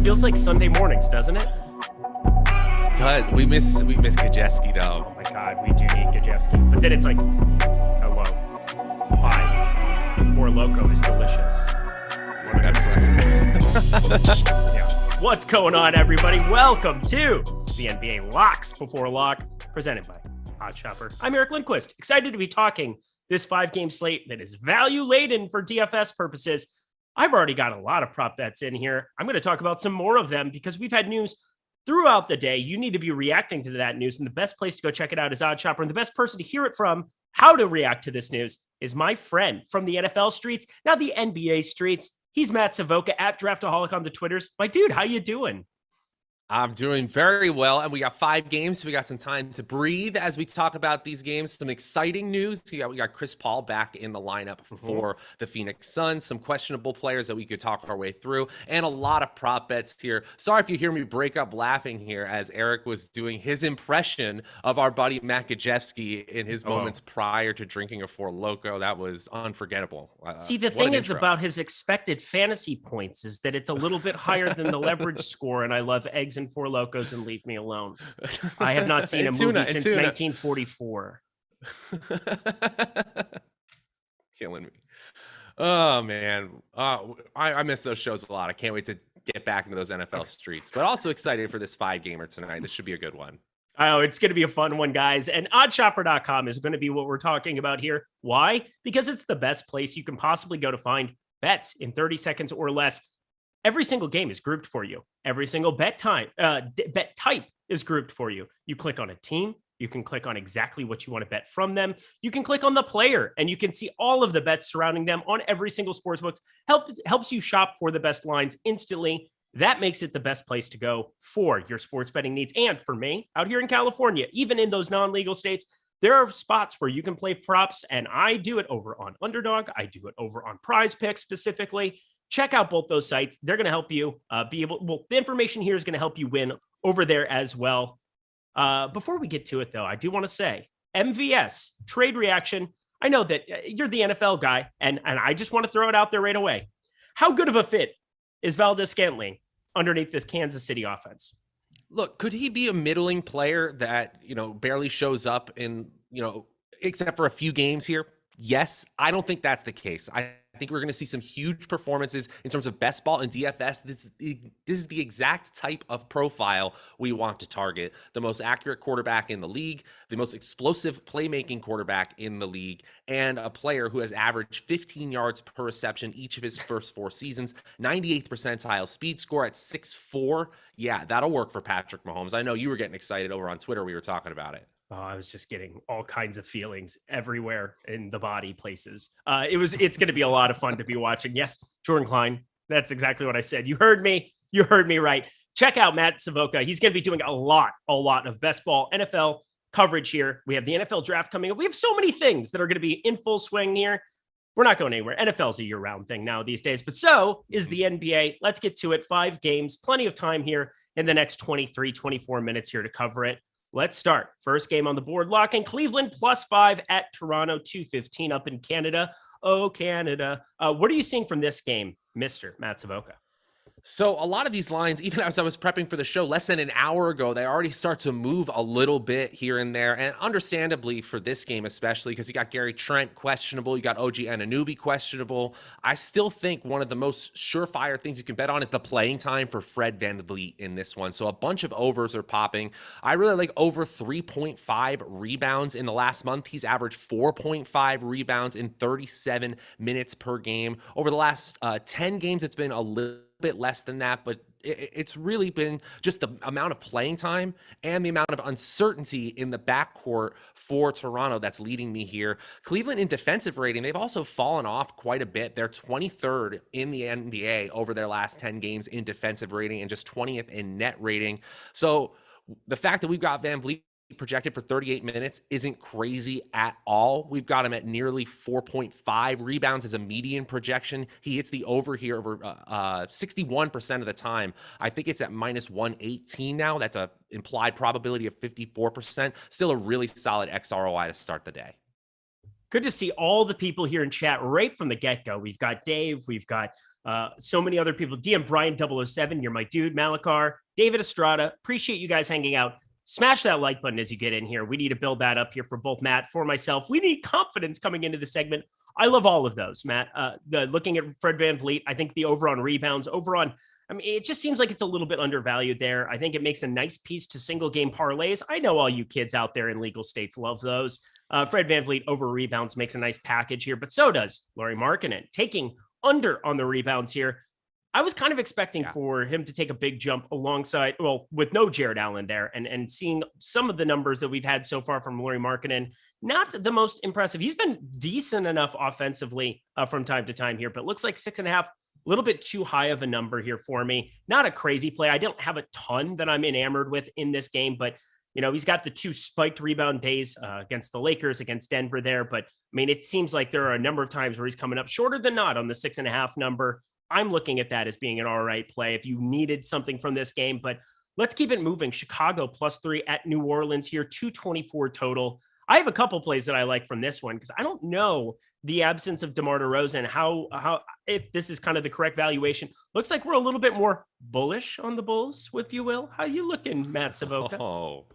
Feels like Sunday mornings, doesn't it? It does. We miss Kajeski though. Oh my God, we do need Kajeski. But then it's like, hello, hi, Four Loko is delicious. That's right. Yeah. What's going on, everybody? Welcome to the NBA Locks Before Lock, presented by OddsShopper. I'm Eric Lindquist, excited to be talking this 5-game slate that is value laden for DFS purposes. I've already got a lot of prop bets in here. I'm going to talk about some more of them because we've had news throughout the day. You need to be reacting to that news, and the best place to go check it out is OddsShopper. And the best person to hear it from, how to react to this news, is my friend from the NFL streets, now the NBA streets. He's Matt Savoca at Draftaholic on the Twitters. My dude, how you doing? I'm doing very well, and we got 5 games, so we got some time to breathe as we talk about these games. Some exciting news. We got Chris Paul back in the lineup for the Phoenix Suns, some questionable players that we could talk our way through, and a lot of prop bets here. Sorry if you hear me break up laughing here as Eric was doing his impression of our buddy Matt Gajewski in his moments prior to drinking a Four Loko. That was unforgettable. See, the thing is about his expected fantasy points is that it's a little bit higher than the leverage score, and I love eggs and Four Locos and leave me alone. I have not seen a movie since 1944. Killing me. Oh man, I miss those shows a lot. I can't wait to get back into those NFL streets, but also excited for this 5-gamer tonight. This should be a good one. Oh, it's going to be a fun one, guys. And oddshopper.com is going to be what we're talking about here. Why? Because it's the best place you can possibly go to find bets in 30 seconds or less. Every single game is grouped for you. Every single bet type is grouped for you. You click on a team. You can click on exactly what you want to bet from them. You can click on the player, and you can see all of the bets surrounding them on every single sportsbook. Helps you shop for the best lines instantly. That makes it the best place to go for your sports betting needs. And for me, out here in California, even in those non-legal states, there are spots where you can play props, and I do it over on Underdog. I do it over on Prize Picks specifically. Check out both those sites. They're going to help you the information here is going to help you win over there as well. Before we get to it, though, I do want to say MVS trade reaction. I know that you're the NFL guy, and I just want to throw it out there right away. How good of a fit is Valdez-Scantling underneath this Kansas City offense? Look, could he be a middling player that, barely shows up in, except for a few games here? Yes, I don't think that's the case. I think we're going to see some huge performances in terms of best ball and DFS. This is the exact type of profile we want to target. The most accurate quarterback in the league, the most explosive playmaking quarterback in the league, and a player who has averaged 15 yards per reception each of his first 4 seasons, 98th percentile speed score at 6'4". Yeah, that'll work for Patrick Mahomes. I know you were getting excited over on Twitter. We were talking about it. Oh, I was just getting all kinds of feelings everywhere in the body places. It's going to be a lot of fun to be watching. Yes, Jordan Klein. That's exactly what I said. You heard me. You heard me right. Check out Matt Savoca. He's going to be doing a lot of best ball NFL coverage here. We have the NFL draft coming up. We have so many things that are going to be in full swing here. We're not going anywhere. NFL's a year-round thing now these days, but so is the NBA. Let's get to it. 5 games, plenty of time here in the next 23, 24 minutes here to cover it. Let's start. First game on the board. Locking Cleveland +5 at Toronto, 2:15 up in Canada. Oh, Canada. What are you seeing from this game, Mr. Matt Savoca? So a lot of these lines, even as I was prepping for the show less than an hour ago, they already start to move a little bit here and there. And understandably for this game, especially because you got Gary Trent questionable, you got OG Anunoby questionable. I still think one of the most surefire things you can bet on is the playing time for Fred VanVleet in this one. So a bunch of overs are popping. I really like over 3.5 rebounds in the last month. He's averaged 4.5 rebounds in 37 minutes per game. Over the last 10 games, it's been a little bit less than that, but it's really been just the amount of playing time and the amount of uncertainty in the backcourt for Toronto that's leading me here. Cleveland in defensive rating, they've also fallen off quite a bit. They're 23rd in the NBA over their last 10 games in defensive rating and just 20th in net rating. So the fact that we've got VanVleet projected for 38 minutes isn't crazy at all. We've got him at nearly 4.5 rebounds as a median projection. He hits the over here over 61% of the time. I think it's at -118 now. That's a implied probability of 54%. Still a really solid XROI to start the day. Good to see all the people here in chat right from the get-go. We've got Dave. We've got so many other people. DM Brian 007, you're my dude. Malakar, David Estrada. Appreciate you guys hanging out. Smash that like button as you get in here. We need to build that up here for both Matt, for myself. We need confidence coming into the segment. I love all of those, Matt. Looking at Fred VanVleet, I think the over on rebounds, I mean, it just seems like it's a little bit undervalued there. I think it makes a nice piece to single game parlays. I know all you kids out there in legal states love those. Fred VanVleet over rebounds makes a nice package here, but so does Lauri Markkanen, taking under on the rebounds here. I was kind of expecting for him to take a big jump alongside, well, with no Jared Allen there, and seeing some of the numbers that we've had so far from Lauri Markkanen, not the most impressive. He's been decent enough offensively from time to time here, but looks like 6.5, a little bit too high of a number here for me. Not a crazy play. I don't have a ton that I'm enamored with in this game, but he's got the 2 spiked rebound days against the Lakers, against Denver there. But I mean, it seems like there are a number of times where he's coming up shorter than not on the 6.5 number. I'm looking at that as being an all right play if you needed something from this game, but let's keep it moving. Chicago +3 at New Orleans here, 224 total. I have a couple plays that I like from this one because I don't know the absence of DeMar DeRozan, how if this is kind of the correct valuation. Looks like we're a little bit more bullish on the Bulls, if you will. How you looking, Matt Savoca? Oh,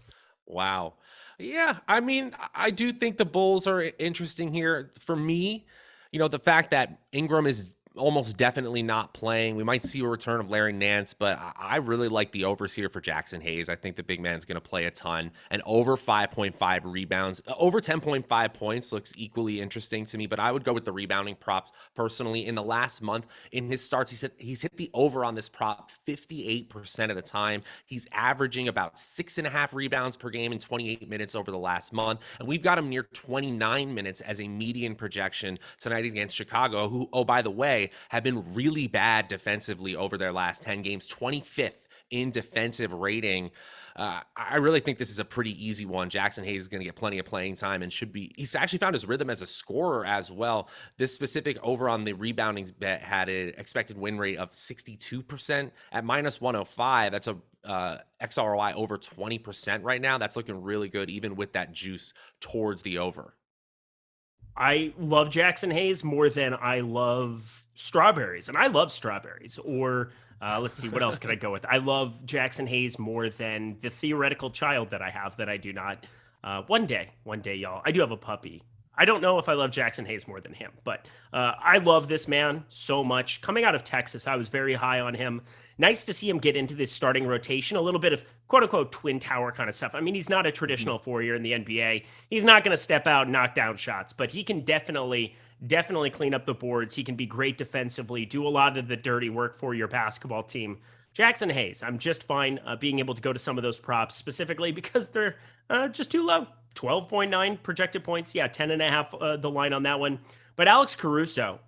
wow. Yeah, I mean, I do think the Bulls are interesting here. For me, the fact that Ingram is almost definitely not playing. We might see a return of Larry Nance, but I really like the overs here for Jackson Hayes. I think the big man's going to play a ton, and over 5.5 rebounds, over 10.5 points looks equally interesting to me, but I would go with the rebounding prop personally. In the last month in his starts, he's hit the over on this prop 58% of the time. He's averaging about 6.5 rebounds per game in 28 minutes over the last month. And we've got him near 29 minutes as a median projection tonight against Chicago, who, oh, by the way, have been really bad defensively over their last 10 games, 25th in defensive rating. I really think this is a pretty easy one. Jackson Hayes is going to get plenty of playing time and he's actually found his rhythm as a scorer as well. This specific over on the rebounding bet had an expected win rate of 62% at -105. That's a XROI over 20% right now. That's looking really good, even with that juice towards the over. I love Jackson Hayes more than I love strawberries, and I love strawberries. Or let's see, what else can I go with? I love Jackson Hayes more than the theoretical child that I have that I do not. One day, y'all. I do have a puppy. I don't know if I love Jackson Hayes more than him, but I love this man so much. Coming out of Texas, I was very high on him. Nice to see him get into this starting rotation, a little bit of quote-unquote twin tower kind of stuff. I mean, he's not a traditional four-year in the NBA. He's not going to step out and knock down shots, but he can definitely clean up the boards. He can be great defensively, do a lot of the dirty work for your basketball team. Jackson Hayes, I'm just fine being able to go to some of those props specifically because they're just too low. 12.9 projected points. Yeah, 10.5 the line on that one. But Alex Caruso,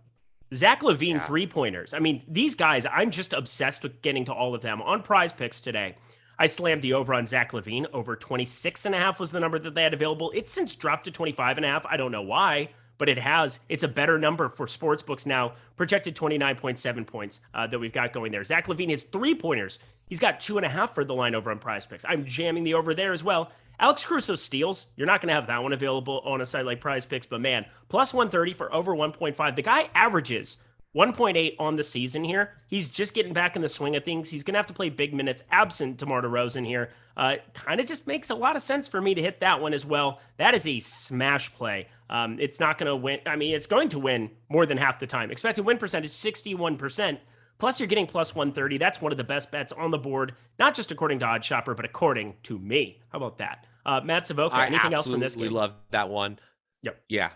Zach LaVine, 3-pointers. I mean, these guys, I'm just obsessed with getting to all of them. On Prize Picks today, I slammed the over on Zach LaVine. Over 26.5 was the number that they had available. It's since dropped to 25.5. I don't know why, but it has. It's a better number for sports books now. Projected 29.7 points that we've got going there. Zach LaVine has 3-pointers. He's got 2.5 for the line over on Prize Picks. I'm jamming the over there as well. Alex Caruso steals. You're not going to have that one available on a site like Prize Picks, but man, plus 130 for over 1.5. The guy averages 1.8 on the season here. He's just getting back in the swing of things. He's going to have to play big minutes absent DeMar DeRozan here. Kind of just makes a lot of sense for me to hit that one as well. That is a smash play. It's not going to win. I mean, it's going to win more than half the time. Expected win percentage 61%. Plus, you're getting plus 130. That's one of the best bets on the board, not just according to OddsShopper, but according to me. How about that? Matt Savoca, anything else from this game? I absolutely love that one. Yep. Yeah.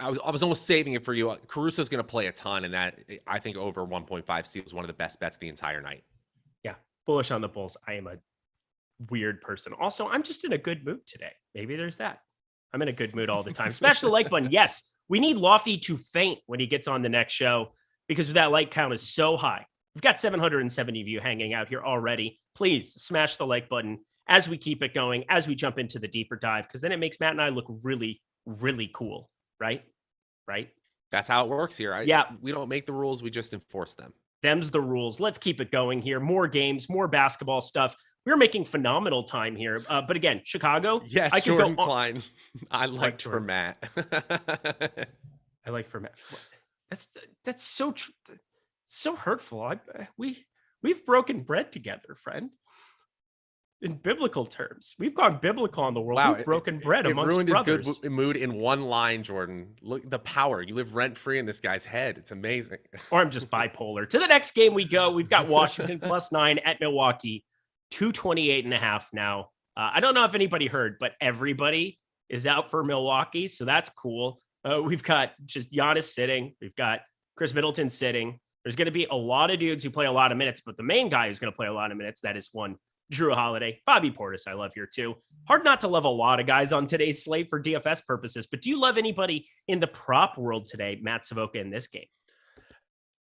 I was almost saving it for you. Caruso's going to play a ton, and that I think over 1.5 steals one of the best bets the entire night. Yeah. Bullish on the Bulls. I am a weird person. Also, I'm just in a good mood today. Maybe there's that. I'm in a good mood all the time. Smash the like button. Yes, we need Lofty to faint when he gets on the next show, because that like count is so high. We've got 770 of you hanging out here already. Please smash the like button as we keep it going, as we jump into the deeper dive, because then it makes Matt and I look really, really cool, right? Right? That's how it works here. We don't make the rules. We just enforce them. Them's the rules. Let's keep it going here. More games, more basketball stuff. We're making phenomenal time here. But again, Chicago. Yes, I Jordan Klein. I liked for Matt. I like for Matt. That's so hurtful. We've broken bread together, friend. In biblical terms, we've gone biblical on the world. Wow, we've broken bread amongst ruined brothers. His good mood in one line, Jordan. Look, the power. You live rent free in this guy's head. It's amazing. Or I'm just bipolar. To the next game we go. We've got Washington +9 at Milwaukee, 228.5 now. I don't know if anybody heard, but everybody is out for Milwaukee, so that's cool. We've got just Giannis sitting. We've got Chris Middleton sitting. There's going to be a lot of dudes who play a lot of minutes, but the main guy who's going to play a lot of minutes, that is one Drew Holiday. Bobby Portis, I love here too. Hard not to love a lot of guys on today's slate for DFS purposes, but do you love anybody in the prop world today, Matt Savoca, in this game?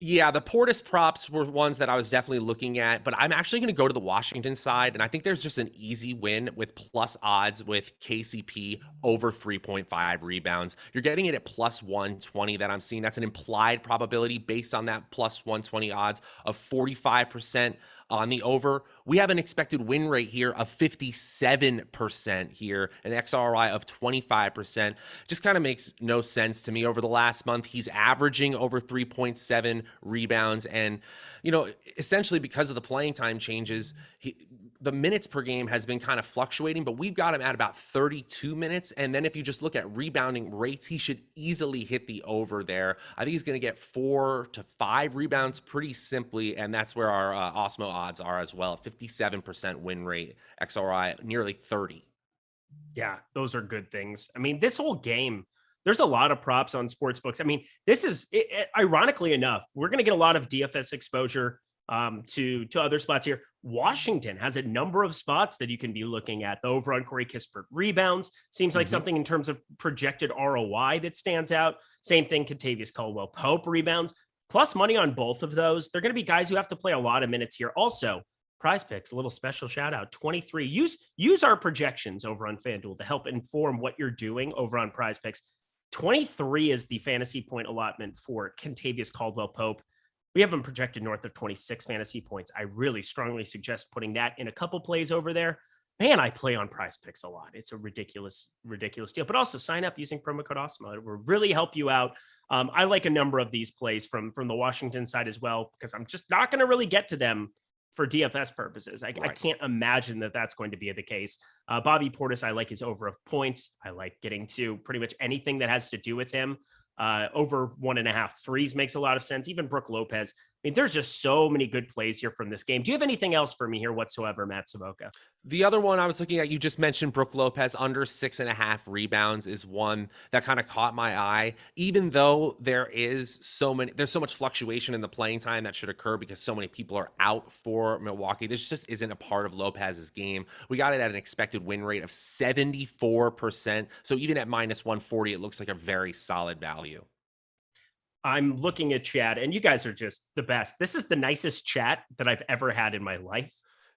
Yeah, the Portis props were ones that I was definitely looking at, but I'm actually going to go to the Washington side, and I think there's just an easy win with plus odds with KCP over 3.5 rebounds. You're getting it at plus 120 that I'm seeing. That's an implied probability based on that plus 120 odds of 45% on the over. We have an expected win rate here of 57% here, an XRI of 25%. Just kind of makes no sense to me. Over the last month, he's averaging over 3.7 rebounds. And, essentially because of the playing time changes, the minutes per game has been kind of fluctuating, but we've got him at about 32 minutes. And then if you just look at rebounding rates, he should easily hit the over there. I think he's going to get 4 to 5 rebounds pretty simply. And that's where our Awesemo odds are as well. 57% win rate, XRI nearly 30. Yeah, those are good things. I mean, this whole game, there's a lot of props on sports books. I mean, this is ironically enough, we're going to get a lot of DFS exposure to other spots here. Washington has a number of spots that you can be looking at. The over on Corey Kispert rebounds seems like something in terms of projected ROI that stands out. Same thing, Kentavious Caldwell-Pope rebounds, plus money on both of those. They're going to be guys who have to play a lot of minutes here. Also, Prize Picks, a little special shout out, 23. Use our projections over on FanDuel to help inform what you're doing over on Prize Picks. 23 is the fantasy point allotment for Kentavious Caldwell-Pope. We have him projected north of 26 fantasy points. I really strongly suggest putting that in a couple plays over there. Man, I play on Prize Picks a lot. It's a ridiculous deal. But also sign up using promo code Awesemo. It will really help you out. I like a number of these plays from the Washington side as well, because I'm just not going to really get to them for DFS purposes. I can't imagine that that's going to be the case. Bobby Portis, I like his over of points. I like getting to pretty much anything that has to do with him. Over 1.5 threes makes a lot of sense. Even Brooke Lopez, mean, there's just so many good plays here from this game. Do you have anything else for me here whatsoever, Matt Savoca? The other one I was looking at, you just mentioned Brook Lopez under 6.5 rebounds is one that kind of caught my eye. Even though there's so much fluctuation in the playing time that should occur because so many people are out for Milwaukee. This just isn't a part of Lopez's game. We got it at an expected win rate of 74%. So even at minus 140, it looks like a very solid value. I'm looking at chat, and you guys are just the best. This is the nicest chat that I've ever had in my life.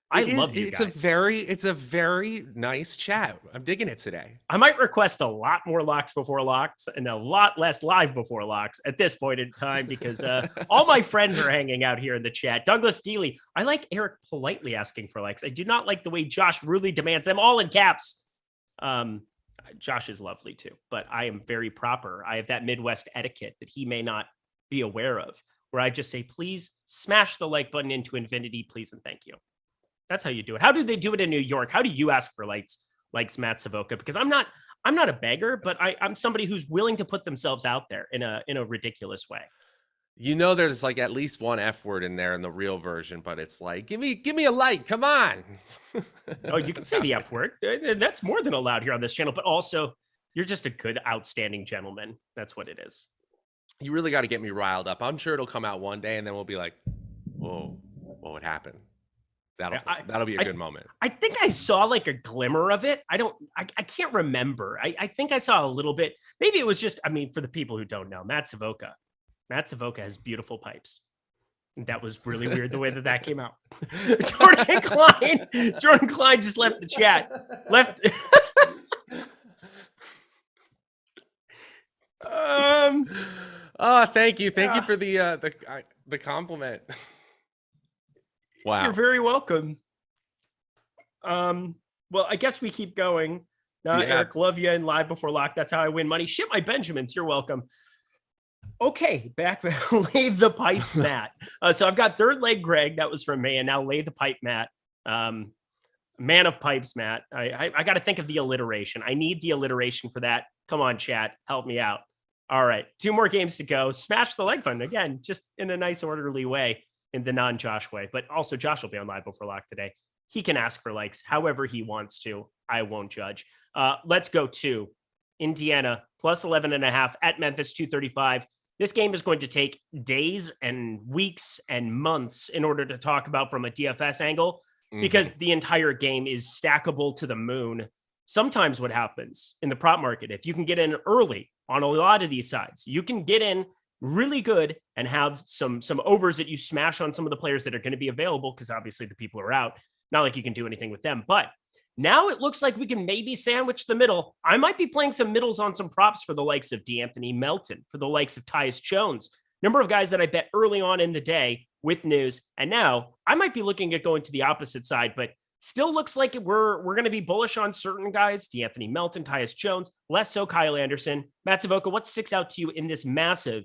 I love you guys. It's a very nice chat. I'm digging it today. I might request a lot more locks before locks and a lot less live before locks at this point in time because all my friends are hanging out here in the chat. Douglas Dealey, I like Eric politely asking for likes. I do not like the way Josh really demands them all in caps. Josh is lovely too, but I am very proper. I have that Midwest etiquette that he may not be aware of, where I just say, please smash the like button into infinity, please and thank you. That's how you do it. How do they do it in New York? How do you ask for likes, Matt Savoca? Because I'm not a beggar, but I'm somebody who's willing to put themselves out there in a ridiculous way. You know, there's like at least one F word in there in the real version, but it's like, give me a like, come on. Oh, you can say the F word. That's more than allowed here on this channel, but also you're just a good, outstanding gentleman. That's what it is. You really got to get me riled up. I'm sure it'll come out one day and then we'll be like, whoa, what would happen? That'll be a good moment. I think I saw like a glimmer of it. I can't remember. I think I saw a little bit. Maybe it was just, I mean, for the people who don't know, Matt Savoca has beautiful pipes. That was really weird the way that came out. Jordan Klein just left the chat. Thank you for the compliment. Wow. You're very welcome. Well, I guess we keep going. Eric, love you and live before lock. That's how I win money. Shit my Benjamins. You're welcome. Okay, back lay the pipe, Matt. So I've got third leg Greg. That was from me, and now lay the pipe, Matt. Man of pipes, Matt. I got to think of the alliteration. I need the alliteration for that. Come on, chat, help me out. All right, 2 more games to go. Smash the like button again, just in a nice orderly way, in the non-Josh way. But also, Josh will be on live before lock today. He can ask for likes however he wants to. I won't judge. Let's go to Indiana plus 11.5 at Memphis 235. This game is going to take days and weeks and months in order to talk about from a DFS angle because the entire game is stackable to the moon. Sometimes what happens in the prop market, if you can get in early on a lot of these sides, you can get in really good and have some overs that you smash on some of the players that are going to be available because obviously the people are out. Not like you can do anything with them, but now it looks like we can maybe sandwich the middle. I might be playing some middles on some props for the likes of D'Anthony Melton, for the likes of Tyus Jones, number of guys that I bet early on in the day with news. And now I might be looking at going to the opposite side, but still looks like we're going to be bullish on certain guys, D'Anthony Melton, Tyus Jones, less so Kyle Anderson. Matt Savoca, what sticks out to you in this massive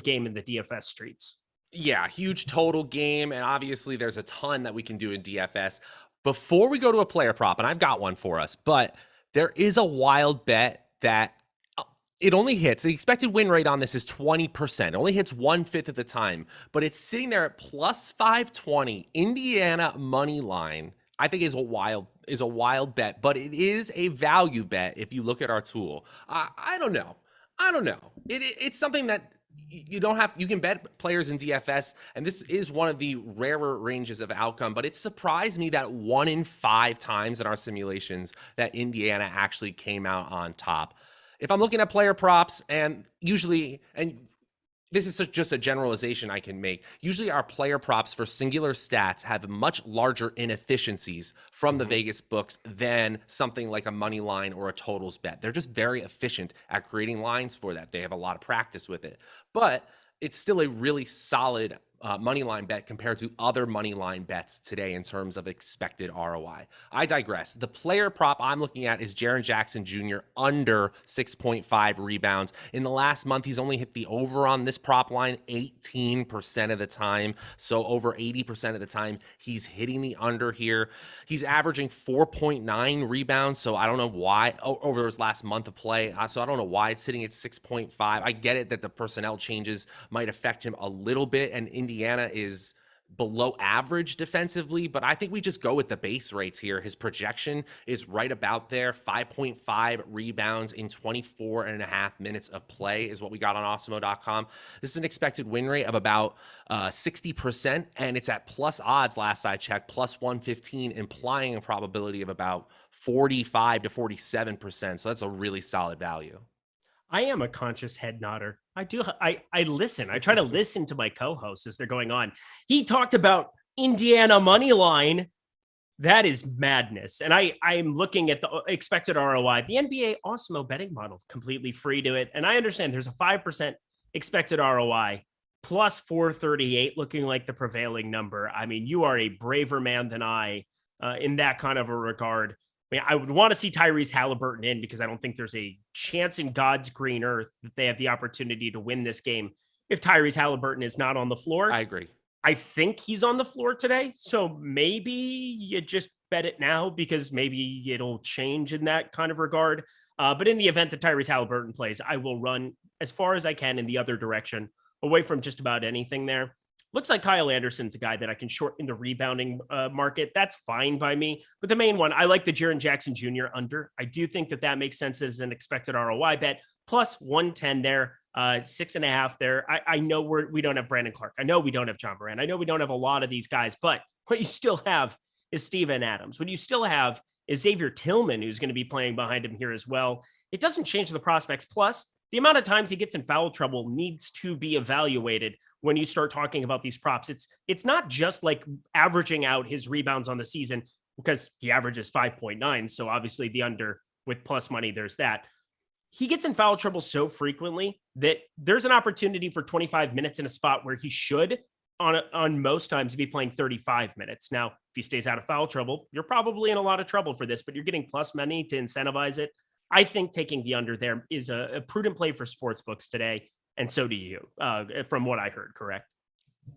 game in the DFS streets? Yeah, huge total game. And obviously there's a ton that we can do in DFS. Before we go to a player prop, and I've got one for us, but there is a wild bet that it only hits. The expected win rate on this is 20%. It only hits 1/5 of the time, but it's sitting there at plus 520. Indiana money line, I think is a wild bet, but it is a value bet if you look at our tool. I don't know. It's something that you can bet players in DFS, and this is one of the rarer ranges of outcome, but it surprised me that 1 in 5 times in our simulations that Indiana actually came out on top. If I'm looking at player props, and usually, and this is just a generalization I can make, usually our player props for singular stats have much larger inefficiencies from the Vegas books than something like a money line or a totals bet. They're just very efficient at creating lines for that. They have a lot of practice with it, but it's still a really solid money line bet compared to other money line bets today in terms of expected ROI. I digress. The player prop I'm looking at is Jaren Jackson Jr. under 6.5 rebounds. In the last month, he's only hit the over on this prop line 18% of the time. So over 80% of the time, he's hitting the under here. He's averaging 4.9 rebounds. So I don't know why over his last month of play. So I don't know why it's sitting at 6.5. I get it that the personnel changes might affect him a little bit, and Indiana Indiana is below average defensively, but I think we just go with the base rates here. His projection is right about there. 5.5 rebounds in 24 and a half minutes of play is what we got on Awesemo.com. This is an expected win rate of about 60%, and it's at plus odds last I checked, plus 115, implying a probability of about 45 to 47%. So that's a really solid value. I am a conscious head nodder. I listen. I try to listen to my co-hosts as they're going on. He talked about Indiana money line. That is madness. And I'm looking at the expected ROI. The NBA Awesemo betting model, completely free to it. And I understand there's a 5% expected ROI plus 438 looking like the prevailing number. I mean, you are a braver man than I in that kind of a regard. I mean, I would want to see Tyrese Halliburton in because I don't think there's a chance in God's green earth that they have the opportunity to win this game if Tyrese Halliburton is not on the floor. I agree. I think he's on the floor today. So maybe you just bet it now because maybe it'll change in that kind of regard. But in the event that Tyrese Halliburton plays, I will run as far as I can in the other direction, away from just about anything there. Looks like Kyle Anderson's a guy that I can short in the rebounding market. That's fine by me. But the main one, I like the Jaren Jackson Jr. under. I do think that makes sense as an expected ROI bet. Plus 110 there, 6.5 there. I know we don't have Brandon Clark. I know we don't have John Moran. I know we don't have a lot of these guys. But what you still have is Steven Adams. What you still have is Xavier Tillman, who's going to be playing behind him here as well. It doesn't change the prospects. Plus, the amount of times he gets in foul trouble needs to be evaluated when you start talking about these props. It's not just like averaging out his rebounds on the season because he averages 5.9. So obviously the under with plus money, there's that. He gets in foul trouble so frequently that there's an opportunity for 25 minutes in a spot where he should on most times be playing 35 minutes. Now, if he stays out of foul trouble, you're probably in a lot of trouble for this, but you're getting plus money to incentivize it. I think taking the under there is a prudent play for sports books today. And so do you, from what I heard, correct?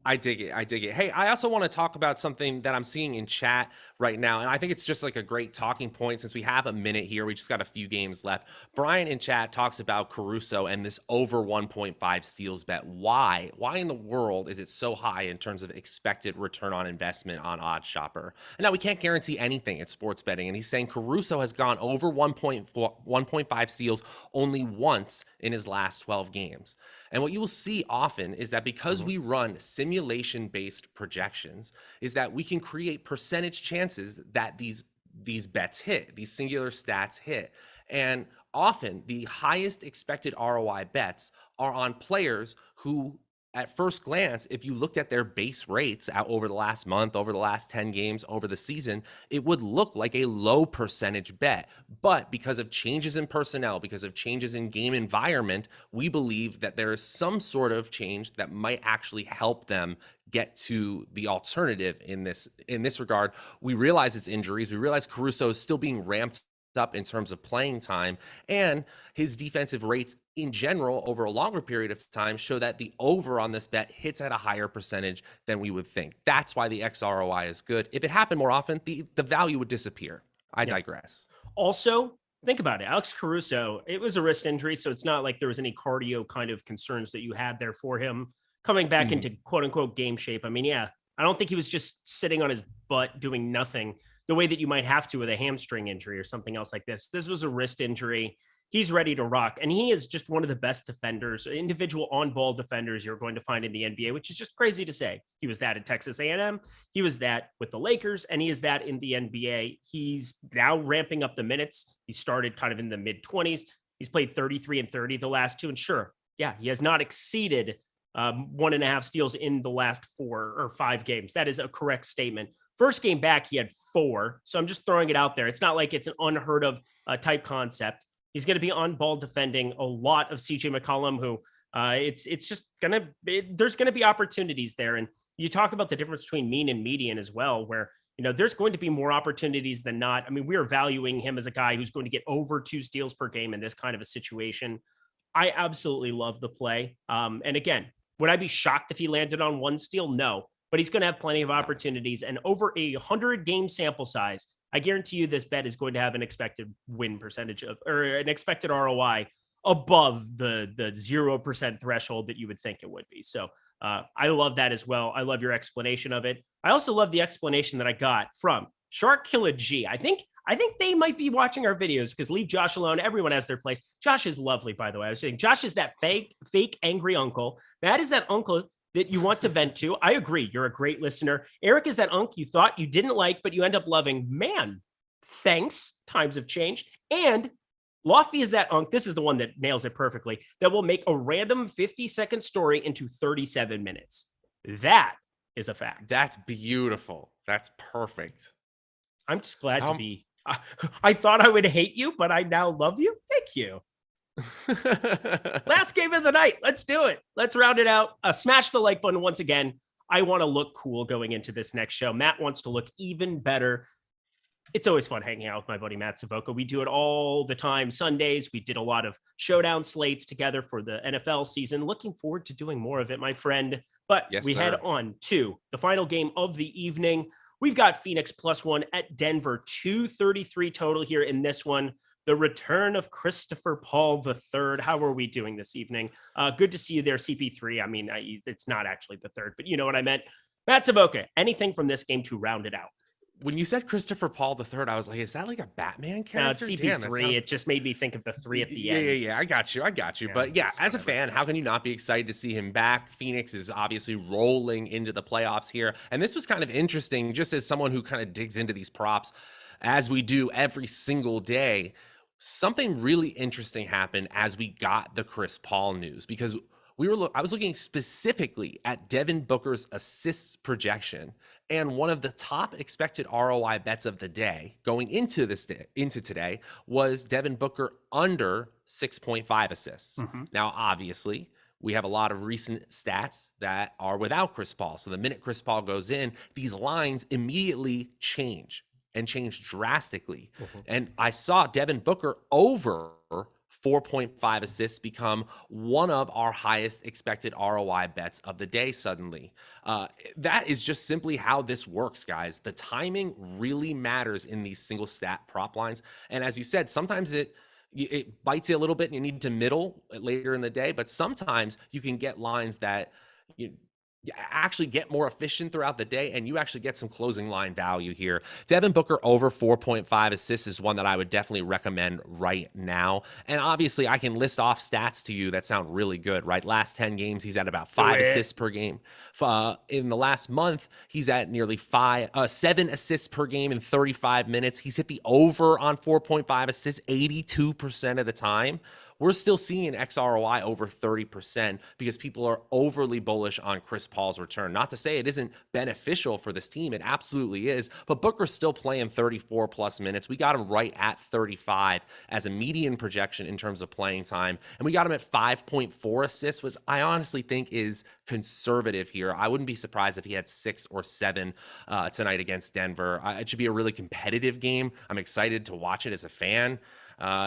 I dig it. Hey, I also want to talk about something that I'm seeing in chat right now. And I think it's just like a great talking point since we have a minute here. We just got a few games left. Brian in chat talks about Caruso and this over 1.5 steals bet. Why? Why in the world is it so high in terms of expected return on investment on OddsShopper? And now we can't guarantee anything at sports betting. And he's saying Caruso has gone over 1.5 steals only once in his last 12 games. And what you will see often is that because we run simulation-based projections, is that we can create percentage chances that these bets hit, these singular stats hit. And often the highest expected ROI bets are on players who, at first glance, if you looked at their base rates out over the last month, over the last 10 games, over the season, it would look like a low percentage bet. But because of changes in personnel, because of changes in game environment, we believe that there is some sort of change that might actually help them get to the alternative in this regard. We realize it's injuries. We realize Caruso is still being ramped up in terms of playing time, and his defensive rates in general over a longer period of time show that the over on this bet hits at a higher percentage than we would think. That's why the XROI is good. If it happened more often, the value would disappear. I digress. Also, think about it. Alex Caruso, it was a wrist injury, so it's not like there was any cardio kind of concerns that you had there for him coming back into quote unquote game shape. I mean, yeah, I don't think he was just sitting on his butt doing nothing the way that you might have to with a hamstring injury or something else like this. This was a wrist injury. He's ready to rock. And he is just one of the best defenders, individual on-ball defenders you're going to find in the NBA, which is just crazy to say. He was that at Texas A&M. He was that with the Lakers, and he is that in the NBA. He's now ramping up the minutes. He started kind of in the mid-20s. He's played 33 and 30 the last two. And sure, yeah, he has not exceeded 1.5 steals in the last 4 or 5 games. That is a correct statement. First game back, he had 4. So I'm just throwing it out there. It's not like it's an unheard of type concept. He's going to be on ball defending a lot of CJ McCollum, who it's just there's going to be opportunities there. And you talk about the difference between mean and median as well, where, there's going to be more opportunities than not. I mean, we are valuing him as a guy who's going to get over 2 steals per game in this kind of a situation. I absolutely love the play. And again, would I be shocked if he landed on 1 steal? No. But he's going to have plenty of opportunities, and over a 100 game sample size, I guarantee you this bet is going to have an expected win percentage or an expected ROI above the 0% threshold that you would think it would be. So I love that as well. I love your explanation of it. I also love the explanation that I got from Shark Killer G. I think they might be watching our videos because leave Josh alone. Everyone has their place. Josh is lovely, by the way. I was saying Josh is that fake angry uncle. Matt is that uncle that you want to vent to. I agree. You're a great listener. Eric is that uncle you thought you didn't like, but you end up loving. Man, thanks. Times have changed. And Lofty is that unk. This is the one that nails it perfectly. That will make a random 50-second story into 37 minutes. That is a fact. That's beautiful. That's perfect. I'm just glad to be. I thought I would hate you, but I now love you. Thank you. Last game of the night. Let's do it. Let's round it out. Smash the like button once again. I want to look cool going into this next show. Matt wants to look even better. It's always fun hanging out with my buddy Matt Savoca. We do it all the time. Sundays, we did a lot of showdown slates together for the NFL season. Looking forward to doing more of it, my friend. But yes, we head on to the final game of the evening. We've got Phoenix +1 at Denver, 233 total here in this one. The return of Christopher Paul III. How are we doing this evening? Good to see you there, CP3. I mean, it's not actually the third, but you know what I meant. Matt Savoca, anything from this game to round it out? When you said Christopher Paul III, I was like, is that like a Batman character? No, it's CP3. It just made me think of the 3 at the end. Yeah. I got you. Yeah, but yeah, as a fan, how can you not be excited to see him back? Phoenix is obviously rolling into the playoffs here. And this was kind of interesting, just as someone who kind of digs into these props, as we do every single day. Something really interesting happened as we got the Chris Paul news, because I was looking specifically at Devin Booker's assists projection, and one of the top expected ROI bets of the day going into today was Devin Booker under 6.5 assists. Mm-hmm. Now, obviously, we have a lot of recent stats that are without Chris Paul. So the minute Chris Paul goes in, these lines immediately change and change drastically. Mm-hmm. And I saw Devin Booker over 4.5 assists become one of our highest expected ROI bets of the day suddenly. That is just simply how this works, guys. The timing really matters in these single stat prop lines. And as you said, sometimes it bites you a little bit and you need to middle later in the day, but sometimes you can get lines that you actually get more efficient throughout the day, and you actually get some closing line value here. Devin Booker over 4.5 assists is one that I would definitely recommend right now. And obviously, I can list off stats to you that sound really good, right? Last 10 games, he's at about 5 assists per game. In the last month, he's at nearly 7 assists per game in 35 minutes. He's hit the over on 4.5 assists 82% of the time. We're still seeing XROI over 30% because people are overly bullish on Chris Paul's return. Not to say it isn't beneficial for this team. It absolutely is. But Booker's still playing 34 plus minutes. We got him right at 35 as a median projection in terms of playing time. And we got him at 5.4 assists, which I honestly think is conservative here. I wouldn't be surprised if he had 6 or 7 tonight against Denver. It should be a really competitive game. I'm excited to watch it as a fan.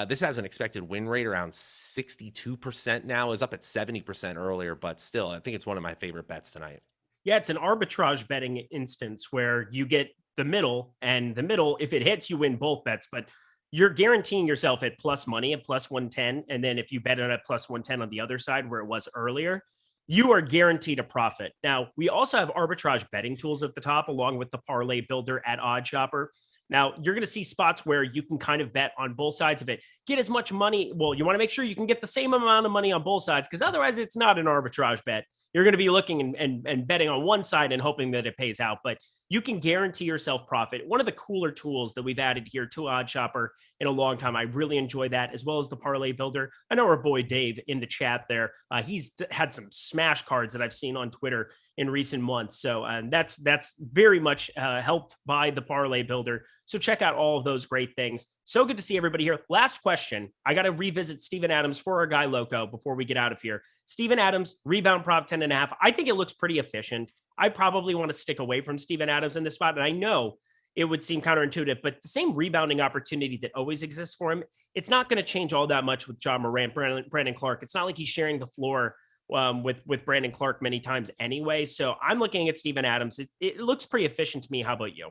This has an expected win rate around 62% now. It was up at 70% earlier, but still, I think it's one of my favorite bets tonight. Yeah, it's an arbitrage betting instance where you get the middle, and the middle, if it hits, you win both bets, but you're guaranteeing yourself at plus money at plus 110. And then if you bet it at plus 110 on the other side where it was earlier, you are guaranteed a profit. Now, we also have arbitrage betting tools at the top, along with the parlay builder at OddsShopper. Now, you're going to see spots where you can kind of bet on both sides of it. Get as much money. Well, you want to make sure you can get the same amount of money on both sides, because otherwise it's not an arbitrage bet. You're going to be looking and betting on one side and hoping that it pays out, but you can guarantee yourself profit. One of the cooler tools that we've added here to OddsShopper in a long time. I really enjoy that, as well as the parlay builder. I know our boy Dave in the chat there. He's had some smash cards that I've seen on Twitter in recent months. So that's very much helped by the parlay builder. So check out all of those great things. So good to see everybody here. Last question. I got to revisit Steven Adams for our guy Loco before we get out of here. Steven Adams, rebound prop 10.5. I think it looks pretty efficient. I probably want to stick away from Steven Adams in this spot. And I know it would seem counterintuitive, but the same rebounding opportunity that always exists for him, it's not going to change all that much with John Morant, Brandon Clark. It's not like he's sharing the floor with Brandon Clark many times anyway. So I'm looking at Steven Adams. It looks pretty efficient to me. How about you?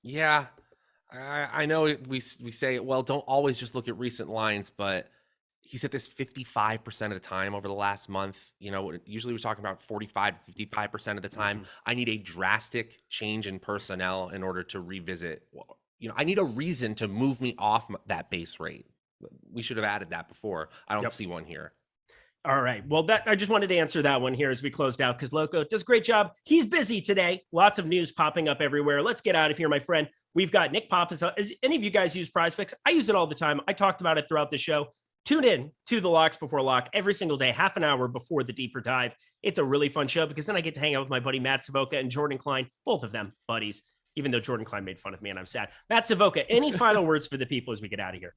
Yeah, I know we say, well, don't always just look at recent lines, but He's at this 55% of the time over the last month. Usually we're talking about 45 to 55% of the time. I need a drastic change in personnel in order to revisit. I need a reason to move me off that base rate. We should have added that before. I don't see one here. All right. Well, I just wanted to answer that one here as we closed out because Loco does a great job. He's busy today. Lots of news popping up everywhere. Let's get out of here, my friend. We've got Nick Pappas. Any of you guys use Prize Picks? I use it all the time. I talked about it throughout the show. Tune in to the Locks Before Lock every single day, half an hour before the deeper dive. It's a really fun show because then I get to hang out with my buddy Matt Savoca and Jordan Klein, both of them buddies, even though Jordan Klein made fun of me and I'm sad. Matt Savoca, any final words for the people as we get out of here?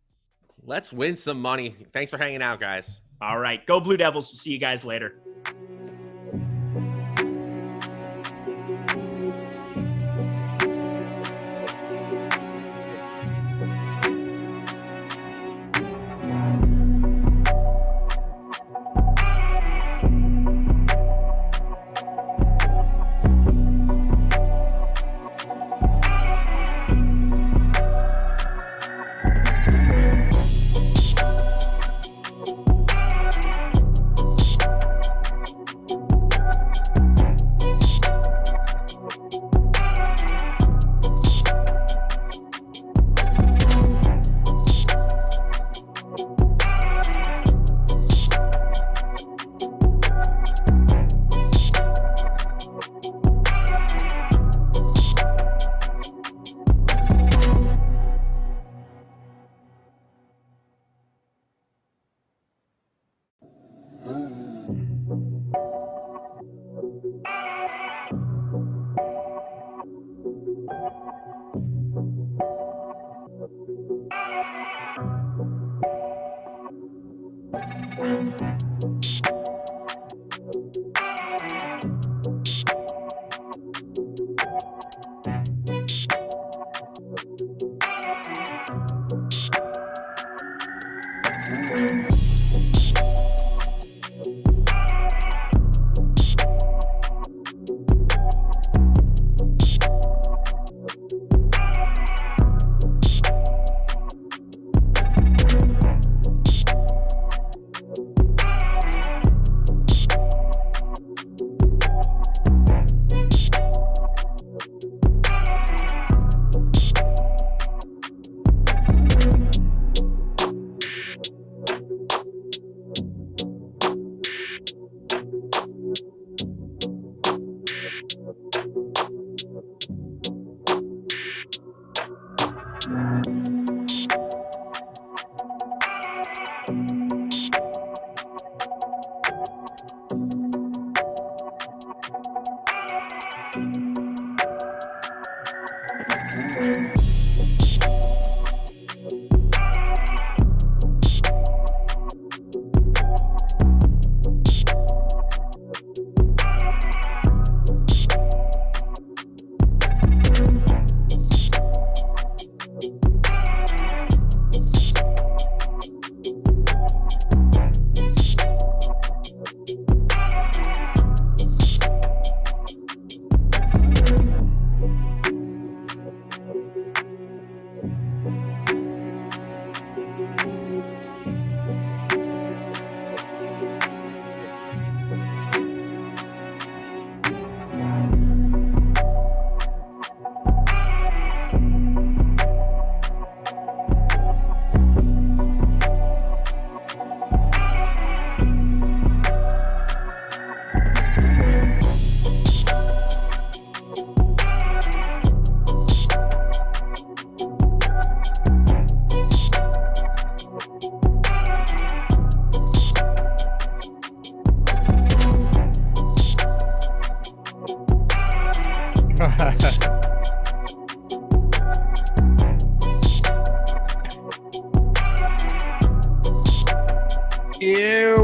Let's win some money. Thanks for hanging out, guys. All right. Go Blue Devils. We'll see you guys later.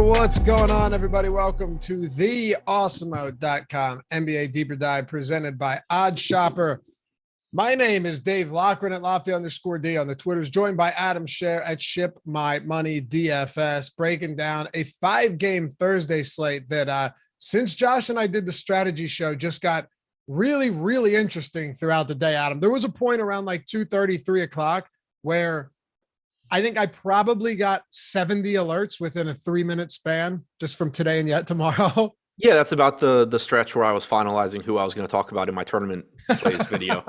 What's going on, everybody? Welcome to the Awesemo.com NBA Deeper Dive presented by Odd Shopper. My name is Dave Loughran at Lafayette_D on the Twitters, joined by Adam Scherer at Ship My Money DFS, breaking down a 5-game Thursday slate that since Josh and I did the strategy show just got really, really interesting throughout the day, Adam. There was a point around like 2:30, 3 o'clock where I think I probably got 70 alerts within a 3-minute span just from today and yet tomorrow. Yeah, that's about the stretch where I was finalizing who I was going to talk about in my tournament plays video.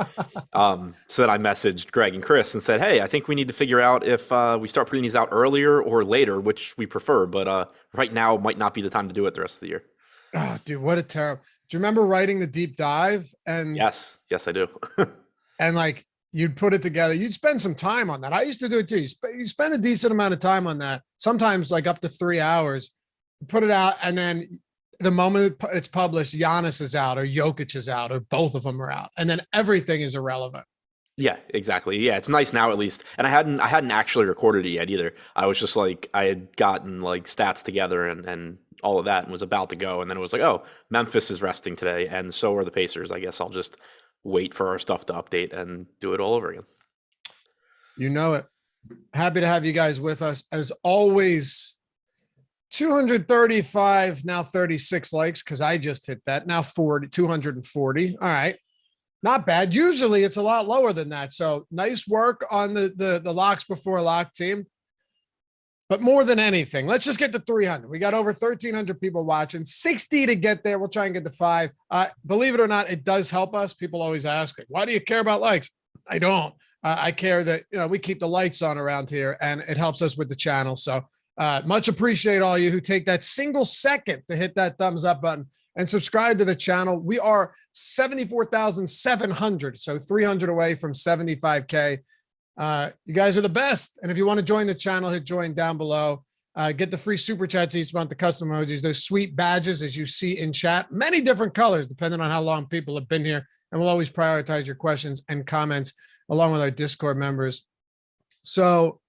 So then I messaged Greg and Chris and said, hey, I think we need to figure out if we start putting these out earlier or later, which we prefer. But right now might not be the time to do it the rest of the year. Oh, dude, what a terrible. Do you remember writing the deep dive? And Yes, I do. and like you'd put it together. You'd spend some time on that. I used to do it too. You spend a decent amount of time on that. Sometimes like up to 3 hours. Put it out, and then the moment it's published, Giannis is out or Jokic is out or both of them are out. And then everything is irrelevant. Yeah, exactly. Yeah, it's nice now at least. And I hadn't actually recorded it yet either. I was just like, I had gotten like stats together and all of that and was about to go. And then it was like, oh, Memphis is resting today. And so are the Pacers. I guess I'll just wait for our stuff to update and do it all over again. You know it. Happy to have you guys with us. As always, 235, now 36 likes because I just hit that. Now 240. All right. Not bad. Usually it's a lot lower than that. So nice work on the locks before lock team. But more than anything, let's just get to 300. We got over 1,300 people watching, 60 to get there. We'll try and get to 5. Believe it or not, it does help us. People always ask, like, why do you care about likes? I don't. I care that we keep the lights on around here, and it helps us with the channel. So much appreciate all you who take that single second to hit that thumbs up button and subscribe to the channel. We are 74,700, so 300 away from 75K. You guys are the best. And if you want to join the channel, hit join down below. Get the free super chats each month, the custom emojis, those sweet badges as you see in chat, many different colors depending on how long people have been here. And we'll always prioritize your questions and comments along with our Discord members. So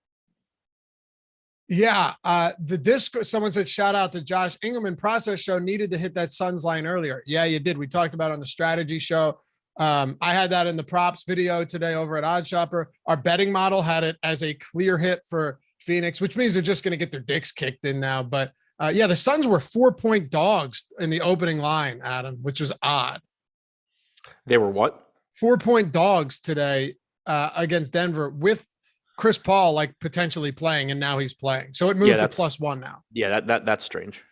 yeah, the Discord, someone said, shout out to Josh Engleman. Process show needed to hit that Suns line earlier. Yeah, you did. We talked about it on the strategy show. I had that in the props video today over at OddsShopper. Our betting model had it as a clear hit for Phoenix, which means they're just going to get their dicks kicked in now. But yeah, the Suns were 4-point dogs in the opening line, Adam, which was odd. They were what? 4-point dogs today against Denver with Chris Paul like potentially playing, and now he's playing. So it moved to +1 now. Yeah, that's strange.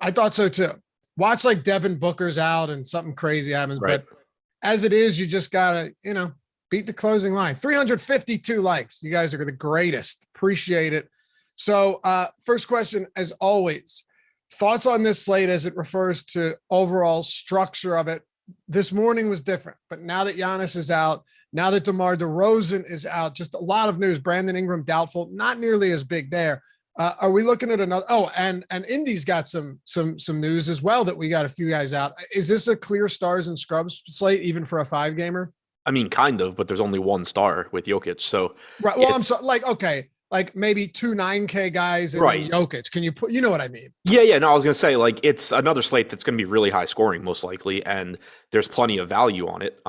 I thought so too. Watch like Devin Booker's out and something crazy happens. Right. But as it is, you just gotta, beat the closing line. 352 likes. You guys are the greatest. Appreciate it. So first question, as always, thoughts on this slate as it refers to overall structure of it. This morning was different, but now that Giannis is out, now that DeMar DeRozan is out, just a lot of news. Brandon Ingram doubtful, not nearly as big there. Are we looking at another? Oh, and Indy's got some news as well that we got a few guys out. Is this a clear stars and scrubs slate even for a 5-gamer? I mean, kind of, but there's only one star with Jokic. So right. Well, I'm so okay, like maybe 2 9K guys and right. Jokic. Can you put? You know what I mean? Yeah. No, I was gonna say like it's another slate that's gonna be really high scoring most likely, and there's plenty of value on it.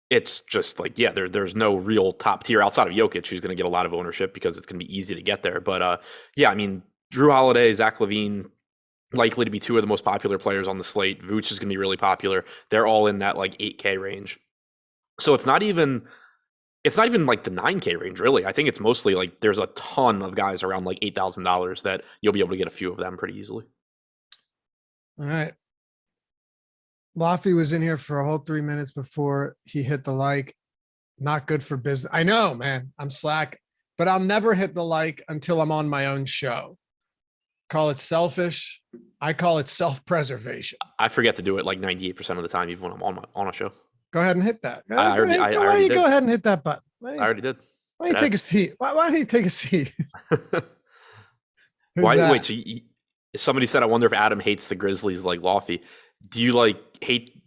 It's just like, yeah, there's no real top tier outside of Jokic who's going to get a lot of ownership because it's going to be easy to get there. But yeah, I mean, Drew Holiday, Zach LaVine, likely to be 2 of the most popular players on the slate. Vooch is going to be really popular. They're all in that like 8K range. So it's not even like the 9K range, really. I think it's mostly like there's a ton of guys around like $8,000 that you'll be able to get a few of them pretty easily. All right. Laffy was in here for a whole 3 minutes before he hit the like. Not good for business. I know, man. I'm slack, but I'll never hit the like until I'm on my own show. Call it selfish. I call it self-preservation. I forget to do it like 98% of the time, even when I'm on a show. Go ahead and hit that. I already did. Go ahead and hit that button. I already did. Why don't you take a seat? Why don't you take a seat? Wait, so somebody said, I wonder if Adam hates the Grizzlies like Laffy. Do you like hate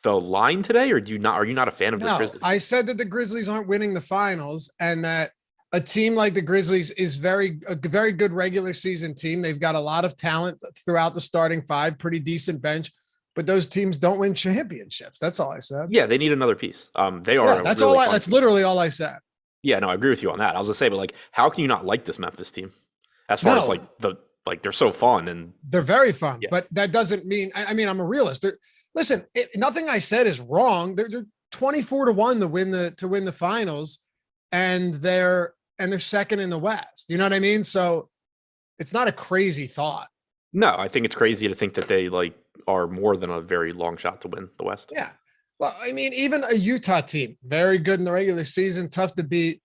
the line today, or do you not? Are you not a fan of the Grizzlies? I said that the Grizzlies aren't winning the finals, and that a team like the Grizzlies is a very good regular season team. They've got a lot of talent throughout the starting 5, pretty decent bench, but those teams don't win championships. That's all I said. Yeah, they need another piece. They are. Yeah, that's really that's literally all I said. Yeah, no, I agree with you on that. I was gonna say, but like, how can you not like this Memphis team? As far as like they're so fun and they're very fun, but that doesn't mean. I mean, I'm a realist. Listen, nothing I said is wrong. They're 24-1 to win the finals, and they're and they're second in the West. You know what I mean? So it's not a crazy thought. No, I think it's crazy to think that they like are more than a very long shot to win the West. Yeah. Well, I mean, even a Utah team, very good in the regular season, tough to beat.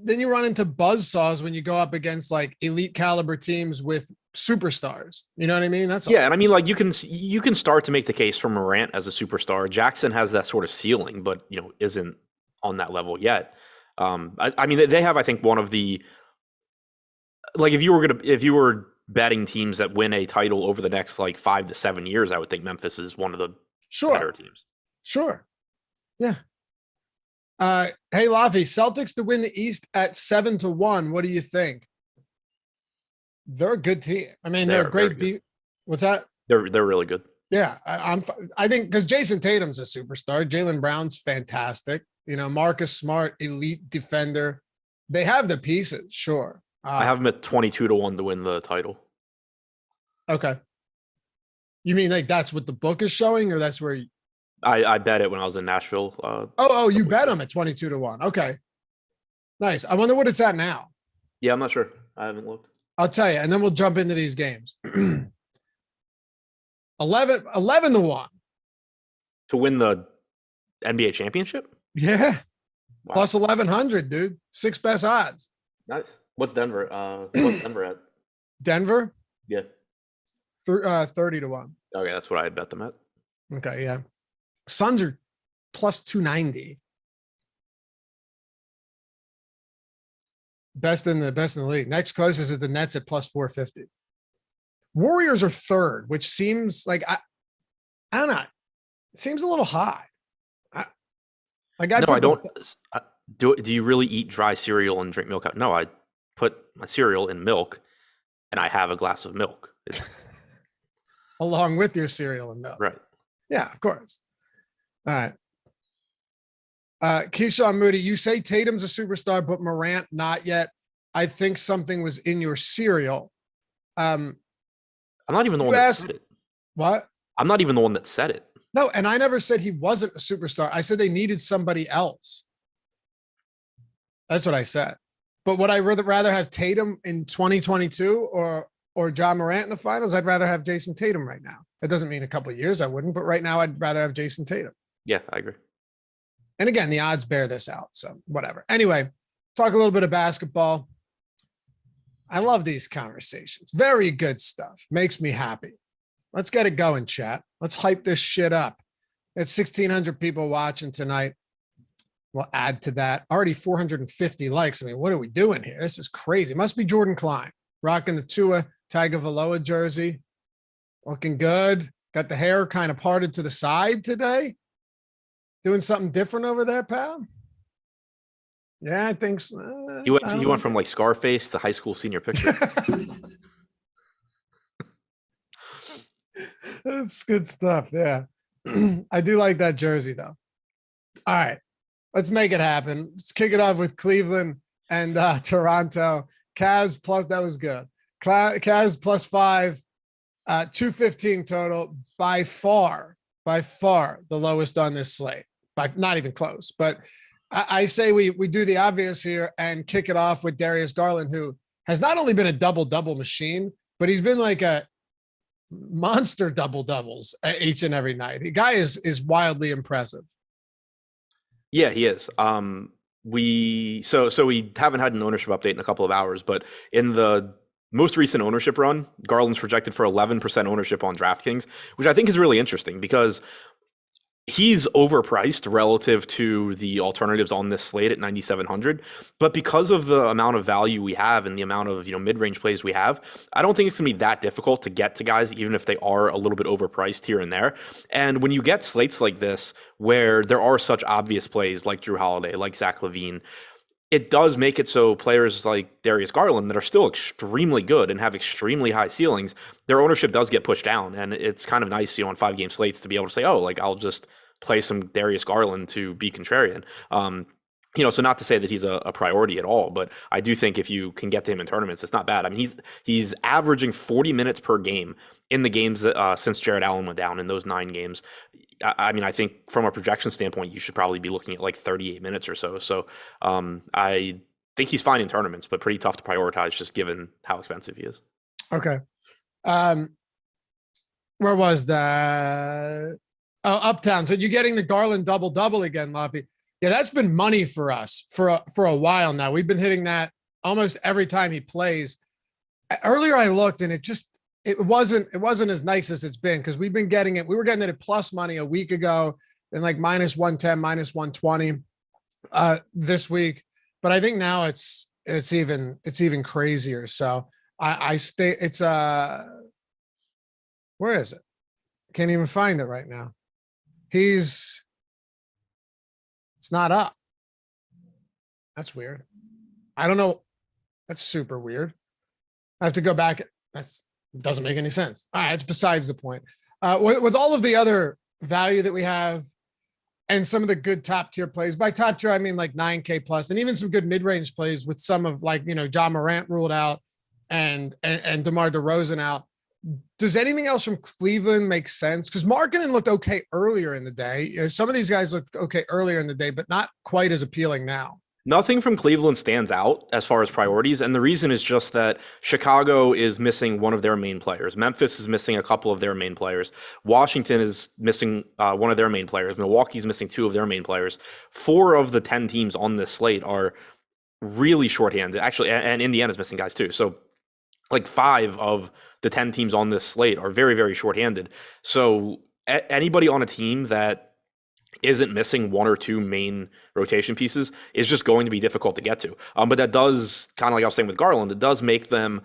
Then you run into buzzsaws when you go up against like elite caliber teams with superstars. You know what I mean? That's all. Yeah, and I mean, like you can start to make the case for Morant as a superstar. Jackson has that sort of ceiling, but isn't on that level yet. I mean, they have, I think, one of the like if you were betting teams that win a title over the next like 5 to 7 years, I would think Memphis is one of the better teams. Sure. Yeah. Hey, Laffy, Celtics to win the East at 7-1. What do you think? They're a good team. I mean, they're a great. What's that? They're really good. Yeah, I think because Jason Tatum's a superstar. Jaylen Brown's fantastic. Marcus Smart, elite defender. They have the pieces. Sure. I have them at 22-1 to win the title. Okay. You mean like that's what the book is showing, or that's where I bet it when I was in Nashville. You bet them at 22-1. Okay. Nice. I wonder what it's at now. Yeah, I'm not sure. I haven't looked. I'll tell you, and then we'll jump into these games. 11-1 to win the NBA championship. Yeah. Wow. Plus 1,100, dude. 6 best odds. Nice. What's Denver? What's Denver at? Denver? Yeah. 30-1. Okay, that's what I bet them at. Okay, yeah. Suns are plus 290. Best in the league. Next closest is the Nets at plus 450. Warriors are third, which seems like I don't know. It seems a little high. I don't. Do you really eat dry cereal and drink milk out? No, I put my cereal in milk, and I have a glass of milk. Along with your cereal and milk. Right. Yeah, of course. All right. Keyshawn Moody, you say Tatum's a superstar, but Morant not yet. I think something was in your cereal. I'm not even the one that said it. What? I'm not even the one that said it. No, and I never said he wasn't a superstar. I said they needed somebody else. That's what I said. But would I rather have Tatum in 2022 or John Morant in the finals? I'd rather have Jason Tatum right now. It doesn't mean a couple of years I wouldn't, but right now I'd rather have Jason Tatum. Yeah, I agree. And again, the odds bear this out, so whatever. Anyway, talk a little bit of basketball. I love these conversations. Very good stuff. Makes me happy. Let's get it going, chat. Let's hype this shit up. It's 1,600 people watching tonight. We'll add to that. Already 450 likes. I mean, what are we doing here? This is crazy. Must be Jordan Klein. Rocking the Tua Tagovailoa jersey. Looking good. Got the hair kind of parted to the side today. Doing something different over there, pal? Yeah, I think so. You went from like Scarface to high school senior picture. That's good stuff. Yeah. I do like that jersey, though. All right. Let's make it happen. Let's kick it off with Cleveland and Toronto. Cavs plus, that was good. Cavs plus 5, 215 total. By far the lowest on this slate. By not even close. But I say we do the obvious here and kick it off with Darius Garland, who has not only been a double-double machine, but he's been like a monster double-doubles each and every night. The guy is wildly impressive. Yeah, he is. We haven't had an ownership update in a couple of hours, but in the most recent ownership run, Garland's projected for 11% ownership on DraftKings, which I think is really interesting because he's overpriced relative to the alternatives on this slate at 9,700. But because of the amount of value we have and the amount of mid-range plays we have, I don't think it's going to be that difficult to get to guys, even if they are a little bit overpriced here and there. And when you get slates like this, where there are such obvious plays like Drew Holiday, like Zach LaVine, it does make it so players like Darius Garland that are still extremely good and have extremely high ceilings, their ownership does get pushed down. And it's kind of nice, on 5-game slates to be able to say, I'll just play some Darius Garland to be contrarian. So not to say that he's a priority at all, but I do think if you can get to him in tournaments, it's not bad. I mean, he's averaging 40 minutes per game in the games that since Jared Allen went down in those 9 games. I mean, I think from a projection standpoint, you should probably be looking at like 38 minutes or so. So I think he's fine in tournaments, but pretty tough to prioritize just given how expensive he is. Okay. Where was that? Oh, Uptown. So you're getting the Garland double again, Luffy. Yeah, that's been money for us for a while now. We've been hitting that almost every time he plays. Earlier I looked and it wasn't as nice as it's been because we've been getting it. We were getting it at plus money a week ago and like minus 110, minus 120 this week. But I think now it's even crazier. So I stay. It's where is it? Can't even find it right now. It's not up. That's weird. I don't know. That's super weird. I have to go back. Doesn't make any sense. All right, it's besides the point. With all of the other value that we have and some of the good top tier plays, by top tier, I mean like 9K plus, and even some good mid-range plays with some of like, John Morant ruled out and DeMar DeRozan out. Does anything else from Cleveland make sense? Because Markkanen looked okay earlier in the day. Some of these guys looked okay earlier in the day, but not quite as appealing now. Nothing from Cleveland stands out as far as priorities, and the reason is just that Chicago is missing one of their main players. Memphis is missing a couple of their main players. Washington is missing one of their main players. Milwaukee's missing two of their main players. 4 of the 10 teams on this slate are really shorthanded. Actually, and Indiana's missing guys too. So like 5 of the 10 teams on this slate are very, very shorthanded. So anybody on a team that isn't missing 1 or 2 main rotation pieces is just going to be difficult to get to. But that does, kind of like I was saying with Garland, it does make them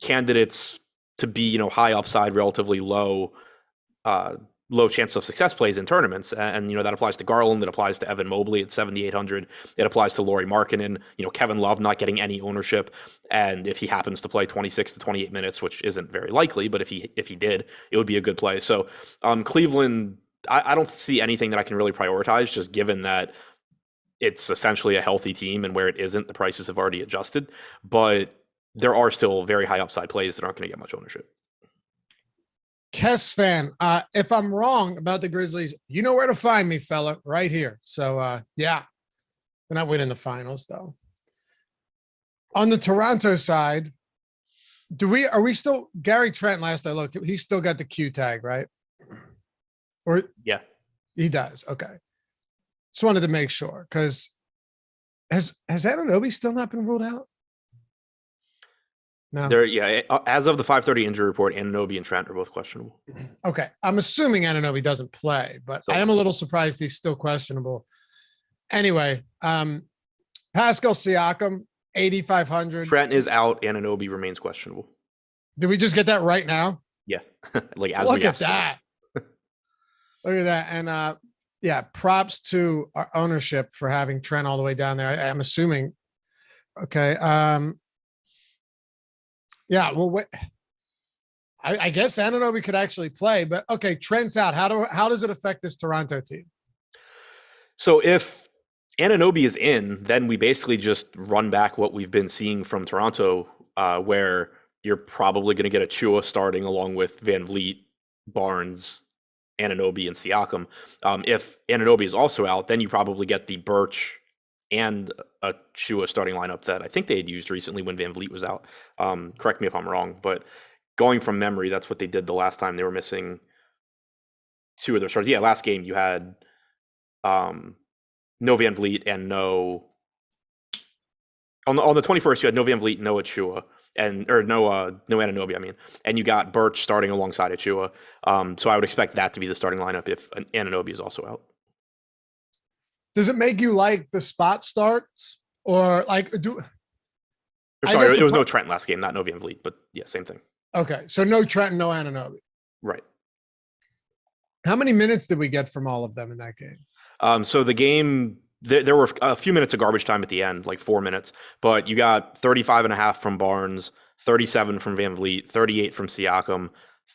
candidates to be, high upside, relatively low chance of success plays in tournaments. And that applies to Garland. It applies to Evan Mobley at 7,800. It applies to Lauri Markkanen, Kevin Love not getting any ownership. And if he happens to play 26 to 28 minutes, which isn't very likely, but if he did, it would be a good play. So Cleveland, I don't see anything that I can really prioritize, just given that it's essentially a healthy team, and where it isn't, the prices have already adjusted. But there are still very high upside plays that aren't going to get much ownership. Kess fan, if I'm wrong about the Grizzlies, you know where to find me, fella, right here. So yeah, they're not winning the finals though. On the Toronto side, are we still Gary Trent? Last I looked, he's still got the Q tag, right? Or yeah, he does. Okay. Just wanted to make sure, because has Anunoby still not been ruled out? No. As of the 5:30 injury report, Anunoby and Trent are both questionable. Okay. I'm assuming Anunoby doesn't play, but I am a little surprised he's still questionable. Anyway, Pascal Siakam, 8,500. Trent is out. Anunoby remains questionable. Did we just get that right now? Yeah. Look at that. Look at that. And yeah, props to our ownership for having Trent all the way down there. I'm assuming. Okay. Yeah, well, I guess Anunoby could actually play, but okay, Trent's out. How does it affect this Toronto team? So if Anunoby is in, then we basically just run back what we've been seeing from Toronto, where you're probably going to get Achua starting along with Van Vliet, Barnes, Anunoby, and Siakam. If Anunoby is also out, then you probably get the Birch and Achua starting lineup that I think they had used recently when Van Vliet was out. Correct me if I'm wrong, but going from memory, that's what they did the last time they were missing 2 of their starters. Yeah, last game you had no Van Vliet and no on the 21st you had no Van Vliet, no Achua, no Anunoby, I mean, and you got Birch starting alongside Achua. So I would expect that to be the starting lineup if Anunoby is also out. Does it make you like the spot starts, or like Sorry, it was no Trent last game, not no Van Vliet, but yeah, same thing. Okay, so no Trent and no Anunoby. Right. How many minutes did we get from all of them in that game? So the game, there were a few minutes of garbage time at the end, like 4 minutes, but you got 35.5 from Barnes, 37 from Van Vliet, 38 from Siakam,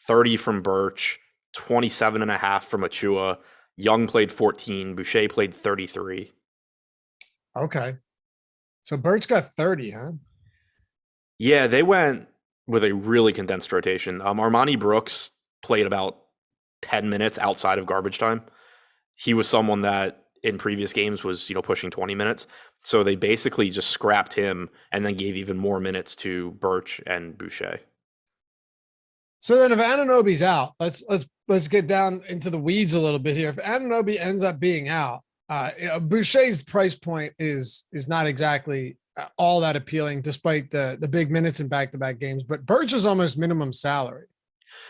30 from Birch, 27.5 from Achua. Young played 14. Boucher played 33. Okay. So Birch got 30, huh? Yeah, they went with a really condensed rotation. Armani Brooks played about 10 minutes outside of garbage time. He was someone that in previous games was, pushing 20 minutes. So they basically just scrapped him and then gave even more minutes to Birch and Boucher. So then if Anunoby's out, let's get down into the weeds a little bit here. If Anunoby ends up being out, Boucher's price point is not exactly all that appealing, despite the big minutes in back-to-back games. But Birch is almost minimum salary.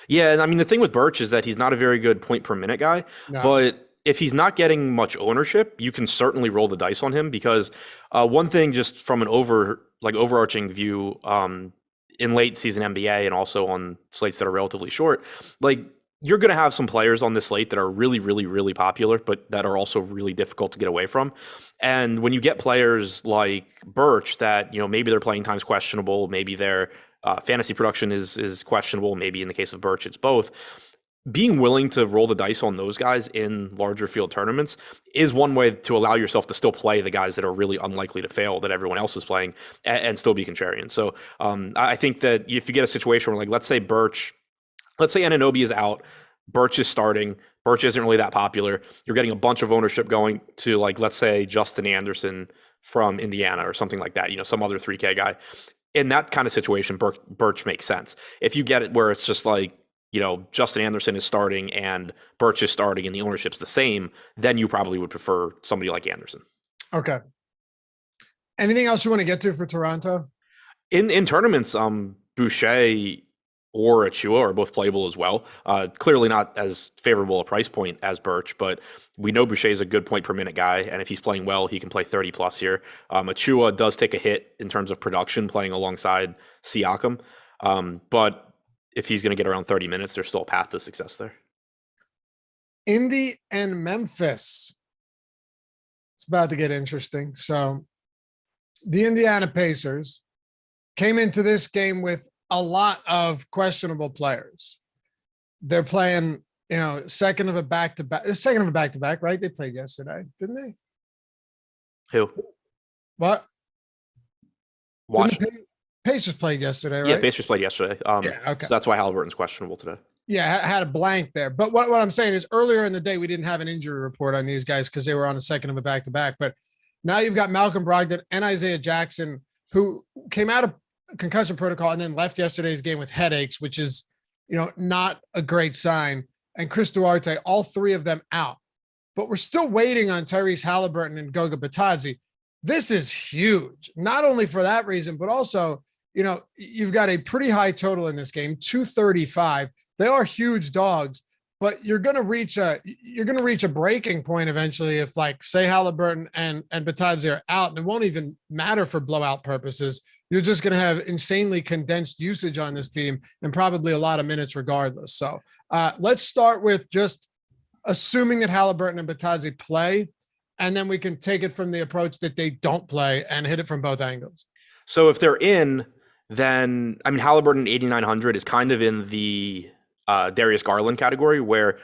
Yeah, and I mean the thing with Birch is that he's not a very good point per minute guy, but if he's not getting much ownership, you can certainly roll the dice on him because one thing just from an overarching view in late season NBA and also on slates that are relatively short, like you're going to have some players on this slate that are really, really, really popular, but that are also really difficult to get away from. And when you get players like Birch that, maybe their playing time's questionable, maybe their fantasy production is questionable, maybe in the case of Birch, it's both. Being willing to roll the dice on those guys in larger field tournaments is one way to allow yourself to still play the guys that are really unlikely to fail that everyone else is playing and still be contrarian. So I think that if you get a situation where, like, let's say Anunoby is out, Birch is starting, Birch isn't really that popular, you're getting a bunch of ownership going to, like, let's say Justin Anderson from Indiana or something like that, some other 3K guy. In that kind of situation, Birch makes sense. If you get it where it's just like, Justin Anderson is starting and Birch is starting and the ownership's the same, then you probably would prefer somebody like Anderson. Okay. Anything else you want to get to for Toronto? In tournaments, Boucher or Achua are both playable as well. Clearly not as favorable a price point as Birch, but we know Boucher is a good point per minute guy, and if he's playing well, he can play 30 plus here. Achua does take a hit in terms of production playing alongside Siakam, but if he's going to get around 30 minutes, there's still a path to success there. Indy and Memphis. It's about to get interesting. So the Indiana Pacers came into this game with a lot of questionable players. They're playing, second of a back-to-back, right? They played yesterday, didn't they? Who? What? Washington. Pacers played yesterday, right? Yeah, Pacers played yesterday. Okay. So that's why Halliburton's questionable today. Yeah, had a blank there. But what I'm saying is earlier in the day, we didn't have an injury report on these guys because they were on a second of a back-to-back. But now you've got Malcolm Brogdon and Isaiah Jackson, who came out of concussion protocol and then left yesterday's game with headaches, which is, not a great sign. And Chris Duarte, all three of them out. But we're still waiting on Tyrese Halliburton and Goga Bitadze. This is huge, not only for that reason, but also, you've got a pretty high total in this game, 235. They are huge dogs, but you're going to reach a breaking point eventually if, like, say Halliburton and Bitadze are out, and it won't even matter for blowout purposes. You're just going to have insanely condensed usage on this team and probably a lot of minutes regardless. So let's start with just assuming that Halliburton and Bitadze play, and then we can take it from the approach that they don't play and hit it from both angles. So if they're in, then, Halliburton 8,900 is kind of in the Darius Garland category where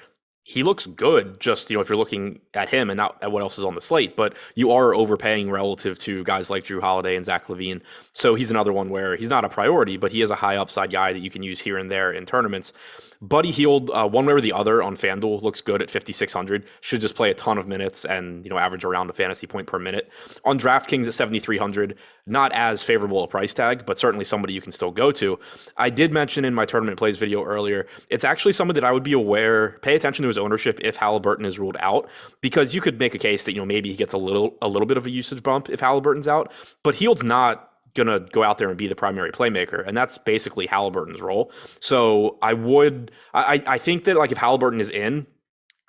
he looks good just, if you're looking at him and not at what else is on the slate, but you are overpaying relative to guys like Drew Holiday and Zach LaVine. So he's another one where he's not a priority, but he is a high upside guy that you can use here and there in tournaments. Buddy Hield, one way or the other on FanDuel, looks good at 5,600. Should just play a ton of minutes and, average around a fantasy point per minute. On DraftKings at 7,300, not as favorable a price tag, but certainly somebody you can still go to. I did mention in my tournament plays video earlier, it's actually somebody that I would be pay attention to his ownership if Halliburton is ruled out, because you could make a case that, maybe he gets a little bit of a usage bump if Halliburton's out, but Hield's not going to go out there and be the primary playmaker. And that's basically Halliburton's role. So I think that, like, if Halliburton is in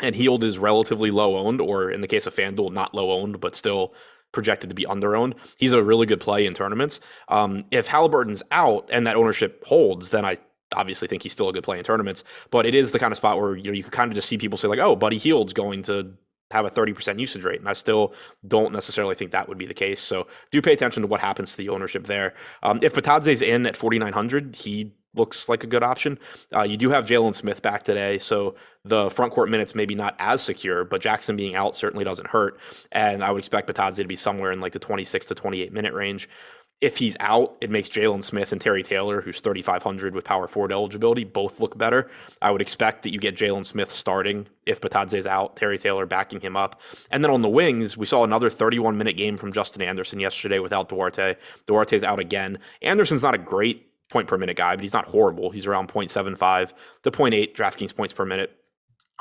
and Hield is relatively low owned, or in the case of FanDuel, not low owned, but still projected to be under owned, he's a really good play in tournaments. If Halliburton's out and that ownership holds, then I obviously think he's still a good play in tournaments, but it is the kind of spot where, you could kind of just see people say, like, oh, Buddy Hield's going to have a 30% usage rate. And I still don't necessarily think that would be the case. So do pay attention to what happens to the ownership there. If Bitadze's in at 4,900, he looks like a good option. You do have Jalen Smith back today, so the front court minutes maybe not as secure, but Jackson being out certainly doesn't hurt. And I would expect Bitadze to be somewhere in like the 26 to 28 minute range. if he's out, it makes Jalen Smith and Terry Taylor, who's 3,500 with power forward eligibility, both look better. I would expect that you get Jalen Smith starting if Batadze's out, Terry Taylor backing him up. And then on the wings, we saw another 31-minute game from Justin Anderson yesterday without Duarte. Duarte's out again. Anderson's not a great point per minute guy, but he's not horrible. He's around 0.75 to 0.8 DraftKings points per minute,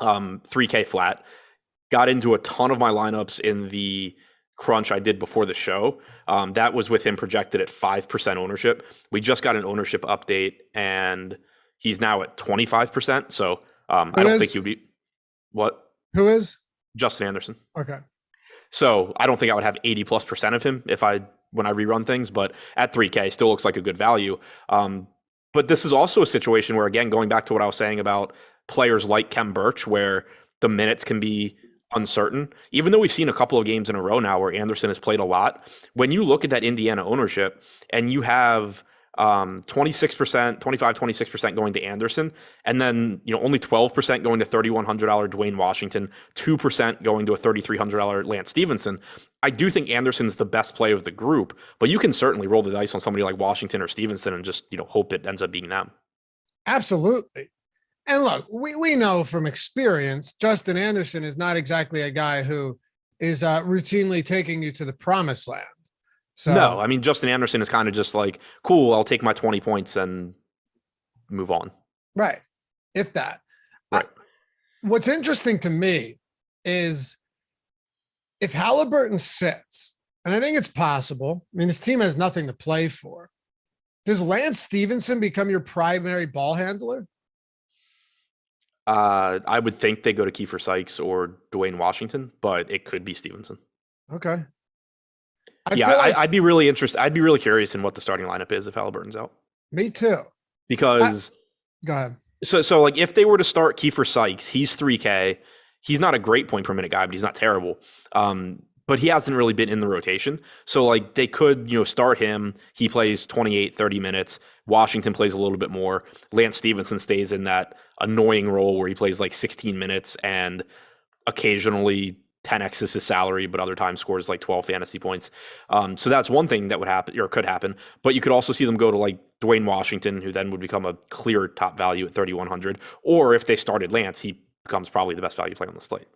3K flat. Got into a ton of my lineups in the crunch I did before the show. That was with him projected at 5% ownership. We just got an ownership update and he's now at 25%. So I don't think he would be what? Who is? Justin Anderson. Okay. So I don't think I would have 80+% of him when I rerun things, but at 3K still looks like a good value. But this is also a situation where, again, going back to what I was saying about players like Khem Birch, where the minutes can be uncertain, even though we've seen a couple of games in a row now where Anderson has played a lot. When you look at that Indiana ownership and you have 26% going to Anderson, and then only 12% going to $3,100 Dwayne Washington, 2% going to a $3,300 Lance Stevenson, I do think Anderson's the best play of the group, but you can certainly roll the dice on somebody like Washington or Stevenson and just hope it ends up being them. Absolutely. And look, we know from experience, Justin Anderson is not exactly a guy who is routinely taking you to the promised land. So no, I mean, Justin Anderson is kind of just like, cool, I'll take my 20 points and move on. Right. If that. Right. What's interesting to me is if Halliburton sits, and I think it's possible, I mean, this team has nothing to play for. Does Lance Stevenson become your primary ball handler? I would think they go to Kiefer Sykes or Dwayne Washington, but it could be Stevenson. Okay. I'd be really interested. I'd be really curious in what the starting lineup is if Halliburton's out. Me too. Because go ahead. So like if they were to start Kiefer Sykes, he's 3K. He's not a great point per minute guy, but he's not terrible. But he hasn't really been in the rotation. So like they could, start him. He plays 28, 30 minutes. Washington plays a little bit more. Lance Stevenson stays in that annoying role where he plays like 16 minutes and occasionally 10x's his salary, but other times scores like 12 fantasy points. So that's one thing that would happen or could happen. But you could also see them go to like Dwayne Washington, who then would become a clear top value at 3,100. Or if they started Lance, he becomes probably the best value play on the slate.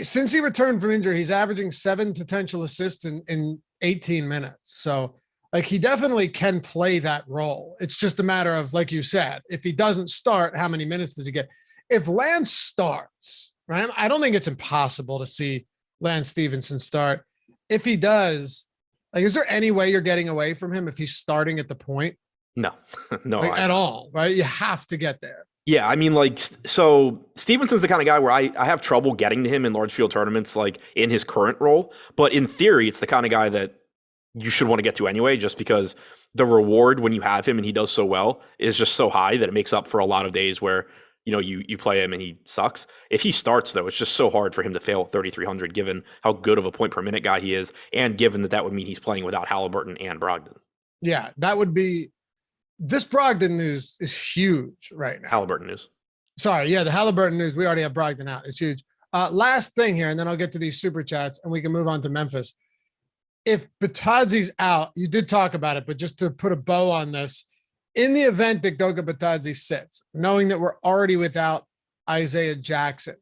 Since he returned from injury, he's averaging 7 potential assists in 18 minutes. So like he definitely can play that role. It's just a matter of, like you said, if he doesn't start, how many minutes does he get? If Lance starts, right? I don't think it's impossible to see Lance Stevenson start. If he does, like, is there any way you're getting away from him if he's starting at the point? No, no, at all, right? You have to get there. Yeah, I mean, like, so Stevenson's the kind of guy where I have trouble getting to him in large field tournaments, like in his current role. But in theory, it's the kind of guy that you should want to get to anyway, just because the reward when you have him and he does so well is just so high that it makes up for a lot of days where, you play him and he sucks. If he starts, though, it's just so hard for him to fail at 3,300, given how good of a point per minute guy he is, and given that would mean he's playing without Halliburton and Brogdon. Yeah, that would be. This Brogdon news is huge right now. Halliburton news. Sorry, yeah, the Halliburton news. We already have Brogdon out. It's huge. Last thing here, and then I'll get to these super chats, and we can move on to Memphis. If Batadze's out, you did talk about it, but just to put a bow on this, in the event that Goga Batadze sits, knowing that we're already without Isaiah Jackson,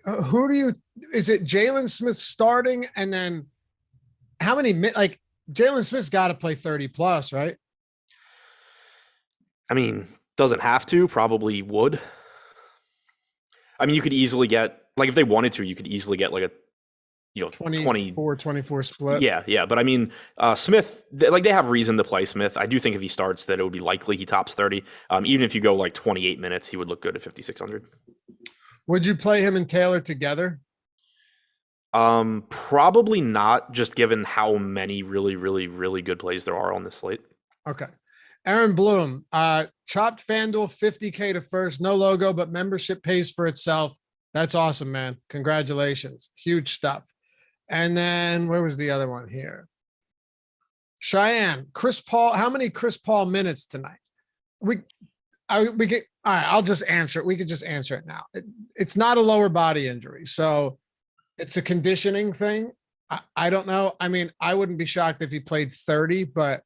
is it Jalen Smith starting? And then how many, like Jalen Smith's got to play 30 plus, right? I mean, doesn't have to, probably would. I mean, you could easily get, like, if they wanted to, you could easily get like a, 24 split. Yeah. But I mean, Smith, they have reason to play Smith. I do think if he starts that it would be likely he tops 30. Even if you go like 28 minutes, he would look good at 5,600. Would you play him and Taylor together? Probably not, just given how many really, really, really good plays there are on this slate. Okay. Aaron Bloom, chopped FanDuel 50K to first, no logo, but membership pays for itself. That's awesome, man. Congratulations. Huge stuff. And then where was the other one here? Cheyenne, Chris Paul. How many Chris Paul minutes tonight? We get, all right, I'll just answer it. We could just answer it now. It's not a lower body injury. So it's a conditioning thing. I don't know. I mean, I wouldn't be shocked if he played 30, but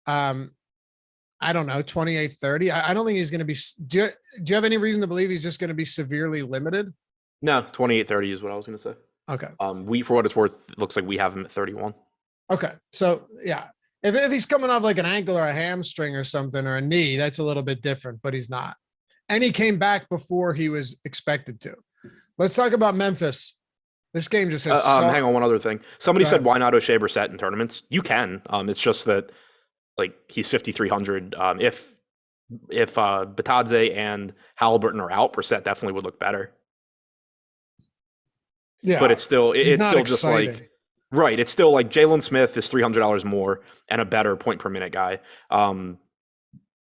I don't know, 28, 30. I don't think he's going to be. Do you have any reason to believe he's just going to be severely limited? No, 28, 30 is what I was going to say. Okay. We, for what it's worth, it looks like we have him at 31. Okay. So yeah, if he's coming off like an ankle or a hamstring or something or a knee, that's a little bit different, but he's not. And he came back before he was expected to. Let's talk about Memphis. This game just has. Hang on, one other thing. Somebody said, why not O'Shea Brissett in tournaments? You can. It's just that, like, he's 5,300. If Batadze and Halliburton are out, Brissett definitely would look better. Yeah, but it's still exciting. Just like, right. It's still like Jalen Smith is $300 more and a better point per minute guy.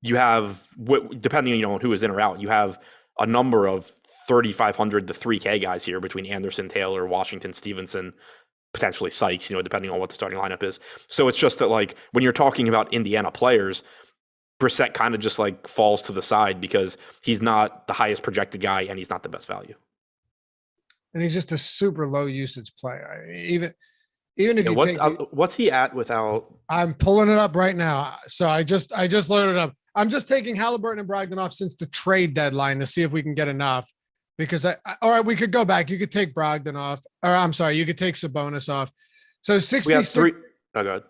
You have, depending on who is in or out, you have a number of 3,500 to 3K guys here between Anderson, Taylor, Washington, Stevenson, potentially Sykes, depending on what the starting lineup is. So it's just that, like, when you're talking about Indiana players, Brissett kind of just like falls to the side because he's not the highest projected guy and he's not the best value. And he's just a super low usage player. Even if you take what's he at without? I'm pulling it up right now. So I just loaded up. I'm just taking Halliburton and Brogdon off since the trade deadline to see if we can get enough. Because all right, we could go back. You could take Brogdon off, or I'm sorry, you could take Sabonis off. So 66. We have three. Oh, God.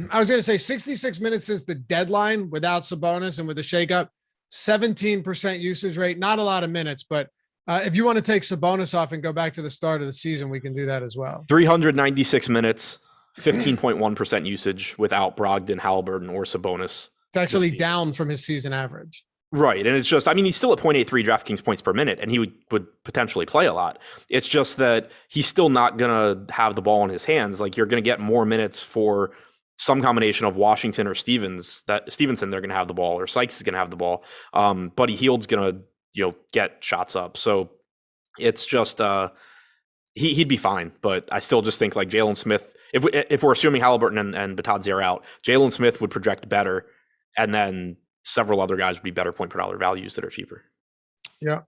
I was going to say 66 minutes since the deadline without Sabonis and with the shakeup, 17% usage rate. Not a lot of minutes, but if you want to take Sabonis off and go back to the start of the season, we can do that as well. 396 minutes, 15.1% usage without Brogdon, Halliburton, or Sabonis. It's actually down from his season average. Right. And it's just, I mean, he's still at 0.83 DraftKings points per minute, and he would potentially play a lot. It's just that he's still not going to have the ball in his hands. Like, you're going to get more minutes for some combination of Washington or Stevenson, they're going to have the ball, or Sykes is going to have the ball. Buddy Hield's going to, get shots up. So it's just, he'd be fine. But I still just think, like, Jalen Smith, if we're assuming Halliburton and Batadze are out, Jalen Smith would project better, and then several other guys would be better point per dollar values that are cheaper. Yeah.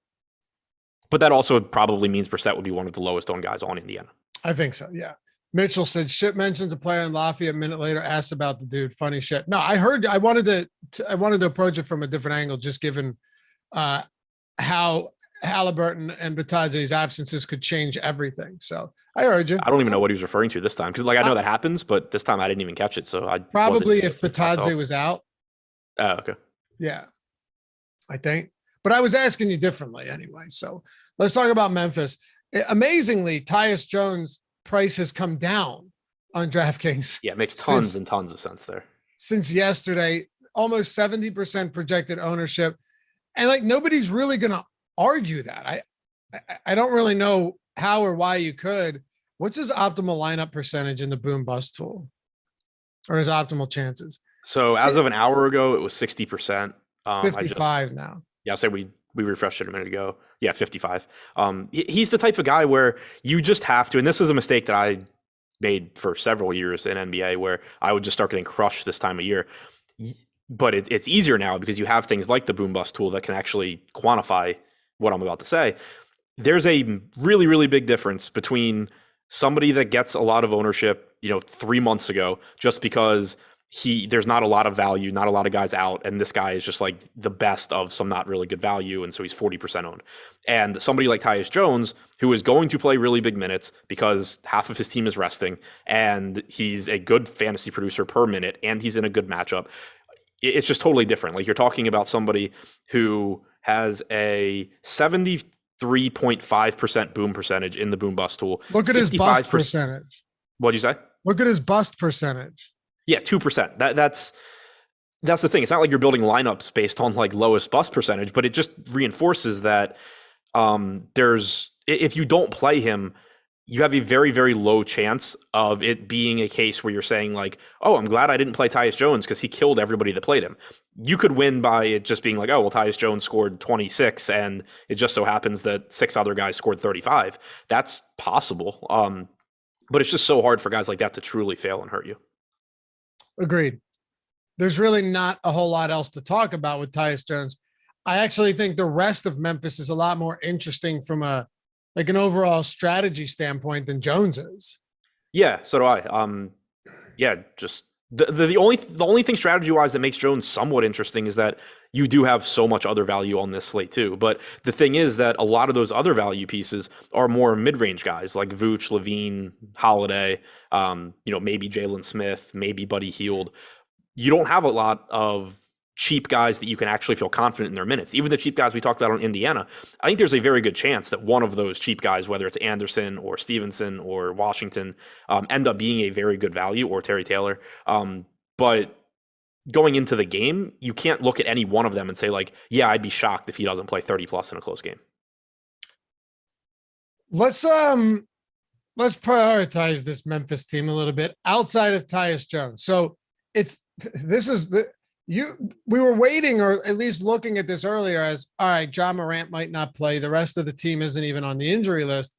But that also probably means Brissett would be one of the lowest owned guys on Indiana. I think so. Yeah. Mitchell said, shit mentions a player in Lafayette. A minute later, asked about the dude. Funny shit. No, I heard, I wanted to approach it from a different angle, just given how Halliburton and Batadze's absences could change everything. So I heard you. I don't even know what he was referring to this time. Because, like, I know that happens, but this time I didn't even catch it. So I probably if Batadze was out. Oh, okay. Yeah, I think. But I was asking you differently anyway. So let's talk about Memphis. Amazingly, Tyus Jones' price has come down on DraftKings. Yeah, it makes tons and tons of sense there. Since yesterday, almost 70% projected ownership. And, like, nobody's really going to argue that. I don't really know how or why you could. What's his optimal lineup percentage in the boom bust tool, or his optimal chances? So as of an hour ago, it was 60%. 55 now. Yeah, I'll say we refreshed it a minute ago. Yeah, 55. He's the type of guy where you just have to, and this is a mistake that I made for several years in NBA, where I would just start getting crushed this time of year. But it's easier now because you have things like the boom bust tool that can actually quantify what I'm about to say. There's a really, really big difference between somebody that gets a lot of ownership, 3 months ago, just because there's not a lot of value, not a lot of guys out, and this guy is just like the best of some not really good value, and so he's 40% owned. And somebody like Tyus Jones, who is going to play really big minutes because half of his team is resting, and he's a good fantasy producer per minute, and he's in a good matchup. It's just totally different. Like, you're talking about somebody who has a 73.5% boom percentage in the boom bust tool. Look at his bust percentage. What'd you say? Look at his bust percentage. Yeah, 2%. That's the thing. It's not like you're building lineups based on, like, lowest bust percentage, but it just reinforces that if you don't play him, you have a very, very low chance of it being a case where you're saying, like, oh, I'm glad I didn't play Tyus Jones because he killed everybody that played him. You could win by it just being like, oh, well, Tyus Jones scored 26 and it just so happens that 6 other guys scored 35. That's possible. But it's just so hard for guys like that to truly fail and hurt you. Agreed. There's really not a whole lot else to talk about with Tyus Jones. I actually think the rest of Memphis is a lot more interesting from an overall strategy standpoint than Jones is. Yeah, so do I. Yeah, just the only thing strategy wise that makes Jones somewhat interesting is that you do have so much other value on this slate too. But the thing is that a lot of those other value pieces are more mid range guys like Vooch, Levine, Holiday. Maybe Jalen Smith, maybe Buddy Hield. You don't have a lot of cheap guys that you can actually feel confident in their minutes. Even the cheap guys we talked about on Indiana, I think there's a very good chance that one of those cheap guys, whether it's Anderson or Stevenson or Washington, end up being a very good value, or Terry Taylor. But going into the game, you can't look at any one of them and say like, yeah, I'd be shocked if he doesn't play 30 plus in a close game. Let's prioritize this Memphis team a little bit outside of Tyus Jones. So we were waiting, or at least looking at this earlier as, all right, John Morant might not play. The rest of the team isn't even on the injury list.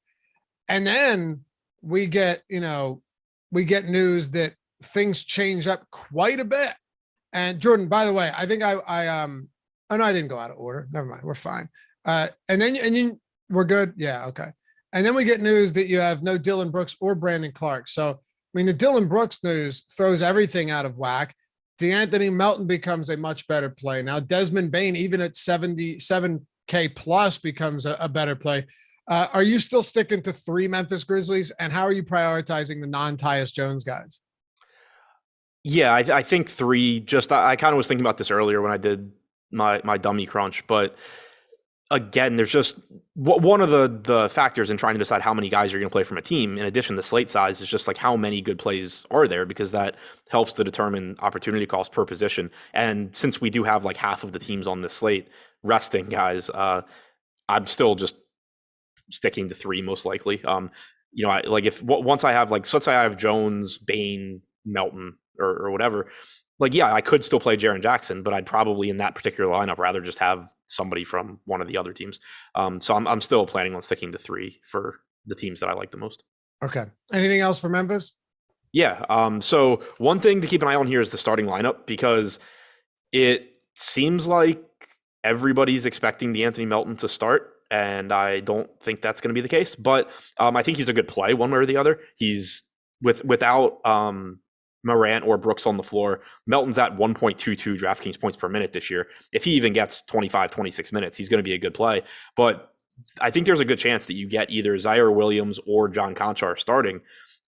And then we get news that things change up quite a bit. And Jordan, by the way, I think I didn't go out of order. Never mind. We're fine. And then we're good. Yeah. Okay. And then we get news that you have no Dylan Brooks or Brandon Clark. So, I mean, the Dylan Brooks news throws everything out of whack. DeAnthony Melton becomes a much better play. Now, Desmond Bane, even at 77K plus, becomes a better play. Are you still sticking to 3 Memphis Grizzlies? And how are you prioritizing the non-Tyus Jones guys? Yeah, I think 3. I kind of was thinking about this earlier when I did my dummy crunch, but again, there's just one of the factors in trying to decide how many guys you're going to play from a team, in addition to slate size, is just like how many good plays are there, because that helps to determine opportunity cost per position. And since we do have like half of the teams on this slate resting guys, I'm still just sticking to 3 most likely. Once I have so let's say I have Jones, Bane, Melton, or whatever. I could still play Jaren Jackson, but I'd probably in that particular lineup rather just have somebody from one of the other teams. So I'm still planning on sticking to 3 for the teams that I like the most. Okay. Anything else for Memphis? Yeah. So one thing to keep an eye on here is the starting lineup, because it seems like everybody's expecting DeAnthony Melton to start, and I don't think that's going to be the case. But I think he's a good play one way or the other. He's without Morant or Brooks on the floor. Melton's at 1.22 DraftKings points per minute this year. If he even gets 25, 26 minutes, he's going to be a good play. But I think there's a good chance that you get either Zaire Williams or John Conchar starting.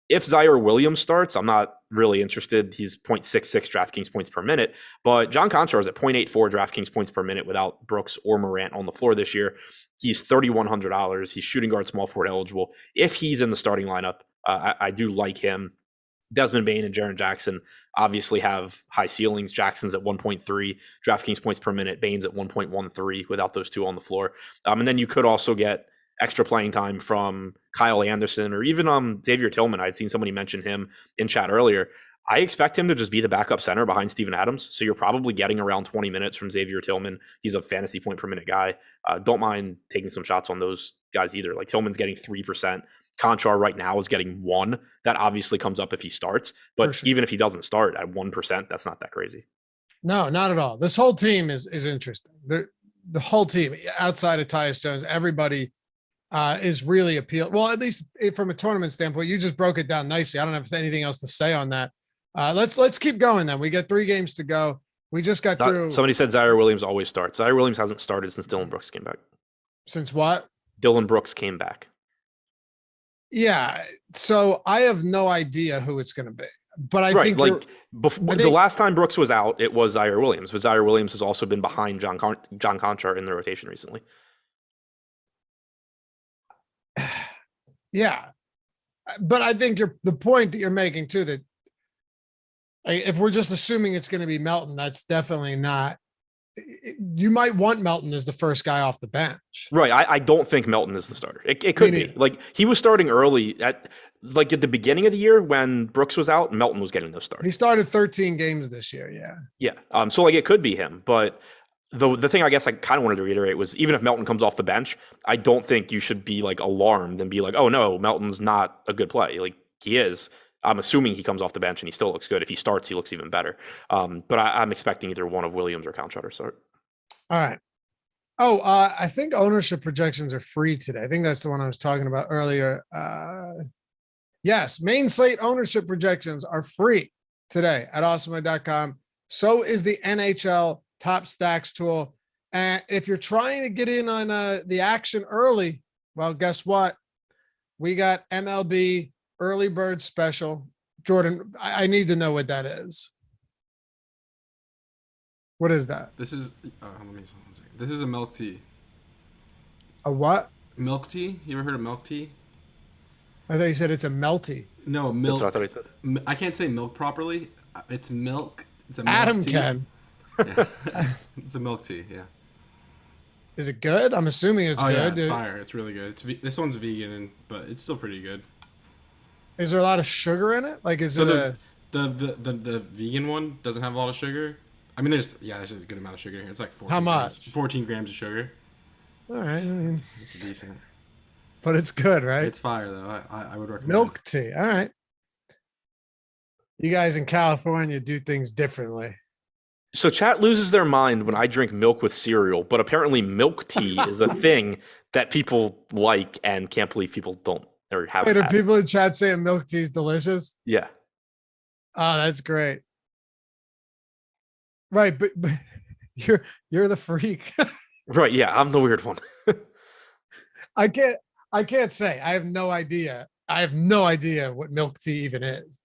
If Zaire Williams starts, I'm not really interested. He's 0.66 DraftKings points per minute. But John Conchar is at 0.84 DraftKings points per minute without Brooks or Morant on the floor this year. He's $3,100. He's shooting guard, small forward eligible. If he's in the starting lineup, I do like him. Desmond Bane and Jaren Jackson obviously have high ceilings. Jackson's at 1.3 DraftKings points per minute. Bane's at 1.13 without those 2 on the floor. And then you could also get extra playing time from Kyle Anderson or even Xavier Tillman. I'd seen somebody mention him in chat earlier. I expect him to just be the backup center behind Steven Adams. So you're probably getting around 20 minutes from Xavier Tillman. He's a fantasy point per minute guy. Don't mind taking some shots on those guys either. Like Tillman's getting 3%. Conchar right now is getting 1. That obviously comes up if he starts, but sure, even if he doesn't start at 1%, that's not that crazy. No, not at all. This whole team is interesting. The whole team outside of Tyus Jones, everybody is really appealing. Well, at least from a tournament standpoint, you just broke it down nicely. I don't have anything else to say on that. Let's keep going then. We got 3 games to go. We just got through. Somebody said Zaire Williams always starts. Zaire Williams hasn't started since Dylan Brooks came back. Since what? Dylan Brooks came back. Yeah. So I have no idea who it's going to be, but I think the last time Brooks was out, it was Zaire Williams, but Zaire Williams has also been behind John Conchar in the rotation recently. Yeah. But I think the point that you're making too, that if we're just assuming it's going to be Melton, that's definitely not. You might want Melton as the first guy off the bench. Right. I don't think Melton is the starter. It could be. Like he was starting early at the beginning of the year when Brooks was out, Melton was getting those starts. He started 13 games this year. Yeah. Yeah. So it could be him. But the thing I guess I kind of wanted to reiterate was even if Melton comes off the bench, I don't think you should be like alarmed and be like, oh no, Melton's not a good play. Like he is. I'm assuming he comes off the bench and he still looks good. If he starts, he looks even better. But I'm expecting either one of Williams or Conchar to start. All right. Oh, I think ownership projections are free today. I think that's the one I was talking about earlier. Yes, main slate ownership projections are free today at Awesemo.com. So is the NHL top stacks tool. And if you're trying to get in on the action early, well, guess what? We got MLB early bird special. Jordan, I need to know what that is. What is that? This is let me just one second. This is a milk tea. A what? Milk tea? You ever heard of milk tea? I thought you said it's a melty. No, milk. That's what I thought he said. I can't say milk properly. It's milk. It's a milk Adam tea. can. Yeah. It's a milk tea. Yeah. Is it good? I'm assuming it's good. Yeah, it's fire. It's really good. This one's vegan, but it's still pretty good. Is there a lot of sugar in it? Like, is So it the vegan one doesn't have a lot of sugar. I mean, there's a good amount of sugar here. It's like 14 How grams, much? 14 grams of sugar. All right. I mean, It's decent. but it's good, right? It's fire though. I would recommend. Milk tea. All right. You guys in California do things differently. So chat loses their mind when I drink milk with cereal, but apparently milk tea is a thing that people like and can't believe people don't or Wait, haven't are had. people in chat saying milk tea is delicious? Yeah. Oh, that's great. Right, but you're the freak. Right. Yeah. I'm the weird one. I can't say. I have no idea. I have no idea what milk tea even is.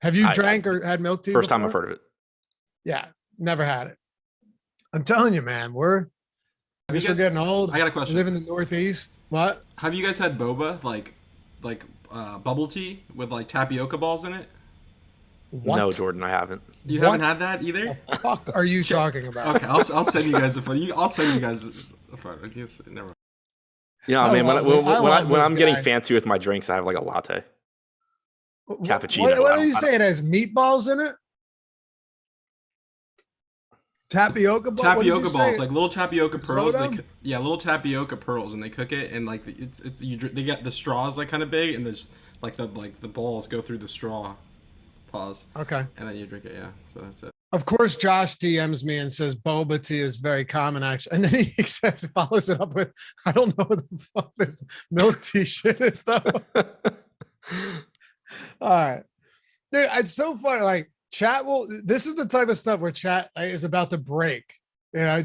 Have you drank or had milk tea? First time I've before? heard of it. Yeah, never had it. I'm telling you, man, we're getting old. I got a We question. live in the Northeast. What? Have you guys had boba like bubble tea with like tapioca balls in it? What? No, Jordan, I haven't. You What? haven't had that either? The fuck are you talking about? Okay, I'll send you guys a photo. I'll send you guys a photo. Never mind. Yeah, I man. love When this I'm getting guy. fancy with my drinks, I have like a latte. Cappuccino. What I are you don't- saying? It has meatballs in it? Tapioca balls? Tapioca balls, like little tapioca pearls. Soda? Little tapioca pearls, and they cook it, and like they get the straws like kind of big, and there's like the balls go through the straw. Pause. Okay. And then you drink it. Yeah. So that's it. Of course, Josh DMs me and says boba tea is very common, actually. And then he follows it up with, I don't know what the fuck this milk tea shit is, though. All right. Dude, it's so funny. Like, this is the type of stuff where chat is about to break. You know,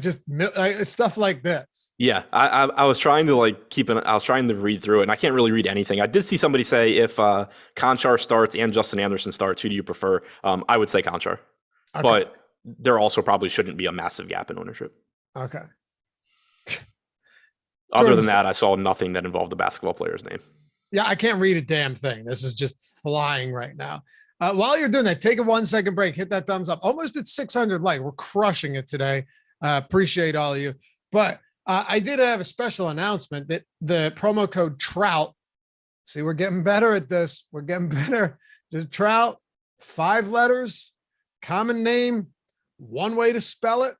stuff like this. Yeah, I was trying to I was trying to read through it, and I can't really read anything. I did see somebody say if Conchar starts and Justin Anderson starts, who do you prefer? I would say Conchar, Okay. but there also probably shouldn't be a massive gap in ownership. Okay. Other Jordan, than that, I saw nothing that involved the basketball player's name. Yeah, I can't read a damn thing. This is just flying right now. While you're doing that, take a 1 second break, hit that thumbs up. Almost at 600 likes. We're crushing it today. Appreciate all of you. But I did have a special announcement that the promo code TROUT. See, we're getting better at this. We're getting better. Just TROUT, 5 letters, common name, one way to spell it.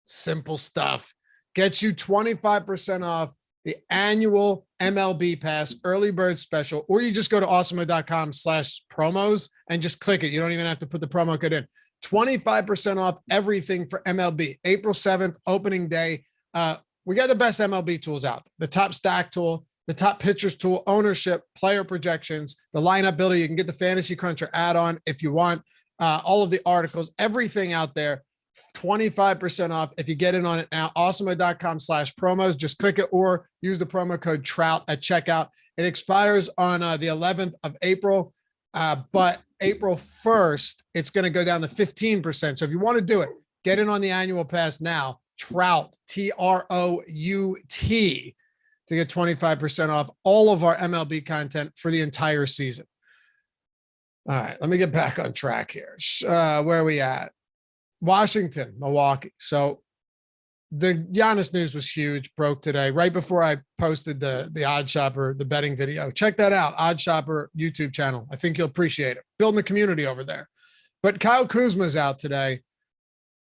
Simple stuff. Gets you 25% off the annual MLB Pass early bird special, or you just go to awesemo.com/promos and just click it. You don't even have to put the promo code in. 25% off everything for MLB. April 7th, opening day. We got the best MLB tools out. The top stack tool, the top pitchers tool, ownership, player projections, the lineup builder. You can get the Fantasy Cruncher add-on if you want. All of the articles, everything out there. 25% off if you get in on it now. Awesemo.com/promos. Just click it or use the promo code TROUT at checkout. It expires on the 11th of April, but April 1st, it's going to go down to 15%. So if you want to do it, get in on the annual pass now. TROUT, TROUT, to get 25% off all of our MLB content for the entire season. All right, let me get back on track here. Where are we at? Washington, Milwaukee. So the Giannis news was huge, broke today, right before I posted the Odd Shopper, the betting video. Check that out, Odd Shopper YouTube channel. I think you'll appreciate it. Building the community over there. But Kyle Kuzma's out today.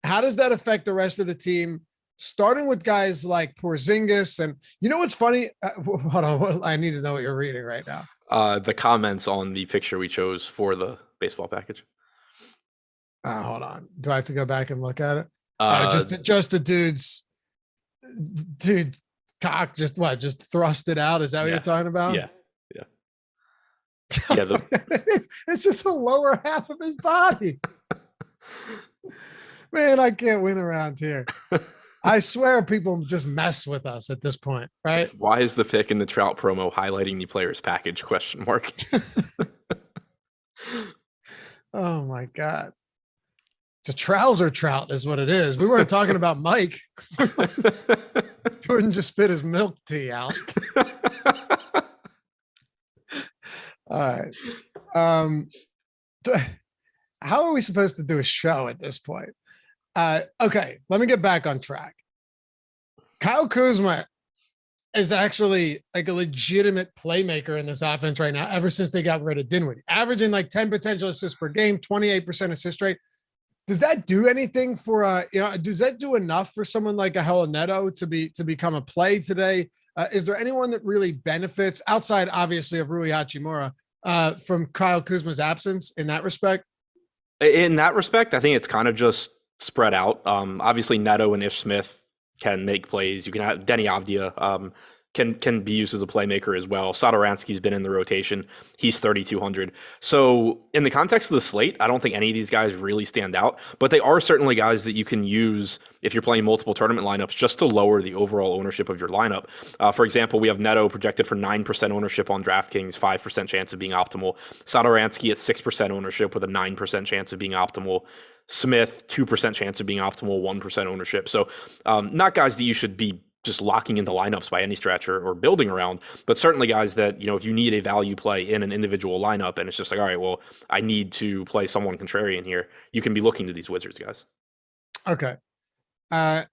How does that affect the rest of the team? Starting with guys like Porzingis. And you know what's funny? Hold on, I need to know what you're reading right now. The comments on the picture we chose for the baseball package. Hold on. Do I have to go back and look at it? Just the dude cock just thrust it out. Is that what you're talking about? Yeah. Yeah, it's just the lower half of his body. Man, I can't win around here. I swear people just mess with us at this point, right? Why is the pick in the Trout promo highlighting the player's package? ? Oh my God. It's a trouser trout is what it is. We weren't talking about Mike. Jordan just spit his milk tea out. All right. How are we supposed to do a show at this point? Okay, let me get back on track. Kyle Kuzma is actually like a legitimate playmaker in this offense right now, ever since they got rid of Dinwiddie, averaging like 10 potential assists per game, 28% assist rate. Does that do anything for does that do enough for someone like a Hella Neto to become a play today? Is there anyone that really benefits outside, obviously, of Rui Hachimura from Kyle Kuzma's absence in that respect? In that respect, I think it's kind of just spread out. Obviously, Neto and Ish Smith can make plays. You can have Denny Avdia can be used as a playmaker as well. Satoransky's been in the rotation. He's 3,200. So in the context of the slate, I don't think any of these guys really stand out, but they are certainly guys that you can use if you're playing multiple tournament lineups just to lower the overall ownership of your lineup. For example, we have Neto projected for 9% ownership on DraftKings, 5% chance of being optimal. Satoransky at 6% ownership with a 9% chance of being optimal. Smith, 2% chance of being optimal, 1% ownership. So not guys that you should be just locking into lineups by any stretch or building around, but certainly guys that, if you need a value play in an individual lineup and it's just like, all right, well, I need to play someone contrarian here, you can be looking to these Wizards guys. Okay. How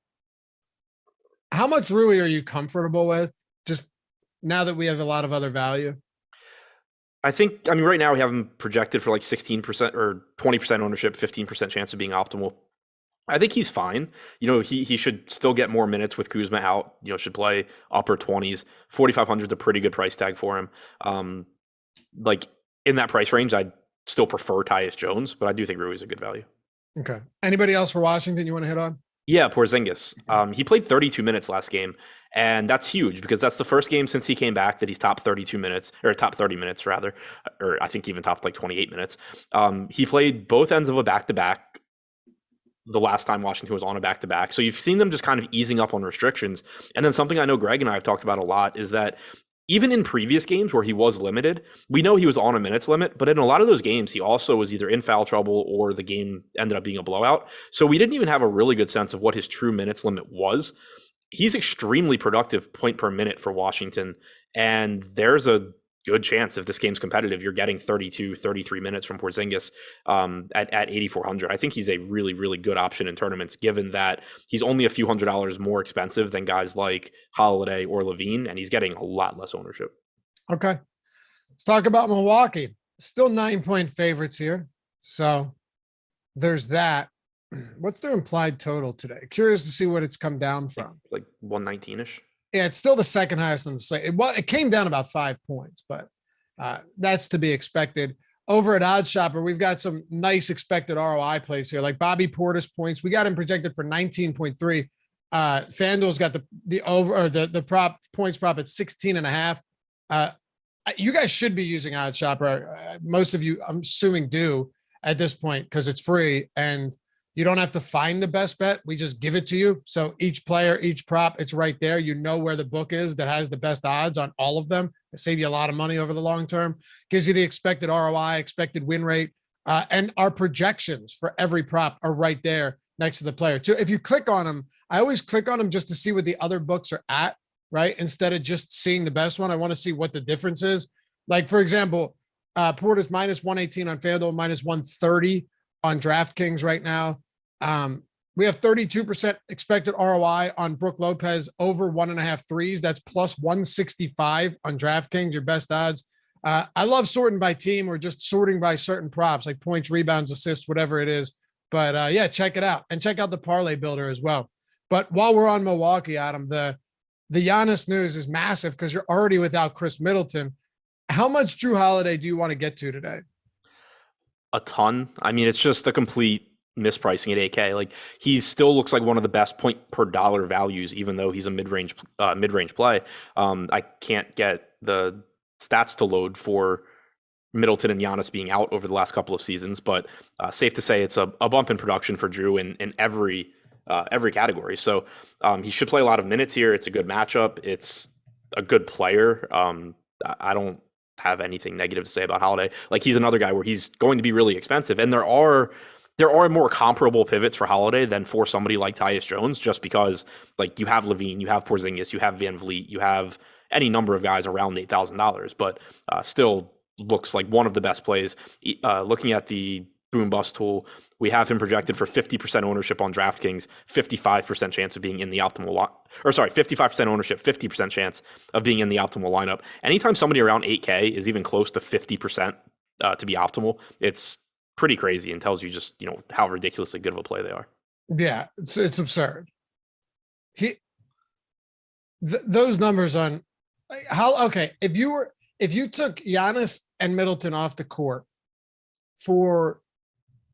much Rui are you comfortable with just now that we have a lot of other value? I mean, right now we have him projected for like 16% or 20% ownership, 15% chance of being optimal. I think he's fine. He should still get more minutes with Kuzma out. Should play upper 20s. 4,500 is a pretty good price tag for him. Like in that price range, I'd still prefer Tyus Jones, but I do think Rui is a good value. Okay. Anybody else for Washington you want to hit on? Yeah, Porzingis. He played 32 minutes last game, and that's huge because that's the first game since he came back that he's top 32 minutes, or top 30 minutes rather, or I think even top like 28 minutes. He played both ends of a back-to-back the last time Washington was on a back-to-back. So you've seen them just kind of easing up on restrictions. And then something I know Greg and I have talked about a lot is that even in previous games where he was limited, we know he was on a minutes limit, but in a lot of those games, he also was either in foul trouble or the game ended up being a blowout. So we didn't even have a really good sense of what his true minutes limit was. He's extremely productive point per minute for Washington. And there's a good chance if this game's competitive, you're getting 32, 33 minutes from Porzingis at 8,400. I think he's a really, really good option in tournaments, given that he's only a few $100s more expensive than guys like Holiday or Levine, and he's getting a lot less ownership. Okay. Let's talk about Milwaukee. Still 9-point favorites here. So there's that. What's their implied total today? Curious to see what it's come down from. Like 119-ish. Yeah, it's still the second highest on the slate. It came down about 5 points, but that's to be expected. Over at Odds Shopper, we've got some nice expected ROI plays here, like Bobby Portis points. We got him projected for 19.3. FanDuel's got the over or the prop points prop at 16.5. You guys should be using Odds Shopper. Most of you, I'm assuming, do at this point because it's free and you don't have to find the best bet. We just give it to you. So each player, each prop, it's right there. You know where the book is that has the best odds on all of them. It saves you a lot of money over the long term. Gives you the expected ROI, expected win rate, and our projections for every prop are right there next to the player. So if you click on them, I always click on them just to see what the other books are at, right? Instead of just seeing the best one, I want to see what the difference is. Like, for example, Portis minus 118 on FanDuel, minus 130 on DraftKings right now. We have 32% expected ROI on Brook Lopez over 1.5 threes. That's plus 165 on DraftKings, your best odds. I love sorting by team or just sorting by certain props like points, rebounds, assists, whatever it is. But yeah, check it out and check out the parlay builder as well. But while we're on Milwaukee, Adam, the Giannis news is massive because you're already without Chris Middleton. How much Drew Holiday do you want to get to today? A ton. I mean, it's just a complete mispricing at 8K. Like, he still looks like one of the best point per dollar values, even though he's a mid-range play. I can't get the stats to load for Middleton and Giannis being out over the last couple of seasons, but safe to say it's a bump in production for Drew in every category. So he should play a lot of minutes here. It's a good matchup. It's a good player. I don't have anything negative to say about Holiday. Like, he's another guy where he's going to be really expensive, and there are more comparable pivots for Holiday than for somebody like Tyus Jones, just because, like, you have Levine, you have Porzingis, you have Van Vliet, you have any number of guys around $8,000, but still looks like one of the best plays. Looking at the boom bust tool, we have him projected for 50% ownership on DraftKings, 55% chance of being in the optimal 55% ownership, 50% chance of being in the optimal lineup. Anytime somebody around 8K is even close to 50% to be optimal, it's pretty crazy and tells you just, how ridiculously good of a play they are. Yeah, it's absurd. Those numbers on if you took Giannis and Middleton off the court for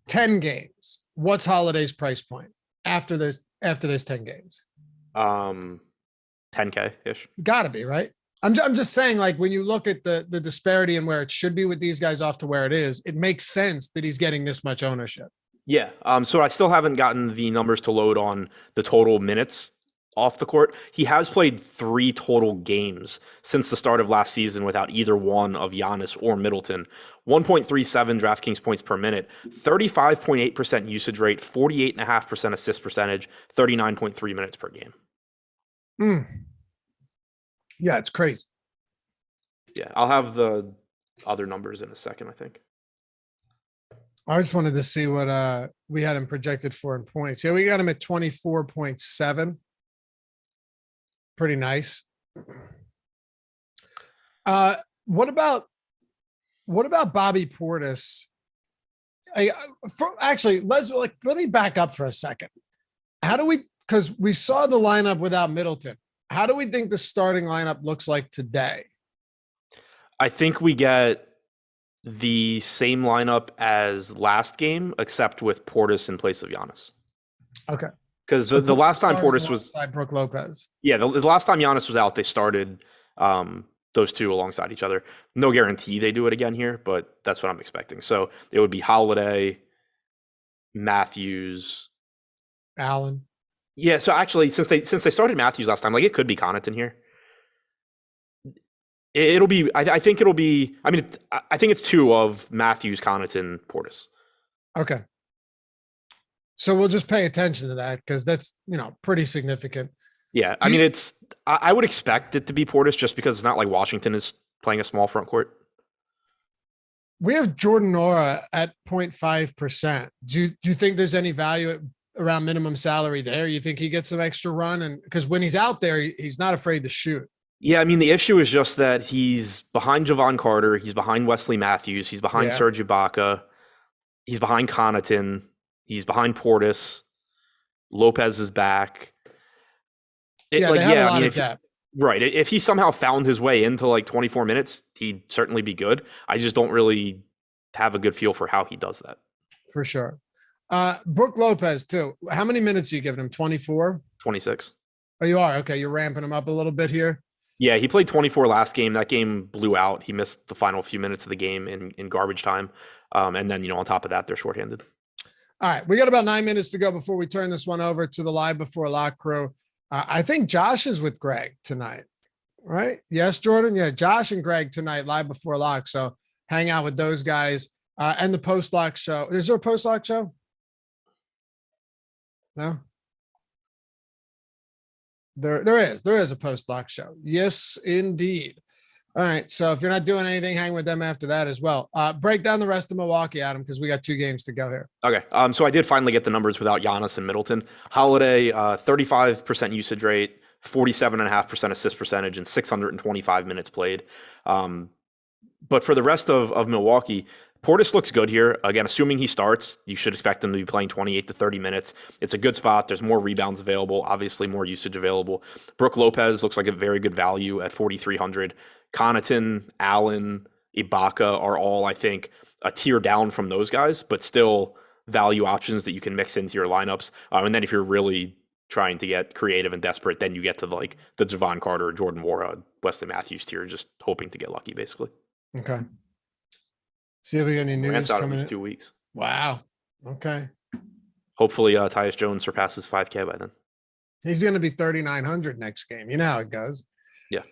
10 games, what's Holiday's price point after those 10 games? 10K ish. Gotta be, right? I'm just saying, like, when you look at the disparity and where it should be with these guys off to where it is, it makes sense that he's getting this much ownership. Yeah. So I still haven't gotten the numbers to load on the total minutes off the court. He has played 3 total games since the start of last season without either one of Giannis or Middleton. 1.37 DraftKings points per minute, 35.8% usage rate, 48.5% assist percentage, 39.3 minutes per game. Yeah, it's crazy. Yeah, I'll have the other numbers in a second, I think. I just wanted to see what we had him projected for in points. Yeah, we got him at 24.7. Pretty nice. What about Bobby Portis? Let me back up for a second. Because we saw the lineup without Middleton. How do we think the starting lineup looks like today? I think we get the same lineup as last game, except with Portis in place of Giannis. Okay. Because the last time Portis was Brook Lopez. Yeah, the last time Giannis was out, they started those two alongside each other. No guarantee they do it again here, but that's what I'm expecting. So it would be Holiday, Matthews, Allen. Yeah, so actually, since they started Matthews last time, like, it could be Connaughton here. It'll be. I think it'll be. I mean, I think it's 2 of Matthews, Connaughton, Portis. Okay. So we'll just pay attention to that because that's, pretty significant. Yeah, I mean, I would expect it to be Portis just because it's not like Washington is playing a small front court. We have Jordan Nora at 0.5%. Do you think there's any value around minimum salary there? You think he gets some extra run? And because when he's out there, he's not afraid to shoot. Yeah, I mean, the issue is just that he's behind Javon Carter, he's behind Wesley Matthews, he's behind Serge Ibaka, he's behind Connaughton, he's behind Portis, Lopez is back. They have a lot of depth. Right. If he somehow found his way into like 24 minutes, he'd certainly be good. I just don't really have a good feel for how he does that. For sure. Brook Lopez too. How many minutes are you giving him? 24? 26. Oh, you are? Okay. You're ramping him up a little bit here. Yeah, he played 24 last game. That game blew out. He missed the final few minutes of the game in garbage time. And then, on top of that, they're shorthanded. All right. We got about 9 minutes to go before we turn this one over to the Live Before Lock crew. I think Josh is with Greg tonight, right? Yes, Jordan? Yeah, Josh and Greg tonight, Live Before Lock. So hang out with those guys and the post-lock show. Is there a post-lock show? No? There is a post-lock show. Yes, indeed. All right. So if you're not doing anything, hang with them after that as well. Break down the rest of Milwaukee, Adam, because we got 2 games to go here. Okay. So I did finally get the numbers without Giannis and Middleton. Holiday, 35% usage rate, 47.5% assist percentage, and 625 minutes played. But for the rest of Milwaukee, Portis looks good here. Again, assuming he starts, you should expect him to be playing 28 to 30 minutes. It's a good spot. There's more rebounds available, obviously more usage available. Brook Lopez looks like a very good value at 4,300. Connaughton, Allen, Ibaka are all, I think, a tier down from those guys, but still value options that you can mix into your lineups. And then if you're really trying to get creative and desperate, then you get to the Javon Carter, Jordan Nwora, Wesley Matthews tier, just hoping to get lucky, basically. Okay. See if we get any news Grant's out at coming least in. 2 weeks. Wow. Okay. Hopefully, Tyus Jones surpasses 5K by then. He's going to be 3,900 next game. You know how it goes. Yeah.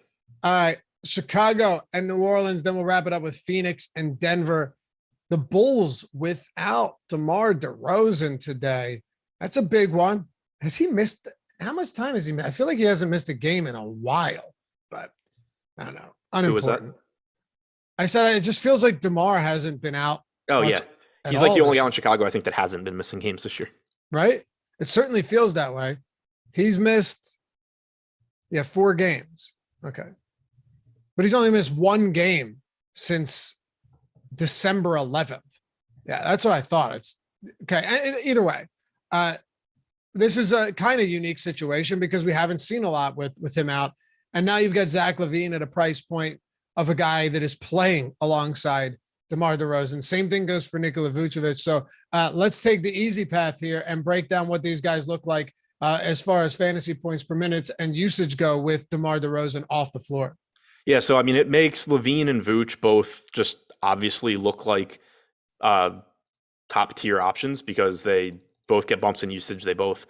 All right. Chicago and New Orleans. Then we'll wrap it up with Phoenix and Denver. The Bulls without DeMar DeRozan today. That's a big one. Has he missed? How much time has he missed? I feel like he hasn't missed a game in a while, but I don't know. Unimportant. Who was that? I said it just feels like DeMar hasn't been out. Oh, much yeah. at He's like all the only this guy in Chicago, I think, that hasn't been missing games this year. right? It certainly feels that way. He's missed, 4 games. Okay. But he's only missed 1 game since December 11th. Yeah, that's what I thought. It's okay. And either way, this is a kind of unique situation because we haven't seen a lot with him out. And now you've got Zach LaVine at a price point of a guy that is playing alongside DeMar DeRozan. Same thing goes for Nikola Vucevic. So let's take the easy path here and break down what these guys look like as far as fantasy points per minute and usage go with DeMar DeRozan off the floor. Yeah, so I mean, it makes LaVine and Vooch both just obviously look like top tier options because they both get bumps in usage. They both,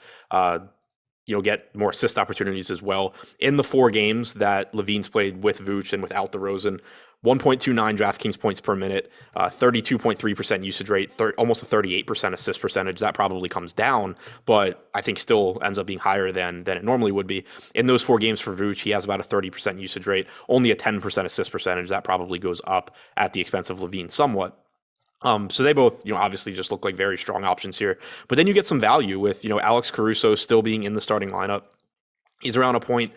get more assist opportunities as well. In the 4 games that LaVine's played with Vooch and without DeRozan, 1.29 DraftKings points per minute, 32.3% usage rate, almost a 38% assist percentage. That probably comes down, but I think still ends up being higher than it normally would be. In those 4 games for Vooch, he has about a 30% usage rate, only a 10% assist percentage. That probably goes up at the expense of LaVine somewhat. So they both, obviously just look like very strong options here. But then you get some value with, Alex Caruso still being in the starting lineup. He's around a 0.85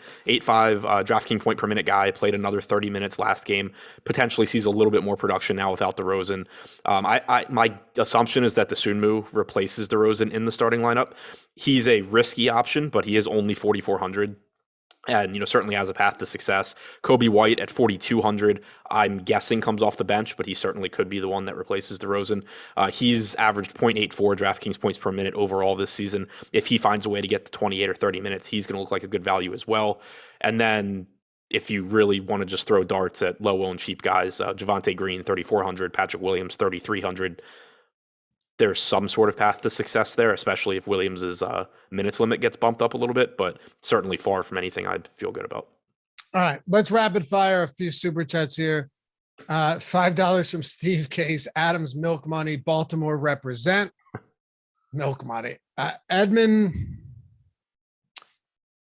DraftKings point per minute guy, played another 30 minutes last game, potentially sees a little bit more production now without DeRozan. My assumption is that DeSunmu replaces DeRozan in the starting lineup. He's a risky option, but he is only 4,400. And, certainly has a path to success. Kobe White at 4,200, I'm guessing comes off the bench, but he certainly could be the one that replaces DeRozan. He's averaged 0.84 DraftKings points per minute overall this season. If he finds a way to get to 28 or 30 minutes, he's going to look like a good value as well. And then if you really want to just throw darts at low-owned cheap guys, Javonte Green, 3,400, Patrick Williams, 3,300. There's some sort of path to success there, especially if Williams' minutes limit gets bumped up a little bit, but certainly far from anything I'd feel good about. All right, let's rapid fire a few super chats here. $5 from Steve Case, Adams Milk Money, Baltimore represent. Milk Money. Edmund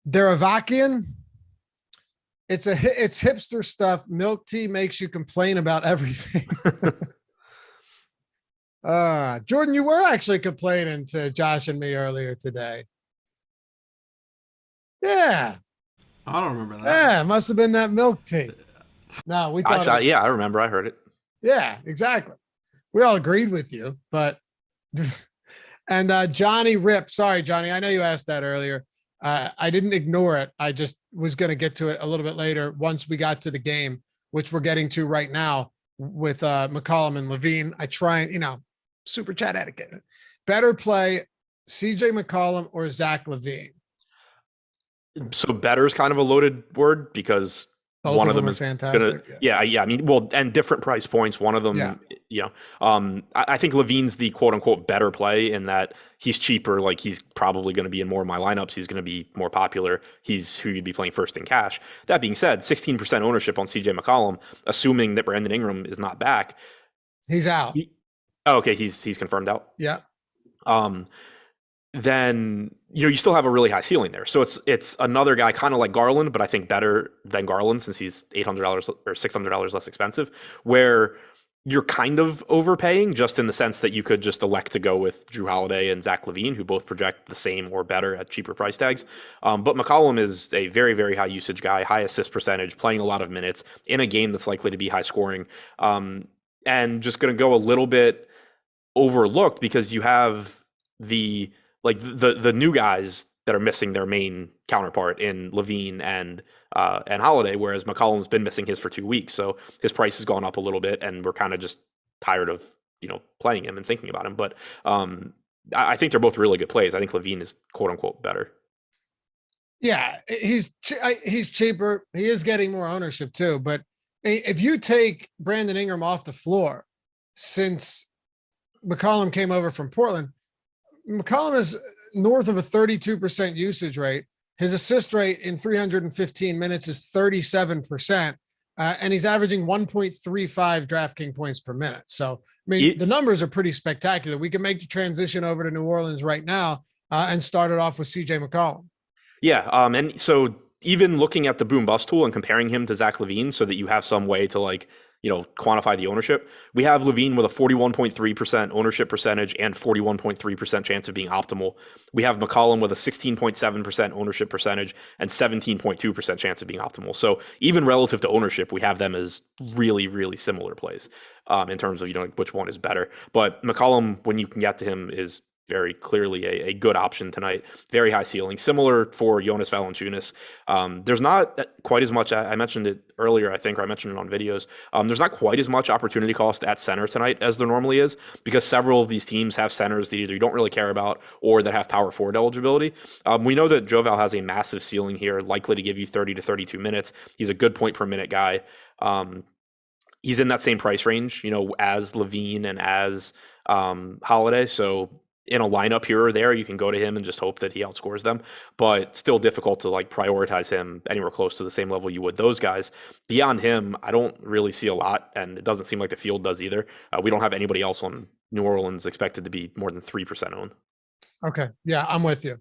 Deravakian. It's hipster stuff. Milk tea makes you complain about everything. Jordan, you were actually complaining to Josh and me earlier today. Yeah. I don't remember that. Yeah, it must have been that milk tea. No, we thought. I remember. I heard it. Yeah, exactly. We all agreed with you, but and Johnny Rip. Sorry, Johnny. I know you asked that earlier. I didn't ignore it. I just was going to get to it a little bit later once we got to the game, which we're getting to right now with McCollum and LaVine. I try and, super chat etiquette. Better play CJ McCollum or Zach LaVine? So better is kind of a loaded word because both one of them are is fantastic. Yeah. I mean, and different price points. One of them, I think LaVine's the quote unquote better play in that he's cheaper. Like he's probably going to be in more of my lineups. He's going to be more popular. He's who you'd be playing first in cash. That being said, 16% ownership on CJ McCollum, assuming that Brandon Ingram is not back. He's out. Okay. He's confirmed out. Yeah. Then you still have a really high ceiling there. So it's another guy kind of like Garland, but I think better than Garland since he's $800 or $600 less expensive, where you're kind of overpaying just in the sense that you could just elect to go with Drew Holiday and Zach LaVine, who both project the same or better at cheaper price tags. But McCollum is a very, very high usage guy, high assist percentage, playing a lot of minutes in a game that's likely to be high scoring, and just going to go a little bit overlooked because you have the new guys that are missing their main counterpart in LaVine and Holiday, whereas McCollum's been missing his for 2 weeks. So his price has gone up a little bit and we're kind of just tired of, playing him and thinking about him. But I think they're both really good plays. I think LaVine is quote unquote better. Yeah, he's cheaper. He is getting more ownership too. But if you take Brandon Ingram off the floor, since McCollum came over from Portland. McCollum is north of a 32% usage rate. His assist rate in 315 minutes is 37%. And he's averaging 1.35 DraftKings points per minute. So, I mean, the numbers are pretty spectacular. We can make the transition over to New Orleans right now and start it off with CJ McCollum. Yeah. And so even looking at the boom bust tool and comparing him to Zach LaVine so that you have some way to quantify the ownership, we have LaVine with a 41.3% ownership percentage and 41.3% chance of being optimal. We have McCollum with a 16.7% ownership percentage and 17.2% chance of being optimal. So even relative to ownership, we have them as really, really similar plays in terms of, which one is better. But McCollum, when you can get to him, is very clearly a good option tonight. Very high ceiling, similar for Jonas Valanciunas. There's not quite as much. I mentioned it earlier, I think, or I mentioned it on videos. There's not quite as much opportunity cost at center tonight as there normally is, because several of these teams have centers that either you don't really care about or that have power forward eligibility. We know that Joval has a massive ceiling here, likely to give you 30 to 32 minutes. He's a good point per minute guy. He's in that same price range, as LaVine and as Holiday. So in a lineup here or there, you can go to him and just hope that he outscores them, but still difficult to prioritize him anywhere close to the same level you would those guys. Beyond him, I don't really see a lot, and it doesn't seem like the field does either. We don't have anybody else on New Orleans expected to be more than 3% owned. Okay. Yeah, I'm with you.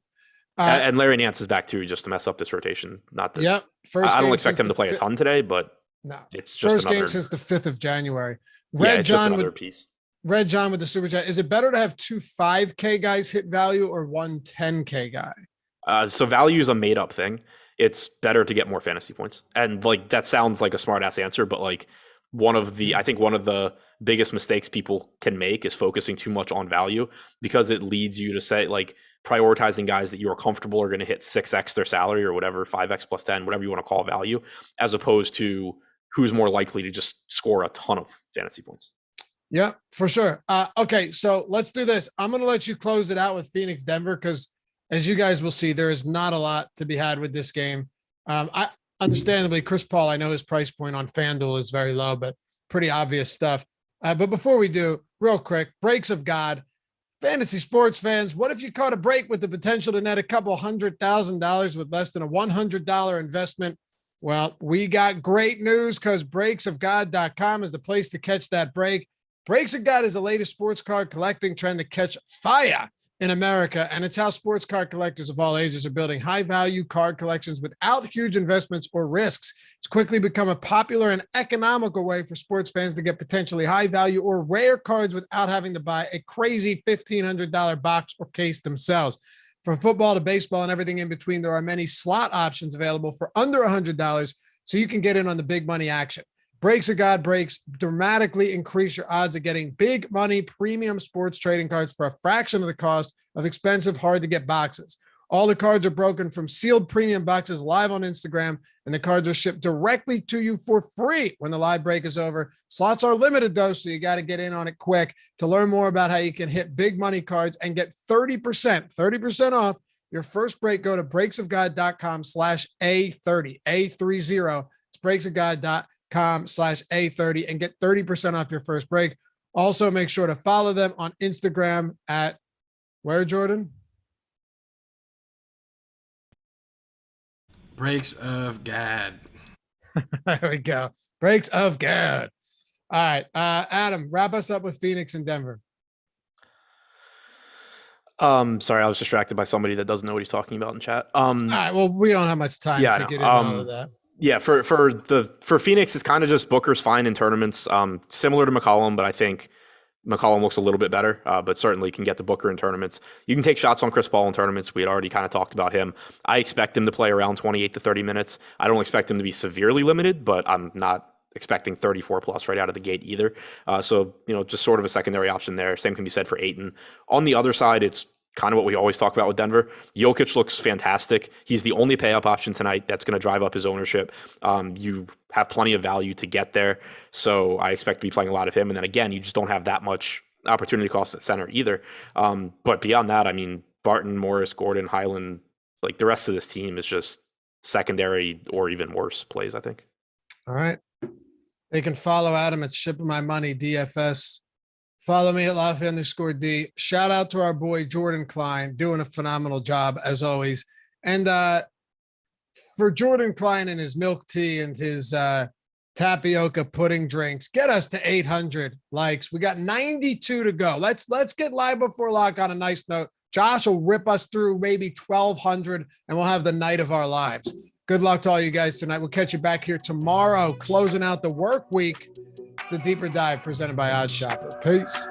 And Larry Nance is back too, just to mess up this rotation. Not that. Yeah. I don't expect him to play a ton today, but no, it's just first another game since the 5th of January. It's just another piece. Red John with the super chat. Is it better to have 2 5K guys hit value or 1 10K guy? So value is a made up thing. It's better to get more fantasy points. And that sounds like a smart ass answer, but I think one of the biggest mistakes people can make is focusing too much on value, because it leads you to say prioritizing guys that you are comfortable are going to hit 6x their salary or whatever, 5x plus 10, whatever you want to call value, as opposed to who's more likely to just score a ton of fantasy points. Yeah, for sure. Okay, so let's do this. I'm going to let you close it out with Phoenix Denver, because as you guys will see, there is not a lot to be had with this game. I understandably, Chris Paul, I know his price point on FanDuel is very low, but pretty obvious stuff. But before we do, real quick, breaks of God. Fantasy sports fans, what if you caught a break with the potential to net a couple $100,000 with less than a $100 investment? Well, we got great news, because breaksofgod.com is the place to catch that break. Breaks of God is the latest sports card collecting trend to catch fire in America, and it's how sports card collectors of all ages are building high-value card collections without huge investments or risks. It's quickly become a popular and economical way for sports fans to get potentially high-value or rare cards without having to buy a crazy $1,500 box or case themselves. From football to baseball and everything in between, there are many slot options available for under $100, so you can get in on the big money action. Breaks of God breaks dramatically increase your odds of getting big money premium sports trading cards for a fraction of the cost of expensive, hard to get boxes. All the cards are broken from sealed premium boxes live on Instagram, and the cards are shipped directly to you for free when the live break is over. Slots are limited though, so you got to get in on it quick. To learn more about how you can hit big money cards and get 30% off your first break, go to breaksofgod.com/A30, A30. It's breaksofgod.com/A30 and get 30% off your first break. Also, make sure to follow them on Instagram at where, Jordan? Breaks of God. There we go. Breaks of God. All right. Adam, wrap us up with Phoenix and Denver. Sorry, I was distracted by somebody that doesn't know what he's talking about in chat. All right. Well, we don't have much time to get into all of that. Yeah, for Phoenix, it's kind of just Booker's fine in tournaments. Similar to McCollum, but I think McCollum looks a little bit better, but certainly can get to Booker in tournaments. You can take shots on Chris Paul in tournaments. We had already kind of talked about him. I expect him to play around 28 to 30 minutes. I don't expect him to be severely limited, but I'm not expecting 34 plus right out of the gate either. So, just sort of a secondary option there. Same can be said for Ayton. On the other side, it's kind of what we always talk about with Denver. Jokic looks fantastic. He's the only pay up option tonight that's going to drive up his ownership. You have plenty of value to get there. So I expect to be playing a lot of him. And then again, you just don't have that much opportunity cost at center either. But beyond that, I mean, Barton, Morris, Gordon, Highland, like the rest of this team is just secondary or even worse plays, I think. All right. They can follow Adam at Shipping My Money DFS Follow me at Lafayette_D. Shout out to our boy Jordan Klein, doing a phenomenal job as always. And for Jordan Klein and his milk tea and his tapioca pudding drinks, get us to 800 likes. We got 92 to go. Let's get live before lock on a nice note. Josh will rip us through maybe 1,200, and we'll have the night of our lives. Good luck to all you guys tonight. We'll catch you back here tomorrow, closing out the work week. The Deeper Dive presented by Odd Shopper. Peace.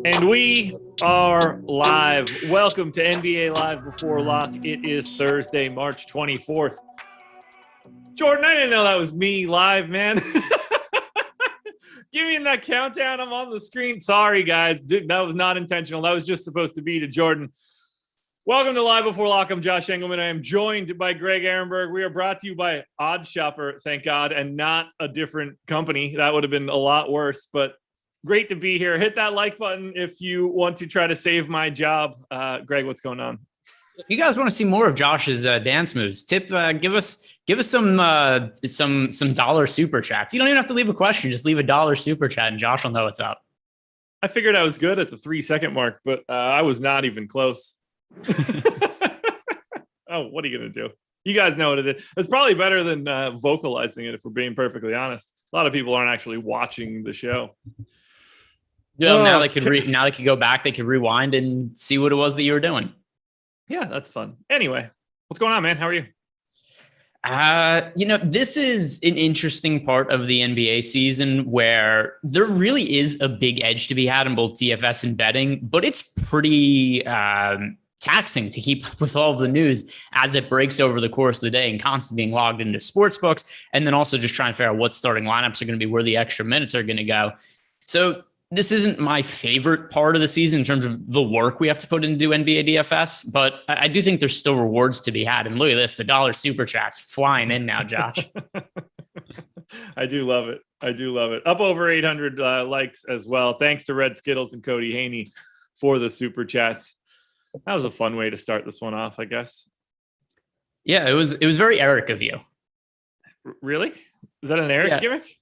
And we are live. Welcome to NBA Live Before Lock. It is Thursday, March 24th. Jordan, I didn't know that was me live, man. Give me that countdown. I'm on the screen. Sorry, guys. Dude, that was not intentional. That was just supposed to be to Jordan. Welcome to Live Before Lock. I'm Josh Engleman. I am joined by Greg Ehrenberg. We are brought to you by Odd Shopper, thank God, and not a different company. That would have been a lot worse, but great to be here. Hit that like button if you want to try to save my job. Greg, what's going on? If you guys want to see more of Josh's dance moves, give us some dollar super chats. You don't even have to leave a question; just leave a dollar super chat, and Josh will know what's up. I figured I was good at the 3-second mark, but I was not even close. Oh, what are you gonna do? You guys know what it is. It's probably better than vocalizing it, if we're being perfectly honest. A lot of people aren't actually watching the show. Well, now they could go back. They could rewind and see what it was that you were doing. Yeah, that's fun. Anyway, what's going on, man? How are you? This is an interesting part of the NBA season where there really is a big edge to be had in both DFS and betting, but it's pretty taxing to keep up with all of the news as it breaks over the course of the day and constantly being logged into sports books. And then also just trying to figure out what starting lineups are going to be, where the extra minutes are going to go. So this isn't my favorite part of the season in terms of the work we have to put into NBA DFS, but I do think there's still rewards to be had. And look at this, the dollar super chats flying in now, Josh. I do love it. Up over 800 likes as well. Thanks to Red Skittles and Cody Haney for the super chats. That was a fun way to start this one off, I guess. Yeah, it was very Eric of you. Really? Is that an Eric gimmick?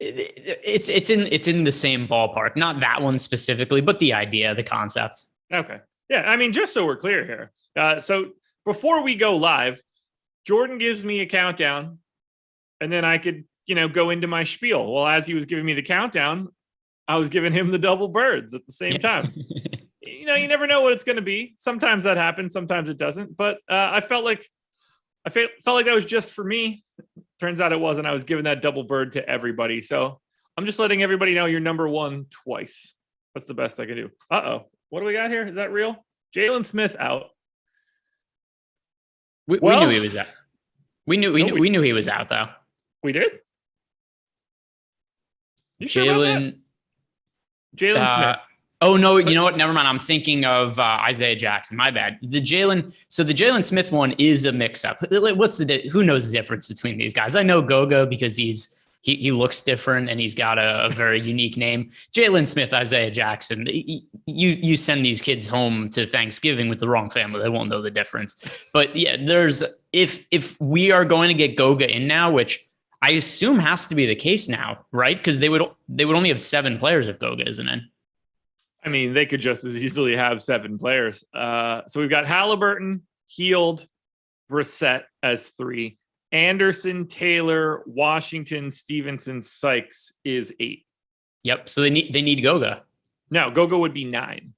It's in the same ballpark, not that one specifically, but the idea, the concept. Okay. Yeah. I mean, just so we're clear here. So before we go live, Jordan gives me a countdown and then I could, go into my spiel. Well, as he was giving me the countdown, I was giving him the double birds at the same time. You never know what it's going to be. Sometimes that happens. Sometimes it doesn't, but I felt like that was just for me. Turns out it wasn't. I was giving that double bird to everybody. So I'm just letting everybody know you're number one twice. That's the best I can do. Uh-oh. What do we got here? Is that real? Jalen Smith out. We knew he was out. We knew he was out, though. We did? Jalen Smith. Oh, no, you know what? Never mind. I'm thinking of Isaiah Jackson. My bad. The Jalen Smith one is a mix-up. Who knows the difference between these guys? I know Goga because he looks different and he's got a very unique name. Jalen Smith, Isaiah Jackson. You send these kids home to Thanksgiving with the wrong family, they won't know the difference. But yeah, if we are going to get Goga in now, which I assume has to be the case now, right? Because they would only have 7 players if Goga isn't in. I mean, they could just as easily have 7 players. So we've got Halliburton, Hield, Brissett as 3. Anderson, Taylor, Washington, Stevenson, Sykes is 8. Yep. So they need Goga. No, Goga would be 9.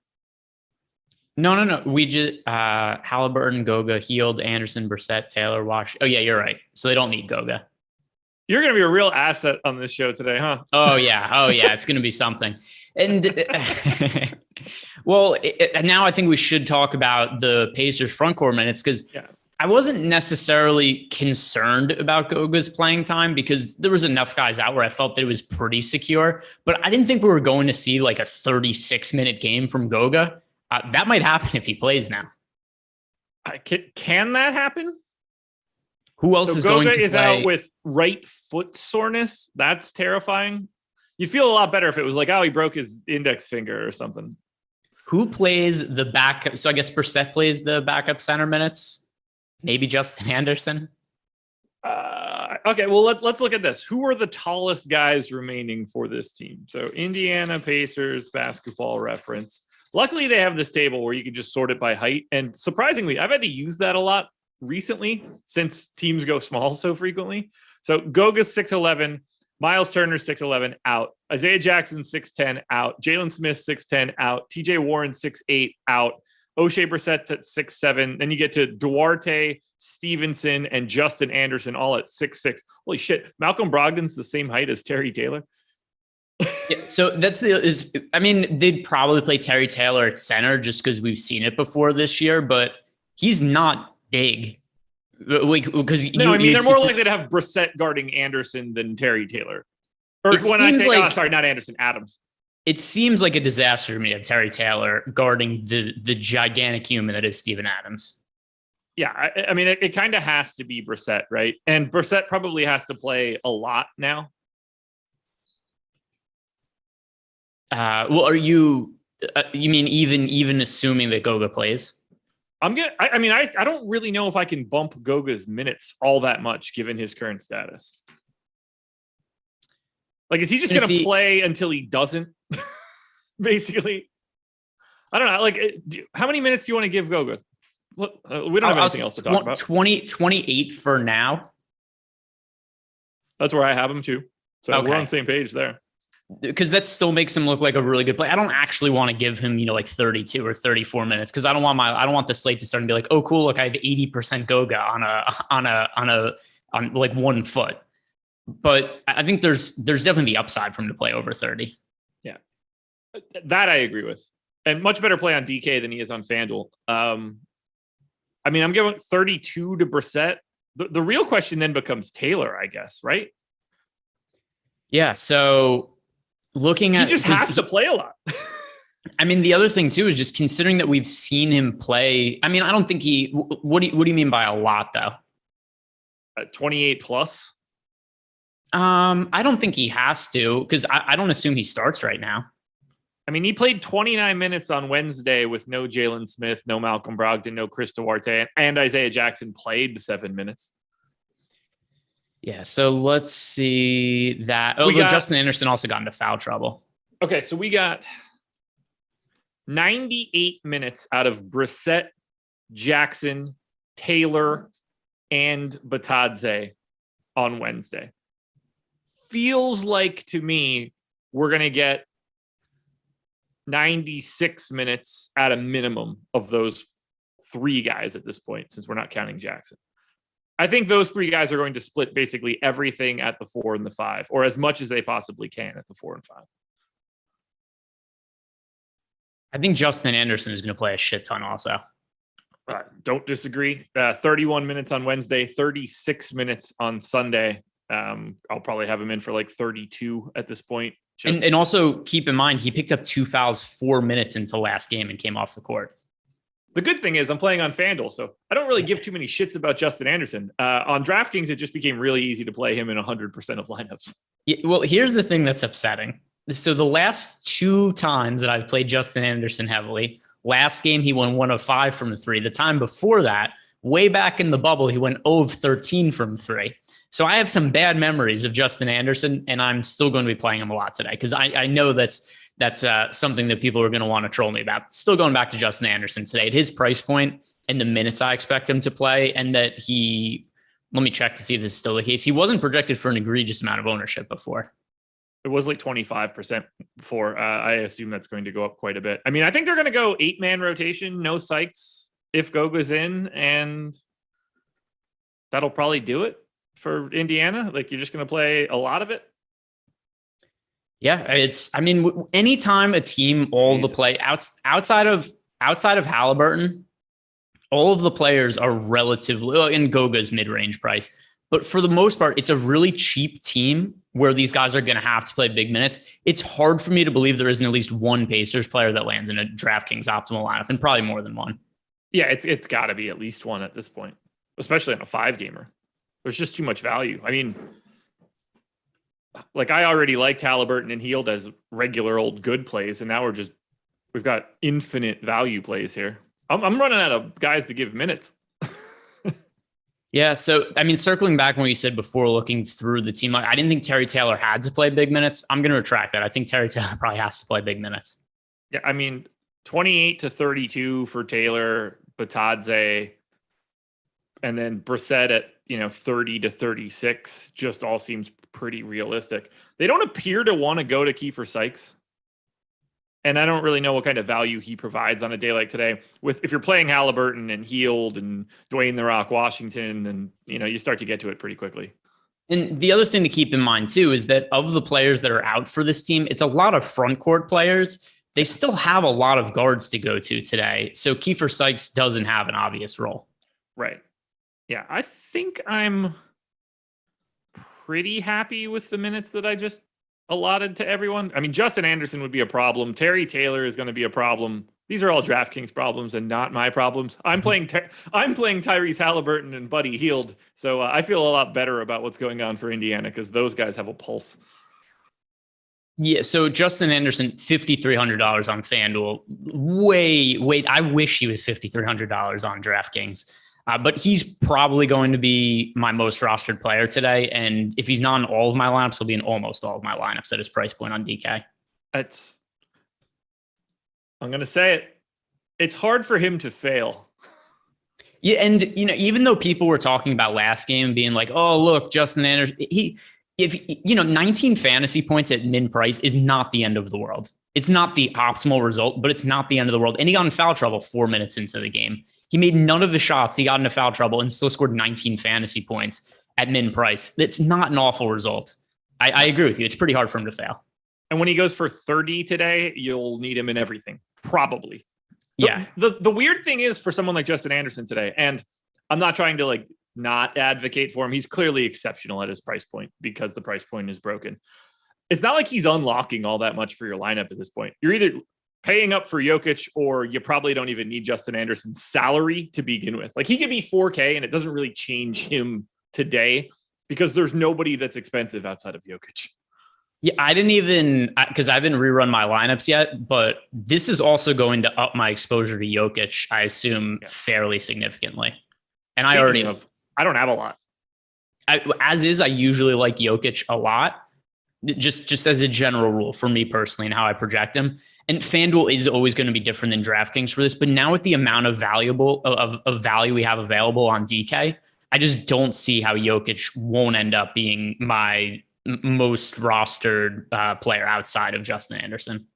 No. We just Halliburton, Goga, Hield, Anderson, Brissett, Taylor, Oh yeah, you're right. So they don't need Goga. You're going to be a real asset on this show today, huh? Oh yeah. It's going to be something. And well, now I think we should talk about the Pacers front court minutes because I wasn't necessarily concerned about Goga's playing time because there was enough guys out where I felt that it was pretty secure, but I didn't think we were going to see like a 36-minute game from Goga. That might happen if he plays now. Can that happen? Who else is going to play? Goga is out with right foot soreness. That's terrifying. You'd feel a lot better if it was like, he broke his index finger or something. Who plays the backup? So I guess Brissett plays the backup center minutes. Maybe Justin Anderson. Okay, well, let's look at this. Who are the tallest guys remaining for this team? So Indiana Pacers basketball reference. Luckily, they have this table where you can just sort it by height. And surprisingly, I've had to use that a lot recently since teams go small so frequently. So Goga's 6'11", Miles Turner 6'11", out. Isaiah Jackson 6'10", out. Jalen Smith 6'10", out. TJ Warren 6'8", out. O'Shea Brissett's at 6'7". Then you get to Duarte, Stevenson, and Justin Anderson all at 6'6". Holy shit. Malcolm Brogdon's the same height as Terry Taylor. Yeah, so they'd probably play Terry Taylor at center just because we've seen it before this year, but he's not big. They're more likely to have Brissett guarding Anderson than Terry Taylor. Or when I say, not Anderson, Adams. It seems like a disaster to me of Terry Taylor guarding the gigantic human that is Steven Adams. Yeah, I mean, it kind of has to be Brissett, right? And Brissett probably has to play a lot now. Well, are you mean even assuming that Goga plays? I don't really know if I can bump Goga's minutes all that much given his current status. Like, is he just going to play until he doesn't? Basically, I don't know. Like, how many minutes do you want to give Goga? Look, we don't have anything else to talk about. 28 for now. That's where I have him too. So we're on the same page there. because that still makes him look like a really good player. I don't actually want to give him, like 32 or 34 minutes because I don't want the slate to start and be like, oh, cool, look, I have 80% Goga on like 1 foot. But I think there's definitely the upside for him to play over 30. Yeah, that I agree with, and much better play on DK than he is on FanDuel. I mean, I'm giving 32 to Brissett. The real question then becomes Taylor, I guess, right? Yeah. So looking at, he just has to play a lot. I mean, the other thing too is just considering that we've seen him play. I mean, I don't think what do you mean by a lot though? 28 plus. I don't think he has to because I don't assume he starts right now. I mean, he played 29 minutes on Wednesday with no Jalen Smith, no Malcolm Brogdon, no Chris Duarte, and Isaiah Jackson played 7 minutes. Yeah, so let's see that. Oh, Justin Anderson also got into foul trouble. Okay, so we got 98 minutes out of Brissett, Jackson, Taylor, and Batadze on Wednesday. Feels like to me we're going to get 96 minutes at a minimum of those 3 guys at this point, since we're not counting Jackson. I think those 3 guys are going to split basically everything at the 4 and the 5, or as much as they possibly can at the 4 and 5. I think Justin Anderson is going to play a shit ton also. Don't disagree. 31 minutes on Wednesday, 36 minutes on Sunday. I'll probably have him in for like 32 at this point. And also keep in mind, he picked up 2 fouls 4 minutes into last game and came off the court. The good thing is I'm playing on FanDuel, so I don't really give too many shits about Justin Anderson. On DraftKings, it just became really easy to play him in 100% of lineups. Yeah, well, here's the thing that's upsetting. So the last 2 times that I've played Justin Anderson heavily, last game he won 1 of 5 from 3. The time before that, way back in the bubble, he went 0 of 13 from 3. So I have some bad memories of Justin Anderson, and I'm still going to be playing him a lot today because I know that's something that people are going to want to troll me about. Still going back to Justin Anderson today at his price point and the minutes I expect him to play, and that let me check to see if this is still the case. He wasn't projected for an egregious amount of ownership before. It was like 25% before. I assume that's going to go up quite a bit. I mean, I think they're going to go 8-man rotation, no Sykes if Goga's in, and that'll probably do it for Indiana. Like, you're just going to play a lot of it. Yeah, anytime a team, the play outside of Halliburton, all of the players are relatively in Goga's mid-range price. But for the most part, it's a really cheap team where these guys are going to have to play big minutes. It's hard for me to believe there isn't at least one Pacers player that lands in a DraftKings optimal lineup, and probably more than one. Yeah, it's got to be at least one at this point, especially on a 5-gamer. There's just too much value. I mean, like, I already liked Halliburton and Hield as regular old good plays, and now we've got infinite value plays here. I'm running out of guys to give minutes. Yeah, so, I mean, circling back on what you said before, looking through the team, I didn't think Terry Taylor had to play big minutes. I'm going to retract that. I think Terry Taylor probably has to play big minutes. Yeah, I mean, 28 to 32 for Taylor, Batadze, and then Brissett at 30 to 36 just all seems pretty realistic. They don't appear to want to go to Kiefer Sykes, and I don't really know what kind of value he provides on a day like today. If you're playing Halliburton and Hield and Dwayne the Rock Washington, and you start to get to it pretty quickly. And the other thing to keep in mind too is that of the players that are out for this team, it's a lot of front court players. They still have a lot of guards to go to today, so Kiefer Sykes doesn't have an obvious role. Right. Yeah, I think I'm pretty happy with the minutes that I just allotted to everyone. I mean, Justin Anderson would be a problem. Terry Taylor is going to be a problem. These are all DraftKings problems and not my problems. I'm playing Tyrese Halliburton and Buddy Hield, so I feel a lot better about what's going on for Indiana because those guys have a pulse. Yeah, so Justin Anderson, $5,300 on FanDuel. Wait, I wish he was $5,300 on DraftKings. But he's probably going to be my most rostered player today. And if he's not in all of my lineups, he'll be in almost all of my lineups at his price point on DK. I'm going to say it. It's hard for him to fail. Yeah, and even though people were talking about last game being like, oh, look, Justin Anderson, if 19 fantasy points at min price is not the end of the world. It's not the optimal result, but it's not the end of the world. And he got in foul trouble 4 minutes into the game. He made none of his shots. He got into foul trouble and still scored 19 fantasy points at min price. That's not an awful result. I agree with you. It's pretty hard for him to fail. And when he goes for 30 today, you'll need him in everything. Probably. Yeah. The weird thing is for someone like Justin Anderson today, and I'm not trying to like not advocate for him. He's clearly exceptional at his price point because the price point is broken. It's not like he's unlocking all that much for your lineup at this point. You're either paying up for Jokic or you probably don't even need Justin Anderson's salary to begin with. Like he could be 4K and it doesn't really change him today because there's nobody that's expensive outside of Jokic. Yeah, I didn't even, because I haven't rerun my lineups yet, but this is also going to up my exposure to Jokic, I assume, fairly significantly. And Speaking I don't have a lot. As is, I usually like Jokic a lot, just as a general rule for me personally and how I project him. And FanDuel is always going to be different than DraftKings for this, but now with the amount of value we have available on DK, I just don't see how Jokic won't end up being my most rostered player outside of Justin Anderson.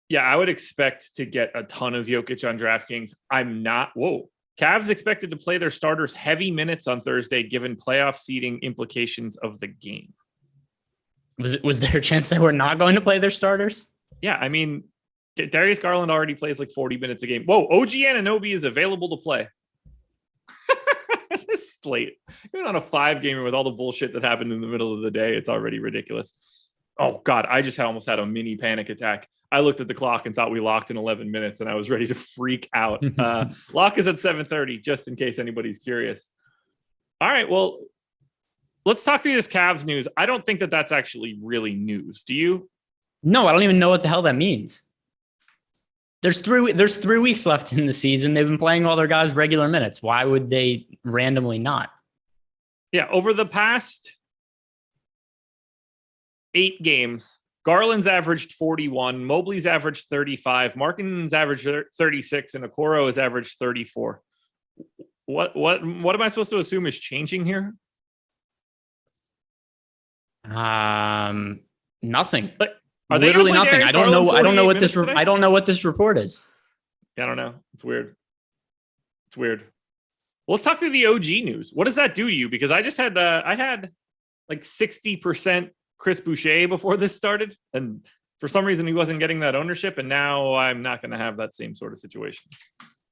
Yeah, I would expect to get a ton of Jokic on DraftKings. I'm not. Whoa. Cavs expected to play their starters heavy minutes on Thursday, given playoff seeding implications of the game. Was there a chance they were not going to play their starters? Yeah, I mean, Darius Garland already plays like 40 minutes a game. Whoa, OG Anunoby is available to play. This slate, even on a 5-gamer with all the bullshit that happened in the middle of the day, it's already ridiculous. Oh God, I just almost had a mini panic attack. I looked at the clock and thought we locked in 11 minutes and I was ready to freak out. Lock is at 7:30, just in case anybody's curious. All right, well, let's talk through this Cavs news. I don't think that that's actually really news. Do you? No, I don't even know what the hell that means. There's 3 weeks left in the season. They've been playing all their guys regular minutes. Why would they randomly not? Yeah, over the past 8 games, Garland's averaged 41, Mobley's averaged 35, Markkanen's averaged 36, and Okoro has averaged 34. What am I supposed to assume is changing here? Nothing. But literally nothing. I don't know. I don't know what this. I don't know what this report is. Yeah, I don't know. It's weird. Well, let's talk through the OG news. What does that do to you? Because I just had I had like 60% Chris Boucher before this started, and for some reason he wasn't getting that ownership, and now I'm not going to have that same sort of situation.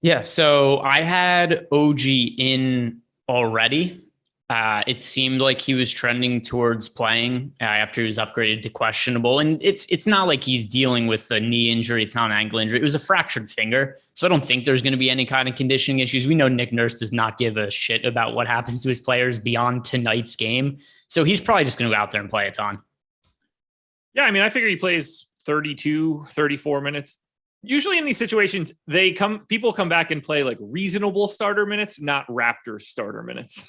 Yeah. So I had OG in already. It seemed like he was trending towards playing after he was upgraded to questionable. And it's not like he's dealing with a knee injury. It's not an ankle injury. It was a fractured finger. So I don't think there's going to be any kind of conditioning issues. We know Nick Nurse does not give a shit about what happens to his players beyond tonight's game. So he's probably just going to go out there and play a ton. Yeah, I mean, I figure he plays 32, 34 minutes. Usually in these situations, people come back and play like reasonable starter minutes, not Raptors starter minutes.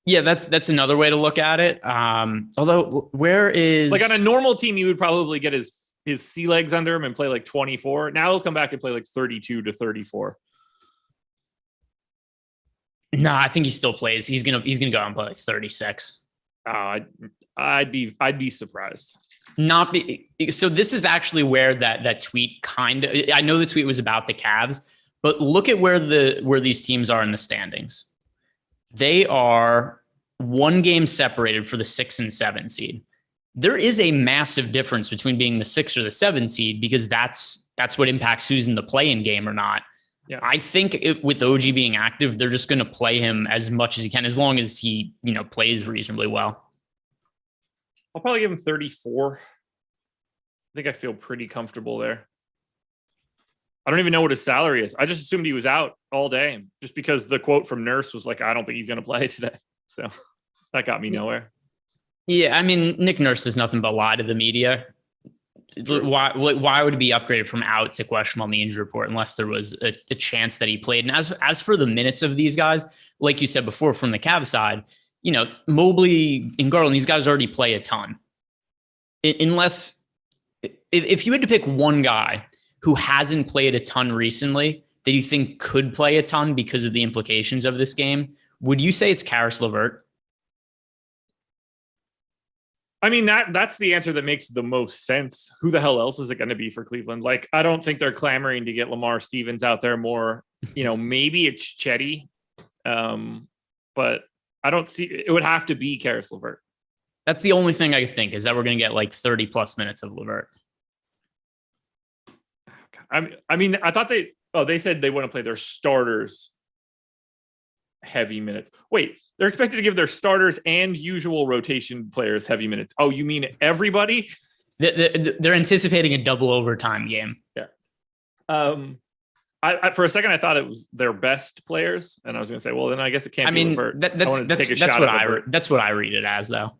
Yeah, that's another way to look at it. Although, where is like on a normal team, you would probably get his sea legs under him and play like 24. Now he'll come back and play like 32 to 34. No, I think he still plays. He's gonna go out and play like 36. I'd be surprised. So this is actually where that tweet I know the tweet was about the Cavs, but look at where these teams are in the standings. They are 1 game separated for the 6 and 7 seed. There is a massive difference between being the 6 or the 7 seed because that's what impacts who's in the play-in game or not. Yeah. I think with OG being active, they're just going to play him as much as he can, as long as he plays reasonably well. I'll probably give him 34. I think I feel pretty comfortable there. I don't even know what his salary is. I just assumed he was out all day just because the quote from Nurse was like, I don't think he's going to play today. So that got me nowhere. Yeah. I mean, Nick Nurse does nothing but lie to the media. Why would it be upgraded from out to questionable on the injury report unless there was a chance that he played? And as for the minutes of these guys, like you said before, from the Cavs side, Mobley and Garland, these guys already play a ton. Unless if you had to pick one guy who hasn't played a ton recently that you think could play a ton because of the implications of this game, would you say it's Karis LeVert? I mean, that's the answer that makes the most sense. Who the hell else is it going to be for Cleveland? Like, I don't think they're clamoring to get Lamar Stevens out there more. Maybe it's Chetty, but I don't see it. Would have to be Karis LeVert. That's the only thing I think is that we're going to get like 30 plus minutes of LeVert. I mean, I thought they said they want to play their starters heavy minutes. Wait, they're expected to give their starters and usual rotation players heavy minutes. Oh, you mean everybody? They're anticipating a double overtime game. Yeah. I for a second I thought it was their best players, and I was going to say, well, then I guess it can't. Be LeVert. That's what I read it as, though.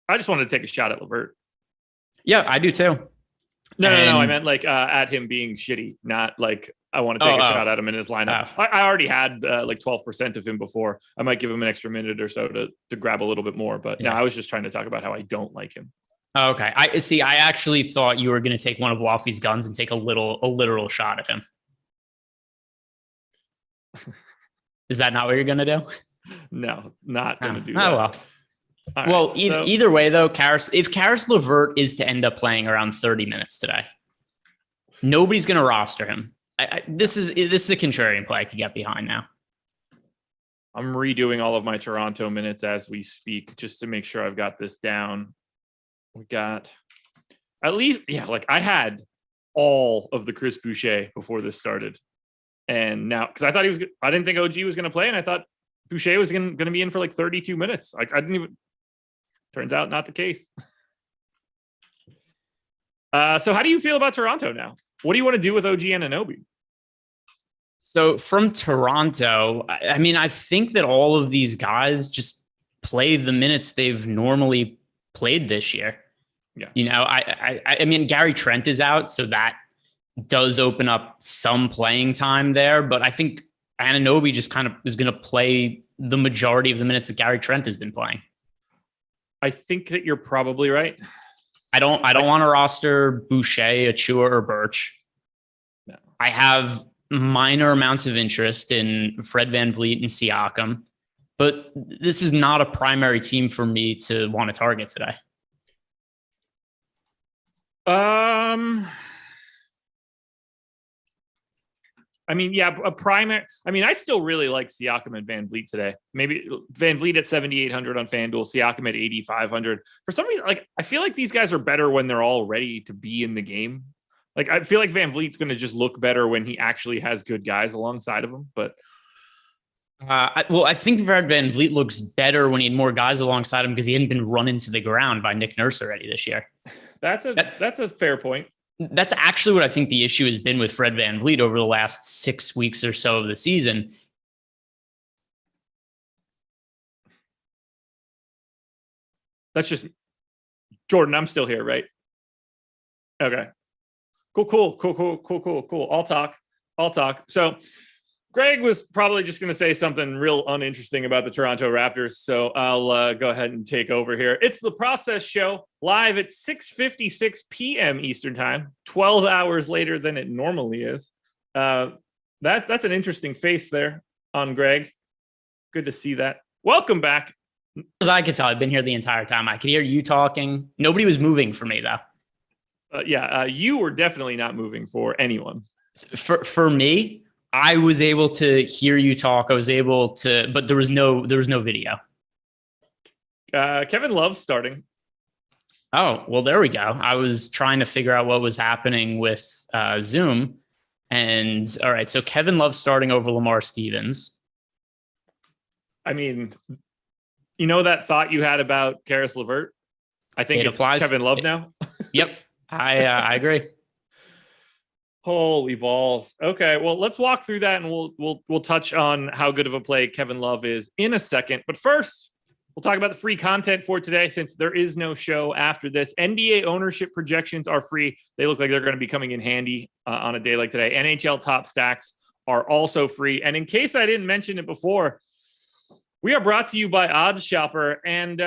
I just wanted to take a shot at LeVert. Yeah, I do too. No. I meant like at him being shitty, not like I want to take a shot at him in his lineup. I already had like 12% of him before. I might give him an extra minute or so to grab a little bit more. But no, I was just trying to talk about how I don't like him. Okay. I actually thought you were going to take one of Waffy's guns and take a literal shot at him. Is that not what you're going to do? No, not going to do that. Oh, well. Well, either way, though, if Karis LeVert is to end up playing around 30 minutes today, nobody's going to roster him. This is a contrarian play I could get behind now. I'm redoing all of my Toronto minutes as we speak, just to make sure I've got this down. We got at least, I had all of the Chris Boucher before this started. And now, because I didn't think OG was going to play, and I thought Boucher was going to be in for like 32 minutes. Like, I didn't even, turns out not the case. So how do you feel about Toronto now? What do you want to do with OG Anunoby? So from Toronto, I mean, I think that all of these guys just play the minutes they've normally played this year. Yeah. I mean, Gary Trent is out, so that does open up some playing time there, but I think Anunoby just kind of is going to play the majority of the minutes that Gary Trent has been playing. I think that you're probably right. I don't want to roster Boucher, Achua, or Birch. No. I have minor amounts of interest in Fred VanVleet and Siakam, but this is not a primary team for me to want to target today. I mean, yeah, a primary. I mean, I still really like Siakam and VanVleet today. Maybe VanVleet at 7,800 on FanDuel, Siakam at 8,500. For some reason, like, I feel like these guys are better when they're all ready to be in the game. Like, I feel like VanVleet's going to just look better when he actually has good guys alongside of him. But I think Fred VanVleet looks better when he had more guys alongside him because he hadn't been run into the ground by Nick Nurse already this year. That's a fair point. That's actually what I think the issue has been with Fred VanVleet over the last 6 weeks or so of the season. That's just Jordan. I'm still here, right? Okay. Cool. I'll talk. So Greg was probably just going to say something real uninteresting about the Toronto Raptors. So I'll go ahead and take over here. It's the Process Show live at 6:56 p.m. Eastern time, 12 hours later than it normally is. That's an interesting face there on Greg. Good to see that. Welcome back. As I could tell, I've been here the entire time. I could hear you talking. Nobody was moving for me, though. You were definitely not moving for anyone. For me, I was able to hear you talk. I was able to, but there was no video. Kevin Love's starting. Oh, well, there we go. I was trying to figure out what was happening with Zoom. And all right, so Kevin Love starting over Lamar Stevens. I mean, you know that thought you had about Karis LeVert? I think it applies. Kevin Love now. Yep, I agree. Holy balls. Okay, well, let's walk through that, and we'll touch on how good of a play Kevin Love is in a second. But first, we'll talk about the free content for today, since there is no show after this. NBA ownership projections are free. They look like they're going to be coming in handy on a day like today. NHL top stacks are also free. And in case I didn't mention it before, we are brought to you by Odds Shopper. And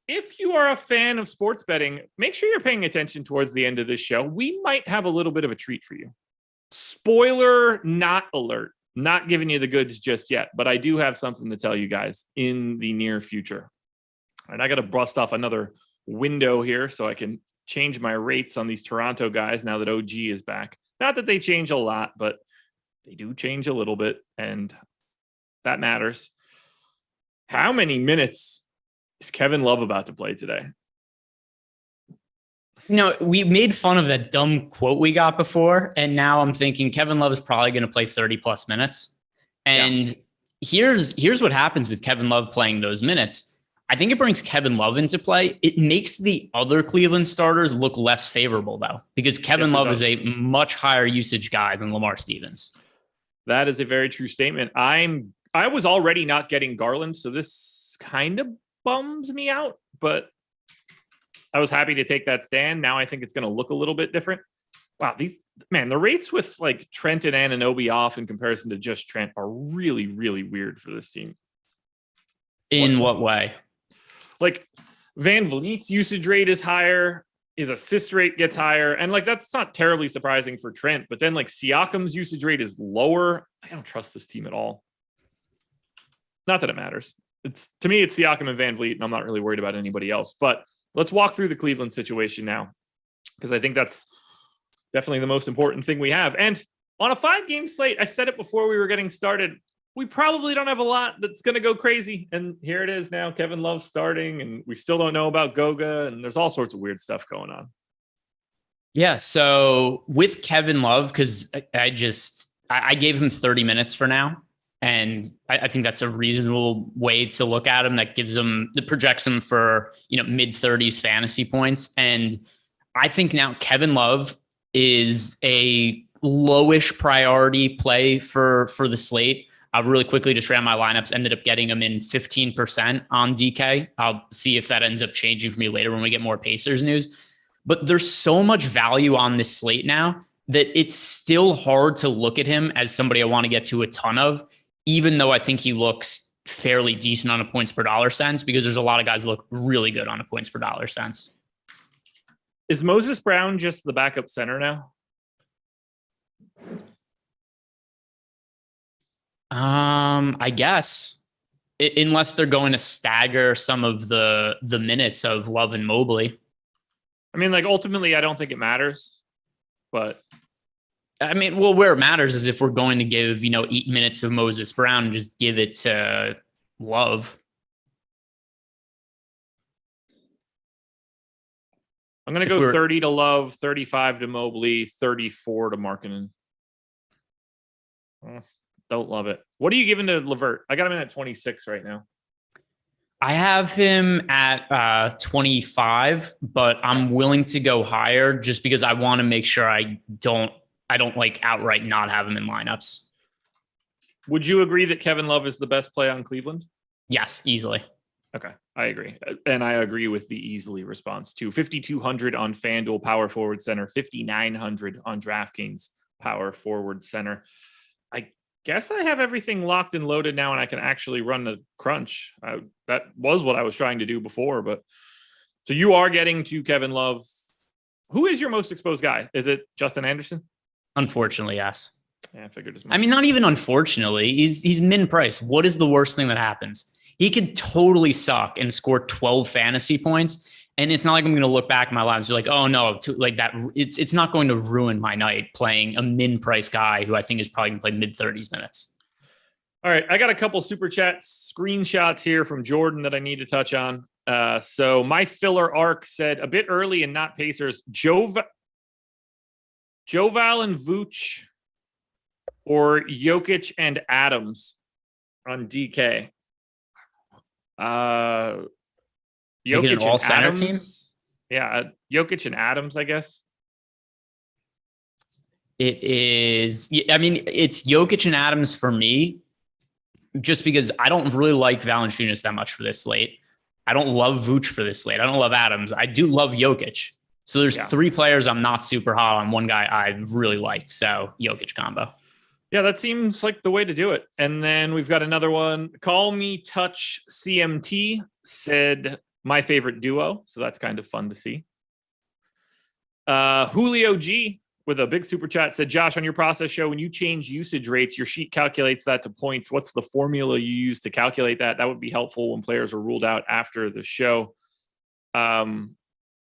if you are a fan of sports betting, make sure you're paying attention towards the end of this show. We might have a little bit of a treat for you. Spoiler not alert. Not giving you the goods just yet, but I do have something to tell you guys in the near future. And I got to bust off another window here so I can change my rates on these Toronto guys now that OG is back. Not that they change a lot, but they do change a little bit, and that matters. How many minutes is Kevin Love about to play today? We made fun of that dumb quote we got before, and now I'm thinking Kevin Love is probably going to play 30 plus minutes. And here's what happens with Kevin Love playing those minutes. I think it brings Kevin Love into play. It makes the other Cleveland starters look less favorable, though, because Kevin Love is a much higher usage guy than Lamar Stevens. That is a very true statement. I was already not getting Garland, so this kind of bums me out, but I was happy to take that stand. Now I think it's going to look a little bit different. Wow, the rates with like Trent and Anunoby off in comparison to just Trent are really, really weird for this team. In what way? Like Van Vliet's usage rate is higher, his assist rate gets higher, and like that's not terribly surprising for Trent. But then like Siakam's usage rate is lower. I don't trust this team at all. Not that it matters. To me, it's Siakam and Van Vliet, and I'm not really worried about anybody else. But let's walk through the Cleveland situation now, because I think that's definitely the most important thing we have. And on a 5-game slate, I said it before we were getting started, we probably don't have a lot that's going to go crazy. And here it is now. Kevin Love starting, and we still don't know about Goga, and there's all sorts of weird stuff going on. Yeah. So with Kevin Love, because I gave him 30 minutes for now. And I think that's a reasonable way to look at him. That projects him for, mid 30s fantasy points. And I think now Kevin Love is a lowish priority play for the slate. I really quickly just ran my lineups, ended up getting him in 15% on DK. I'll see if that ends up changing for me later when we get more Pacers news. But there's so much value on this slate now that it's still hard to look at him as somebody I want to get to a ton of, even though I think he looks fairly decent on a points per dollar sense, because there's a lot of guys that look really good on a points per dollar sense. Is Moses Brown just the backup center now? I guess, unless they're going to stagger some of the minutes of Love and Mobley. I mean, like ultimately, I don't think it matters, but I mean, well, where it matters is if we're going to give 8 minutes of Moses Brown and just give it to Love. I'm going to go 30 to Love, 35 to Mobley, 34 to Markkanen. Don't love it. What are you giving to LeVert? I got him in at 26 right now. I have him at 25, but I'm willing to go higher just because I want to make sure I don't like outright not have him in lineups. Would you agree that Kevin Love is the best play on Cleveland? Yes, easily. Okay, I agree. And I agree with the easily response too. 5,200 on FanDuel power forward center, 5,900 on DraftKings power forward center. I guess I have everything locked and loaded now, and I can actually run the crunch. That was what I was trying to do before, but so you are getting to Kevin Love. Who is your most exposed guy? Is it Justin Anderson? Unfortunately, yes. Yeah, I figured as much. I mean, not even unfortunately. He's min price. What is the worst thing that happens? He could totally suck and score 12 fantasy points, and it's not like I'm going to look back at my lives. You're like, oh no, like that. It's not going to ruin my night playing a min price guy who I think is probably going to play mid 30s minutes. All right, I got a couple super chat screenshots here from Jordan that I need to touch on. So my filler arc said a bit early and not Pacers. Joval and Vooch or Jokic and Adams on DK. Jokic an all and center Adams. Team? Yeah, Jokic and Adams, I guess. It is. I mean, it's Jokic and Adams for me, just because I don't really like Valanciunas that much for this slate. I don't love Vooch for this slate. I don't love Adams. I do love Jokic. So there's 3 players I'm not super hot on. One guy I really like. So Jokic combo. Yeah, that seems like the way to do it. And then we've got another one. Call Me Touch CMT said my favorite duo. So that's kind of fun to see. Julio G with a big super chat said, Josh, on your process show, when you change usage rates, your sheet calculates that to points. What's the formula you use to calculate that? That would be helpful when players are ruled out after the show.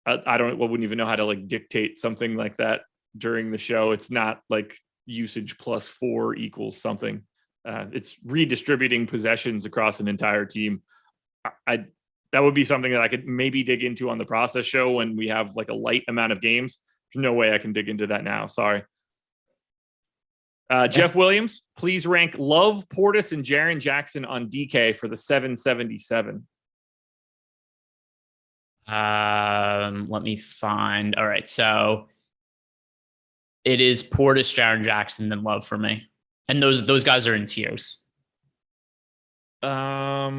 I wouldn't even know how to like dictate something like that during the show. It's not like usage plus 4 equals something. It's redistributing possessions across an entire team. That would be something that I could maybe dig into on the process show when we have like a light amount of games. There's no way I can dig into that now. Sorry. Jeff Williams, please rank Love, Portis, and Jaren Jackson on DK for the 777. Let me find. All right, so it is Portis, Jaren Jackson, then Love for me, and those guys are in tiers. Let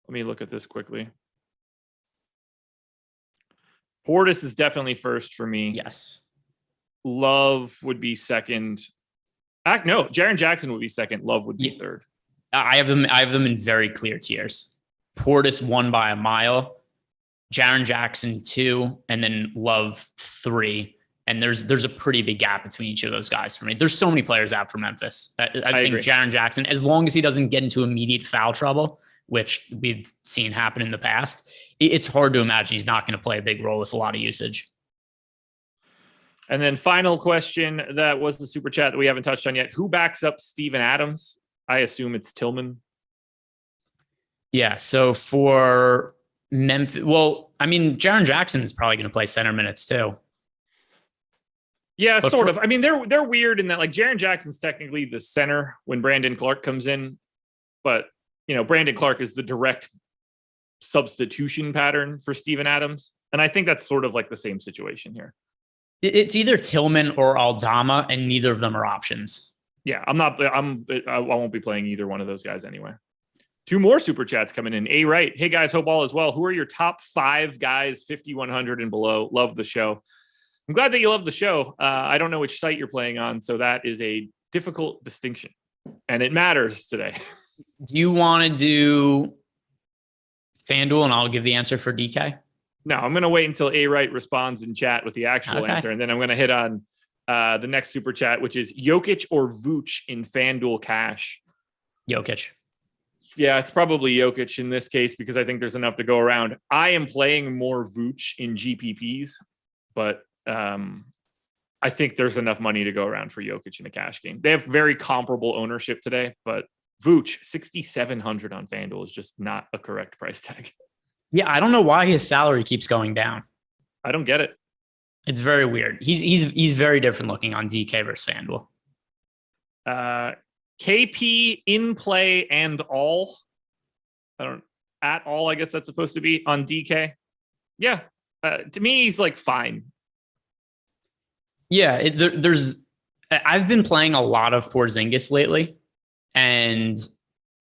me look at this quickly. Portis is definitely first for me. Yes. Love would be second. No, Jaren Jackson would be second. Love would be third. I have them in very clear tiers. Portis 1 by a mile, Jaren Jackson 2, and then Love 3. And there's a pretty big gap between each of those guys for me. There's so many players out for Memphis. I think agree. Jaren Jackson, as long as he doesn't get into immediate foul trouble, which we've seen happen in the past, it's hard to imagine he's not going to play a big role with a lot of usage. And then final question, that was the super chat that we haven't touched on yet. Who backs up Steven Adams? I assume it's Tillman. Yeah, so for Memphis, well, I mean, Jaren Jackson is probably going to play center minutes too. Yeah, but sort of. I mean, they're weird in that like Jaren Jackson's technically the center when Brandon Clark comes in, but you know, Brandon Clark is the direct substitution pattern for Steven Adams. And I think that's sort of like the same situation here. It's either Tillman or Aldama, and neither of them are options. Yeah, I won't be playing either one of those guys anyway. 2 more super chats coming in. A right. Hey guys, hope all is well. Who are your top 5 guys, 5,100 and below? Love the show. I'm glad that you love the show. I don't know which site you're playing on, so that is a difficult distinction, and it matters today. Do you want to do FanDuel, and I'll give the answer for DK? No, I'm going to wait until A Right responds in chat with the actual answer, and then I'm going to hit on the next super chat, which is Jokic or Vooch in FanDuel Cash. Jokic. Yeah, it's probably Jokic in this case because I think there's enough to go around. I am playing more Vooch in GPPs, but I think there's enough money to go around for Jokic in a cash game. They have very comparable ownership today, but Vooch, 6,700 on FanDuel is just not a correct price tag. Yeah, I don't know why his salary keeps going down. I don't get it. It's very weird. He's very different looking on DK versus FanDuel. KP in play and all. At all, I guess that's supposed to be on DK. Yeah. To me, he's like fine. Yeah, I've been playing a lot of Porzingis lately, and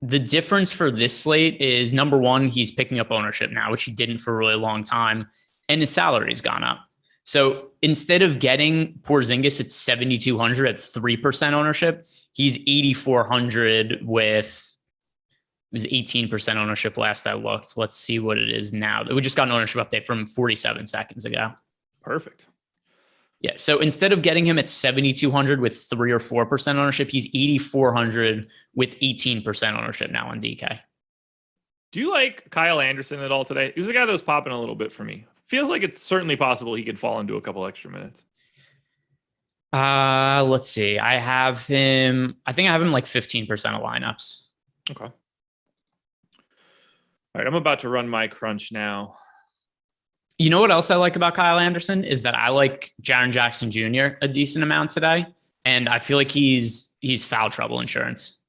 the difference for this slate is, number one, he's picking up ownership now, which he didn't for a really long time, and his salary's gone up. So instead of getting Porzingis at 7,200 at 3% ownership, he's 8,400 with, it was 18% ownership last I looked. Let's see what it is now. We just got an ownership update from 47 seconds ago. Perfect. Yeah. So instead of getting him at 7,200 with 3 or 4% ownership, he's 8,400 with 18% ownership now on DK. Do you like Kyle Anderson at all today? He was a guy that was popping a little bit for me. Feels like it's certainly possible he could fall into a couple extra minutes. Let's see. I think I have him like 15% of lineups. Okay. All right. I'm about to run my crunch now. You know what else I like about Kyle Anderson is that I like Jaren Jackson Jr. a decent amount today. And I feel like he's foul trouble insurance.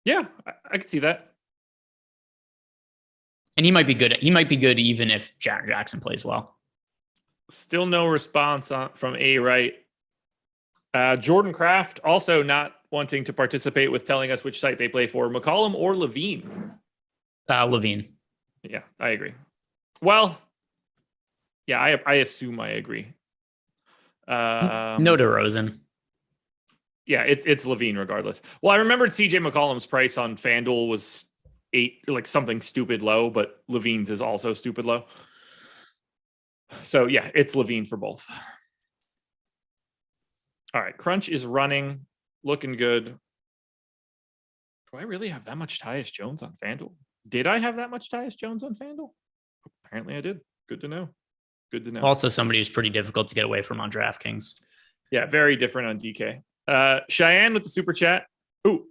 Yeah, I can see that. And he might be good. He might be good even if Jaren Jackson plays well. Still no response from A Right. Jordan Kraft also not wanting to participate with telling us which site they play for. McCollum or Levine? Levine. Yeah, I agree. Well, yeah, I assume I agree. No DeRozan. Yeah, it's Levine regardless. Well, I remembered CJ McCollum's price on FanDuel was 8, like something stupid low, but Levine's is also stupid low. So yeah, it's Levine for both. All right, crunch is running, looking good. Do I really have that much Tyus Jones on FanDuel? Did I have that much Tyus Jones on FanDuel? Apparently I did. Good to know. Good to know. Also somebody who's pretty difficult to get away from on DraftKings. Yeah, very different on DK. Cheyenne with the super chat. Ooh,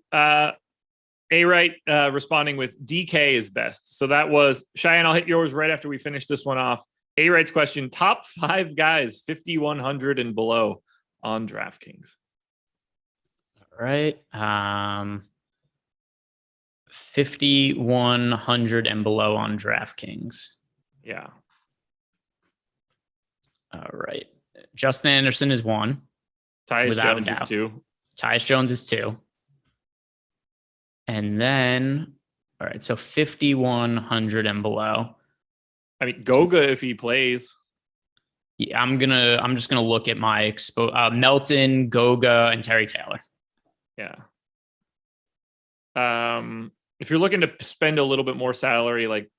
A-Right responding with DK is best. So that was Cheyenne. I'll hit yours right after we finish this one off. A-Right's question: top 5 guys 5,100 and below on DraftKings. All right. 5,100 and below on DraftKings. Yeah. All right. Justin Anderson is 1. Tyus Jones is 2. Tyus Jones is 2. And then, all right, so 5,100 and below. I mean, Goga if he plays. Yeah, I'm just gonna look at my Melton, Goga, and Terry Taylor. Yeah. If you're looking to spend a little bit more salary, like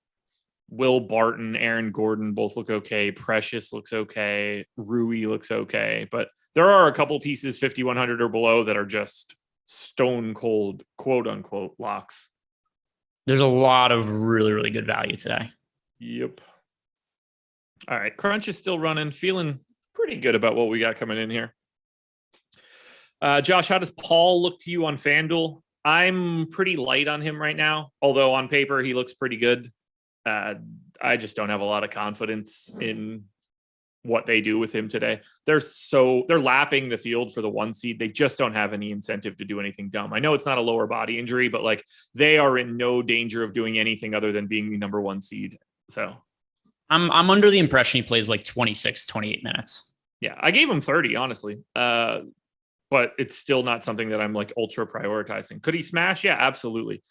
Will Barton, Aaron Gordon both look okay. Precious looks okay. Rui looks okay. But there are a couple pieces 5,100 or below that are just stone cold, quote unquote, locks. There's a lot of really, really good value today. Yep. All right. Crunch is still running. Feeling pretty good about what we got coming in here. Josh, how does Paul look to you on FanDuel? I'm pretty light on him right now, although on paper he looks pretty good. I just don't have a lot of confidence in what they do with him today. They're lapping the field for the 1 seed. They just don't have any incentive to do anything dumb. I know it's not a lower body injury, but like they are in no danger of doing anything other than being the number 1 seed. So I'm under the impression he plays like 26, 28 minutes. Yeah, I gave him 30, honestly. But it's still not something that I'm like ultra prioritizing. Could he smash? Yeah, absolutely.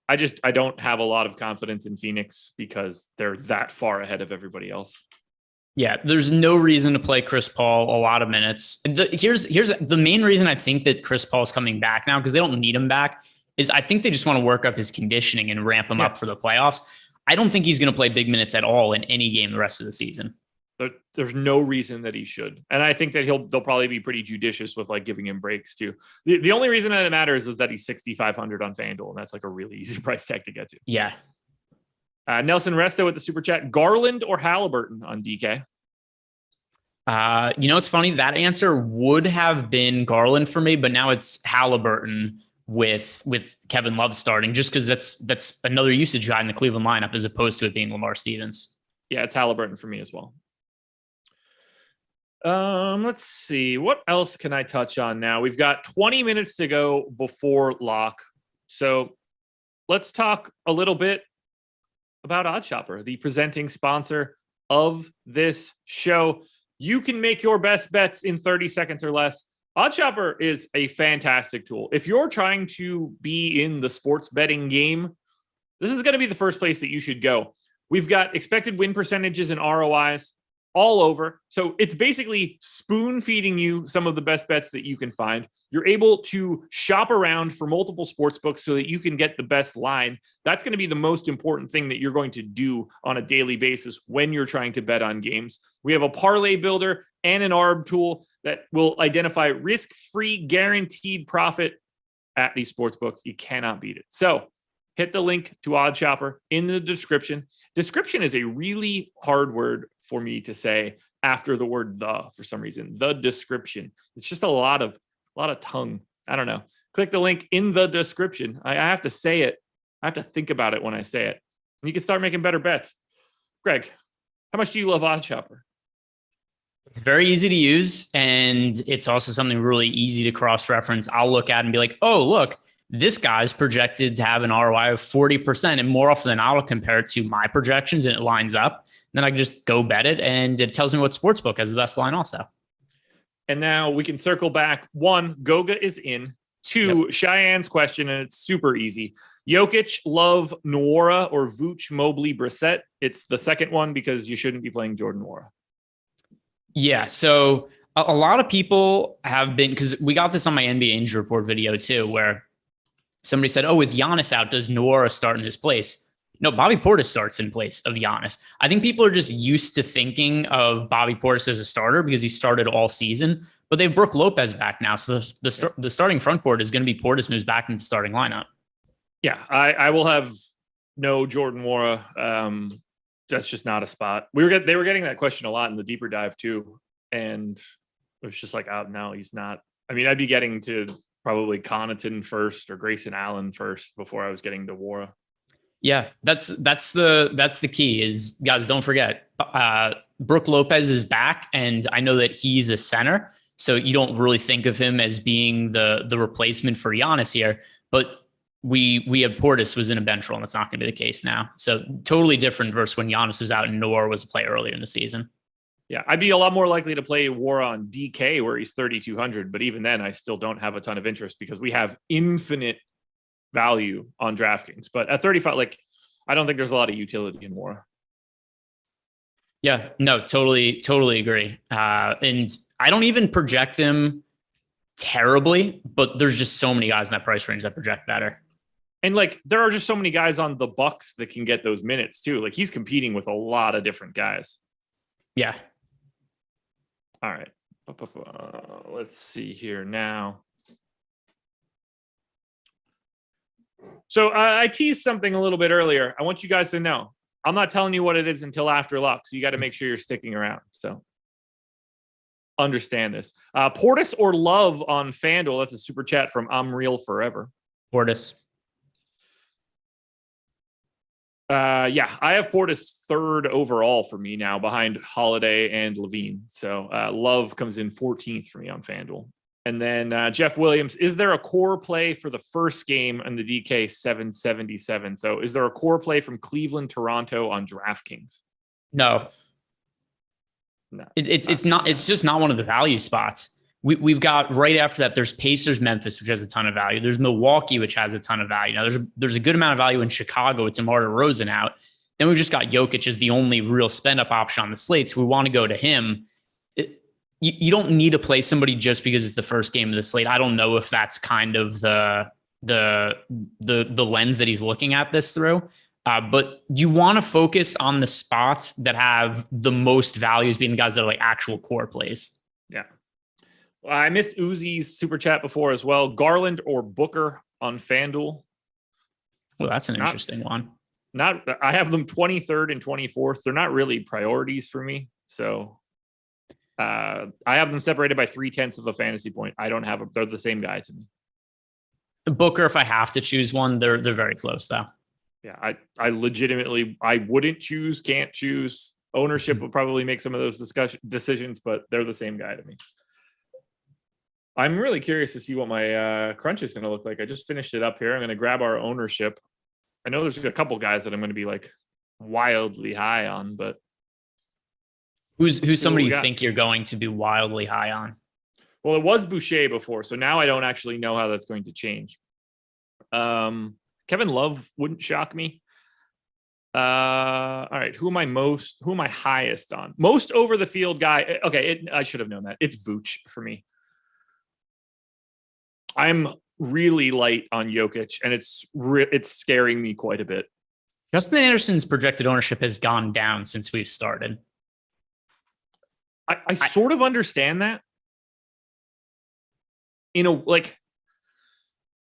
I don't have a lot of confidence in Phoenix because they're that far ahead of everybody else. Yeah, there's no reason to play Chris Paul a lot of minutes. Here's the main reason I think that Chris Paul's coming back now, because they don't need him back, is I think they just want to work up his conditioning and ramp him up for the playoffs. I don't think he's going to play big minutes at all in any game the rest of the season. There's no reason that he should. And I think that they'll probably be pretty judicious with like giving him breaks too. The only reason that it matters is that he's 6,500 on FanDuel. And that's like a really easy price tag to get to. Yeah. Nelson Resto with the super chat: Garland or Halliburton on DK? It's funny. That answer would have been Garland for me, but now it's Halliburton with Kevin Love starting, just because that's another usage guy in the Cleveland lineup as opposed to it being Lamar Stevens. Yeah, it's Halliburton for me as well. Let's see. What else can I touch on now? We've got 20 minutes to go before lock. So let's talk a little bit about OddsShopper, the presenting sponsor of this show. You can make your best bets in 30 seconds or less. OddsShopper is a fantastic tool. If you're trying to be in the sports betting game, this is going to be the first place that you should go. We've got expected win percentages and ROIs all over. So it's basically spoon feeding you some of the best bets that you can find. You're able to shop around for multiple sports books so that you can get the best line. That's going to be the most important thing that you're going to do on a daily basis when you're trying to bet on games. We have a parlay builder and an ARB tool that will identify risk-free guaranteed profit at these sports books. You cannot beat it. So hit the link to OddsShopper in the description. Description is a really hard word for me to say after the word "the" for some reason. The description. It's just a lot of tongue. I don't know. Click the link in the description. I have to say it. I have to think about it when I say it. And you can start making better bets. Greg, how much do you love OddsShopper? It's very easy to use, and it's also something really easy to cross-reference. I'll look at and be like, oh, look, this guy's projected to have an ROI of 40%. And more often than not, I'll compare it to my projections and it lines up. Then I can just go bet it, and it tells me what sportsbook has the best line also. And now we can circle back. 1, Goga is in. 2, yep. Cheyenne's question, and it's super easy. Jokic, Love, Nwora, or Vooch, Mobley, Brissett. It's the second one because you shouldn't be playing Jordan Nwora. Yeah, so a lot of people have been, because we got this on my NBA injury report video too, where somebody said, oh, with Giannis out, does Nwora start in his place? No, Bobby Portis starts in place of Giannis. I think people are just used to thinking of Bobby Portis as a starter because he started all season, but they have Brook Lopez back now. So the starting front court is going to be Portis moves back into the starting lineup. Yeah, I will have No Jordan Nwora. That's just not a spot. They were getting that question a lot in the deeper dive too, and it was just like, oh no, he's not. I mean, I'd be getting to probably Connaughton first or Grayson Allen first before I was getting to Nwora. Yeah, that's the key is, guys, don't forget, Brook Lopez is back, and I know that he's a center, so you don't really think of him as being the replacement for Giannis here, but we have Portis was in a bench role, and that's not going to be the case now. So totally different versus when Giannis was out and Noor was a player earlier in the season. Yeah, I'd be a lot more likely to play Nwora on DK where he's 3,200, but even then I still don't have a ton of interest because we have infinite value on DraftKings. But at 35, like, I don't think there's a lot of utility in Nwora. Yeah, no, totally agree. And I don't even project him terribly, but there's just so many guys in that price range that project better. And like, there are just so many guys on the Bucks that can get those minutes too. Like, he's competing with a lot of different guys. Yeah. All right. Let's see here now. So I teased something a little bit earlier. I want you guys to know, I'm not telling you what it is until after luck. So you got to make sure you're sticking around. So understand this. Portis or Love on FanDuel. That's a super chat from I'm Real Forever. Portis. Yeah, I have Portis third overall for me now behind Holiday and Levine. So Love comes in 14th for me on FanDuel. And then Jeff Williams, is there a core play for the first game on the DK 777? So is there a core play from Cleveland, Toronto on DraftKings? No. It's just not one of the value spots. We've got right after that, there's Pacers, Memphis, which has a ton of value. There's Milwaukee, which has a ton of value. Now there's a good amount of value in Chicago with DeMar DeRozan out. Then we've just got Jokic as the only real spend up option on the slate. So we want to go to him. You don't need to play somebody just because it's the first game of the slate. I don't know if that's kind of the lens that he's looking at this through. But you want to focus on the spots that have the most value as being the guys that are like actual core plays. Yeah. Well, I missed Uzi's super chat before as well. Garland or Booker on FanDuel? Well, that's an interesting one. I have them 23rd and 24th. They're not really priorities for me. So I have them separated by 0.3 of a fantasy point. I don't have them. They're the same guy to me. Booker, if I have to choose one, they're very close though. Yeah, I legitimately, I wouldn't choose, can't choose. Ownership will probably make some of those decisions, but they're the same guy to me. I'm really curious to see what my crunch is going to look like. I just finished it up here. I'm going to grab our ownership. I know there's a couple guys that I'm going to be like wildly high on, but who's somebody you think you're going to be wildly high on? Well, it was Boucher before, so now I don't actually know how that's going to change. Kevin Love wouldn't shock me. All right, who am I highest on? Most over the field guy. Okay, I should have known that. It's Vooch for me. I'm really light on Jokic, and it's scaring me quite a bit. Justin Anderson's projected ownership has gone down since we've started. I sort of understand that.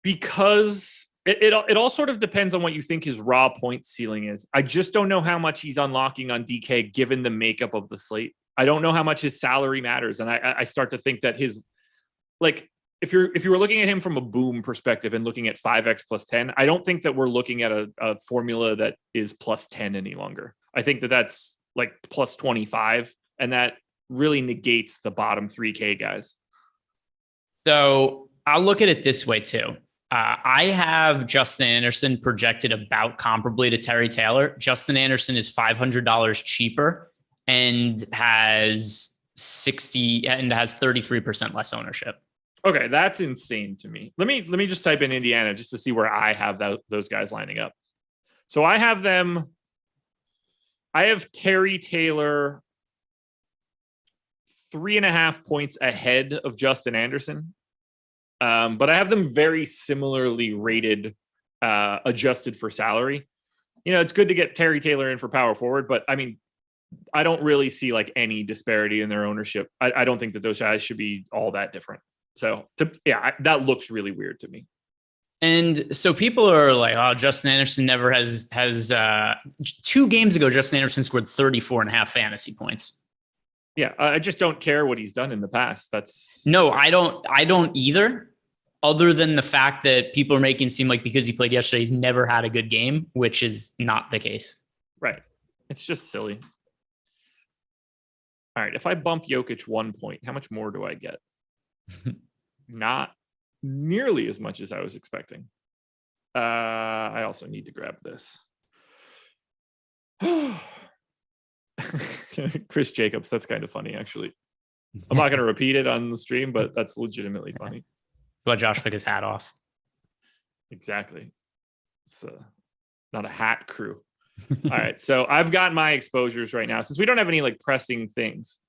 Because it all sort of depends on what you think his raw point ceiling is. I just don't know how much he's unlocking on DK given the makeup of the slate. I don't know how much his salary matters, and I start to think that his if you were looking at him from a boom perspective and looking at 5x plus 10, I don't think that we're looking at a formula that is plus 10 any longer. I think that that's like plus 25, and that really negates the bottom 3K guys. So I'll look at it this way too. I have Justin Anderson projected about comparably to Terry Taylor. Justin Anderson is $500 cheaper and has 33% less ownership. Okay, that's insane to me. Let me just type in Indiana just to see where I have those guys lining up. So I have Terry Taylor 3.5 points ahead of Justin Anderson. But I have them very similarly rated, adjusted for salary. It's good to get Terry Taylor in for power forward, but I mean, I don't really see like any disparity in their ownership. I don't think that those guys should be all that different. So that looks really weird to me. And so people are like, oh, Justin Anderson never has 2 games ago, Justin Anderson scored 34.5 fantasy points. Yeah, I just don't care what he's done in the past. No, I don't either. Other than the fact that people are making it seem like because he played yesterday, he's never had a good game, which is not the case. Right. It's just silly. All right. If I bump Jokic 1 point, how much more do I get? Not nearly as much as I was expecting. I also need to grab this. Chris Jacobs. That's kind of funny, actually. I'm not going to repeat it on the stream, but that's legitimately funny. But Josh took his hat off. Exactly. It's not a hat crew. All right. So I've got my exposures right now. Since we don't have any like pressing things,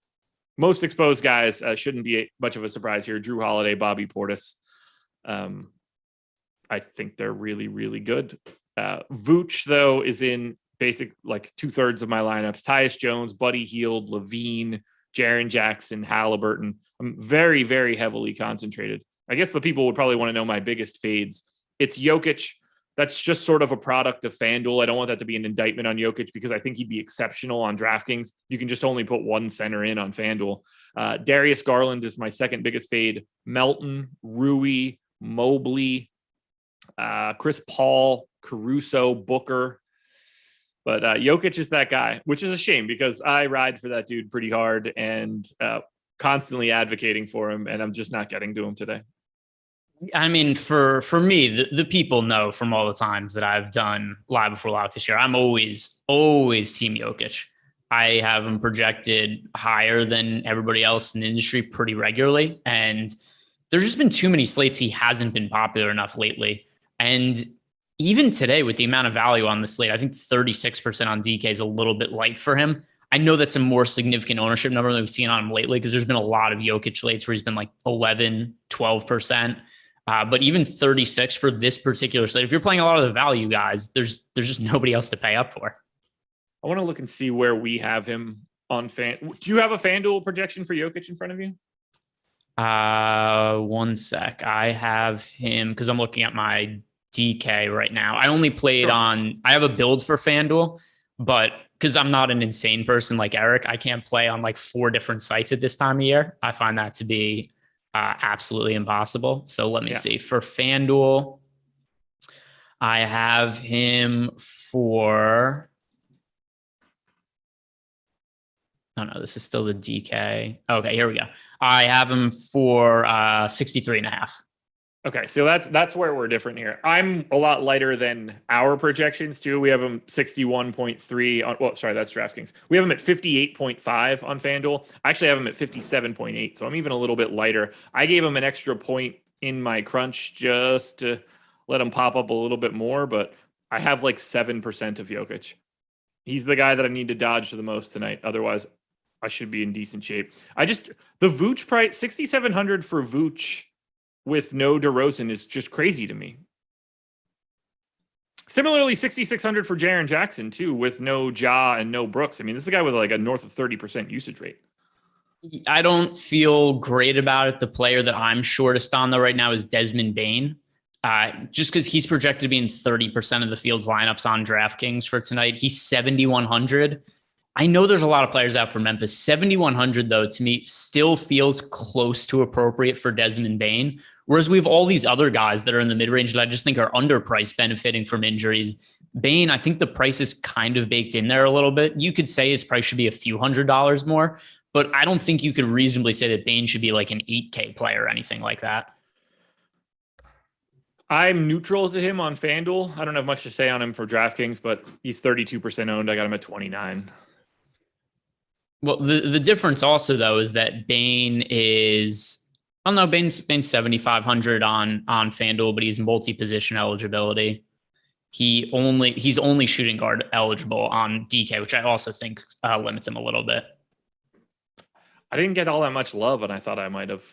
most exposed guys shouldn't be much of a surprise here. Drew Holiday, Bobby Portis. I think they're really, really good. Vooch, though, is in basic like 2/3 of my lineups. Tyus Jones, Buddy Hield, Levine, Jaren Jackson, Halliburton. I'm very, very heavily concentrated. I guess the people would probably want to know my biggest fades. It's Jokic. That's just sort of a product of FanDuel. I don't want that to be an indictment on Jokic because I think he'd be exceptional on DraftKings. You can just only put one center in on FanDuel. Darius Garland is my second biggest fade. Melton, Rui, Mobley, Chris Paul, Caruso, Booker. But Jokic is that guy, which is a shame because I ride for that dude pretty hard and constantly advocating for him, and I'm just not getting to him today. I mean, for me, the people know from all the times that I've done Live Before Lock this year, I'm always Team Jokic. I have him projected higher than everybody else in the industry pretty regularly. And there's just been too many slates he hasn't been popular enough lately. And even today, with the amount of value on the slate, I think 36% on DK is a little bit light for him. I know that's a more significant ownership number than we've seen on him lately because there's been a lot of Jokic slates where he's been like 11, 12%. But even 36 for this particular slate, if you're playing a lot of the value guys, there's just nobody else to pay up for. I want to look and see where we have him on fan. Do you have a FanDuel projection for Jokic in front of you? 1 sec. I have him because I'm looking at my DK right now. I only played I have a build for FanDuel, but because I'm not an insane person like Eric, I can't play on like 4 different sites at this time of year. I find that to be absolutely impossible. So let me see. For FanDuel, I have him for... Oh, no, this is still the DK. Okay, here we go. I have him for 63.5. Okay, so that's where we're different here. I'm a lot lighter than our projections too. We have him 61.3 on. Well, sorry, that's DraftKings. We have him at 58.5 on FanDuel. I actually have him at 57.8, so I'm even a little bit lighter. I gave him an extra point in my crunch just to let him pop up a little bit more, but I have like 7% of Jokic. He's the guy that I need to dodge the most tonight. Otherwise, I should be in decent shape. The Vooch price, 6,700 for Vooch with no DeRozan is just crazy to me. Similarly, 6,600 for Jaren Jackson too, with no Ja and no Brooks. I mean, this is a guy with like a north of 30% usage rate. I don't feel great about it. The player that I'm shortest on though right now is Desmond Bane. Just because he's projected to be in 30% of the field's lineups on DraftKings for tonight. He's 7,100. I know there's a lot of players out for Memphis. 7,100 though, to me, still feels close to appropriate for Desmond Bane. Whereas we have all these other guys that are in the mid-range that I just think are underpriced, benefiting from injuries. Bane, I think the price is kind of baked in there a little bit. You could say his price should be a few $100s more, but I don't think you could reasonably say that Bane should be like an 8K player or anything like that. I'm neutral to him on FanDuel. I don't have much to say on him for DraftKings, but he's 32% owned. I got him at 29. Well, the difference also though is that Bane is, I don't know, Bane's 7,500 on FanDuel, but he's multi-position eligibility. He's only shooting guard eligible on DK, which I also think limits him a little bit. I didn't get all that much love, and I thought I might have.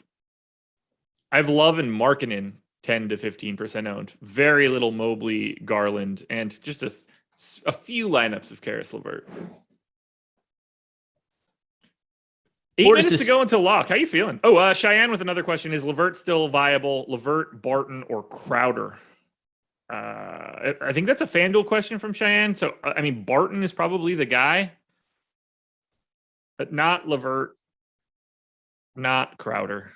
I have Love and Markkanen 10 to 15% owned. Very little Mobley, Garland, and just a few lineups of Karis LeVert. 8 minutes to go until lock. How you feeling? Oh, Cheyenne with another question. Is LeVert still viable? LeVert, Barton, or Crowder? I think that's a FanDuel question from Cheyenne. So, I mean, Barton is probably the guy, but not LeVert, not Crowder.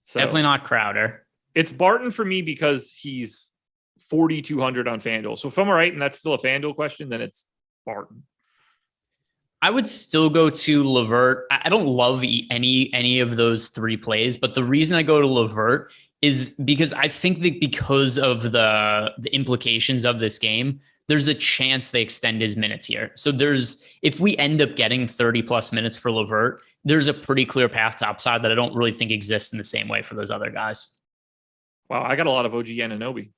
So Definitely not Crowder. it's Barton for me because he's 4,200 on FanDuel. So if I'm right and that's still a FanDuel question, then it's Barton. I would still go to LeVert. I don't love any of those three plays, but the reason I go to LeVert is because I think that because of the implications of this game, there's a chance they extend his minutes here. So if we end up getting 30 plus minutes for LeVert, there's a pretty clear path to upside that I don't really think exists in the same way for those other guys. Wow, I got a lot of OG Anunoby.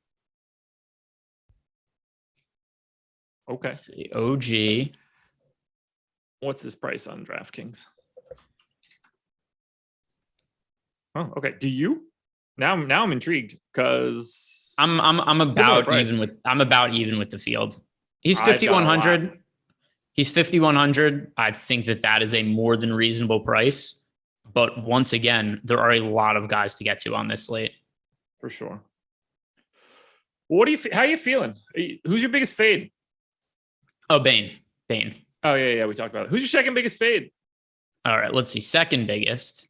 Okay. Let's see. OG. What's his price on DraftKings? Oh, okay. Do you? Now I'm intrigued because I'm about even with the field. He's 5,100. He's 5,100. I think that is a more than reasonable price. But once again, there are a lot of guys to get to on this slate. For sure. What do you? How are you feeling? Who's your biggest fade? Oh, Bane. Oh yeah. We talked about it. Who's your second biggest fade? All right, let's see. Second biggest.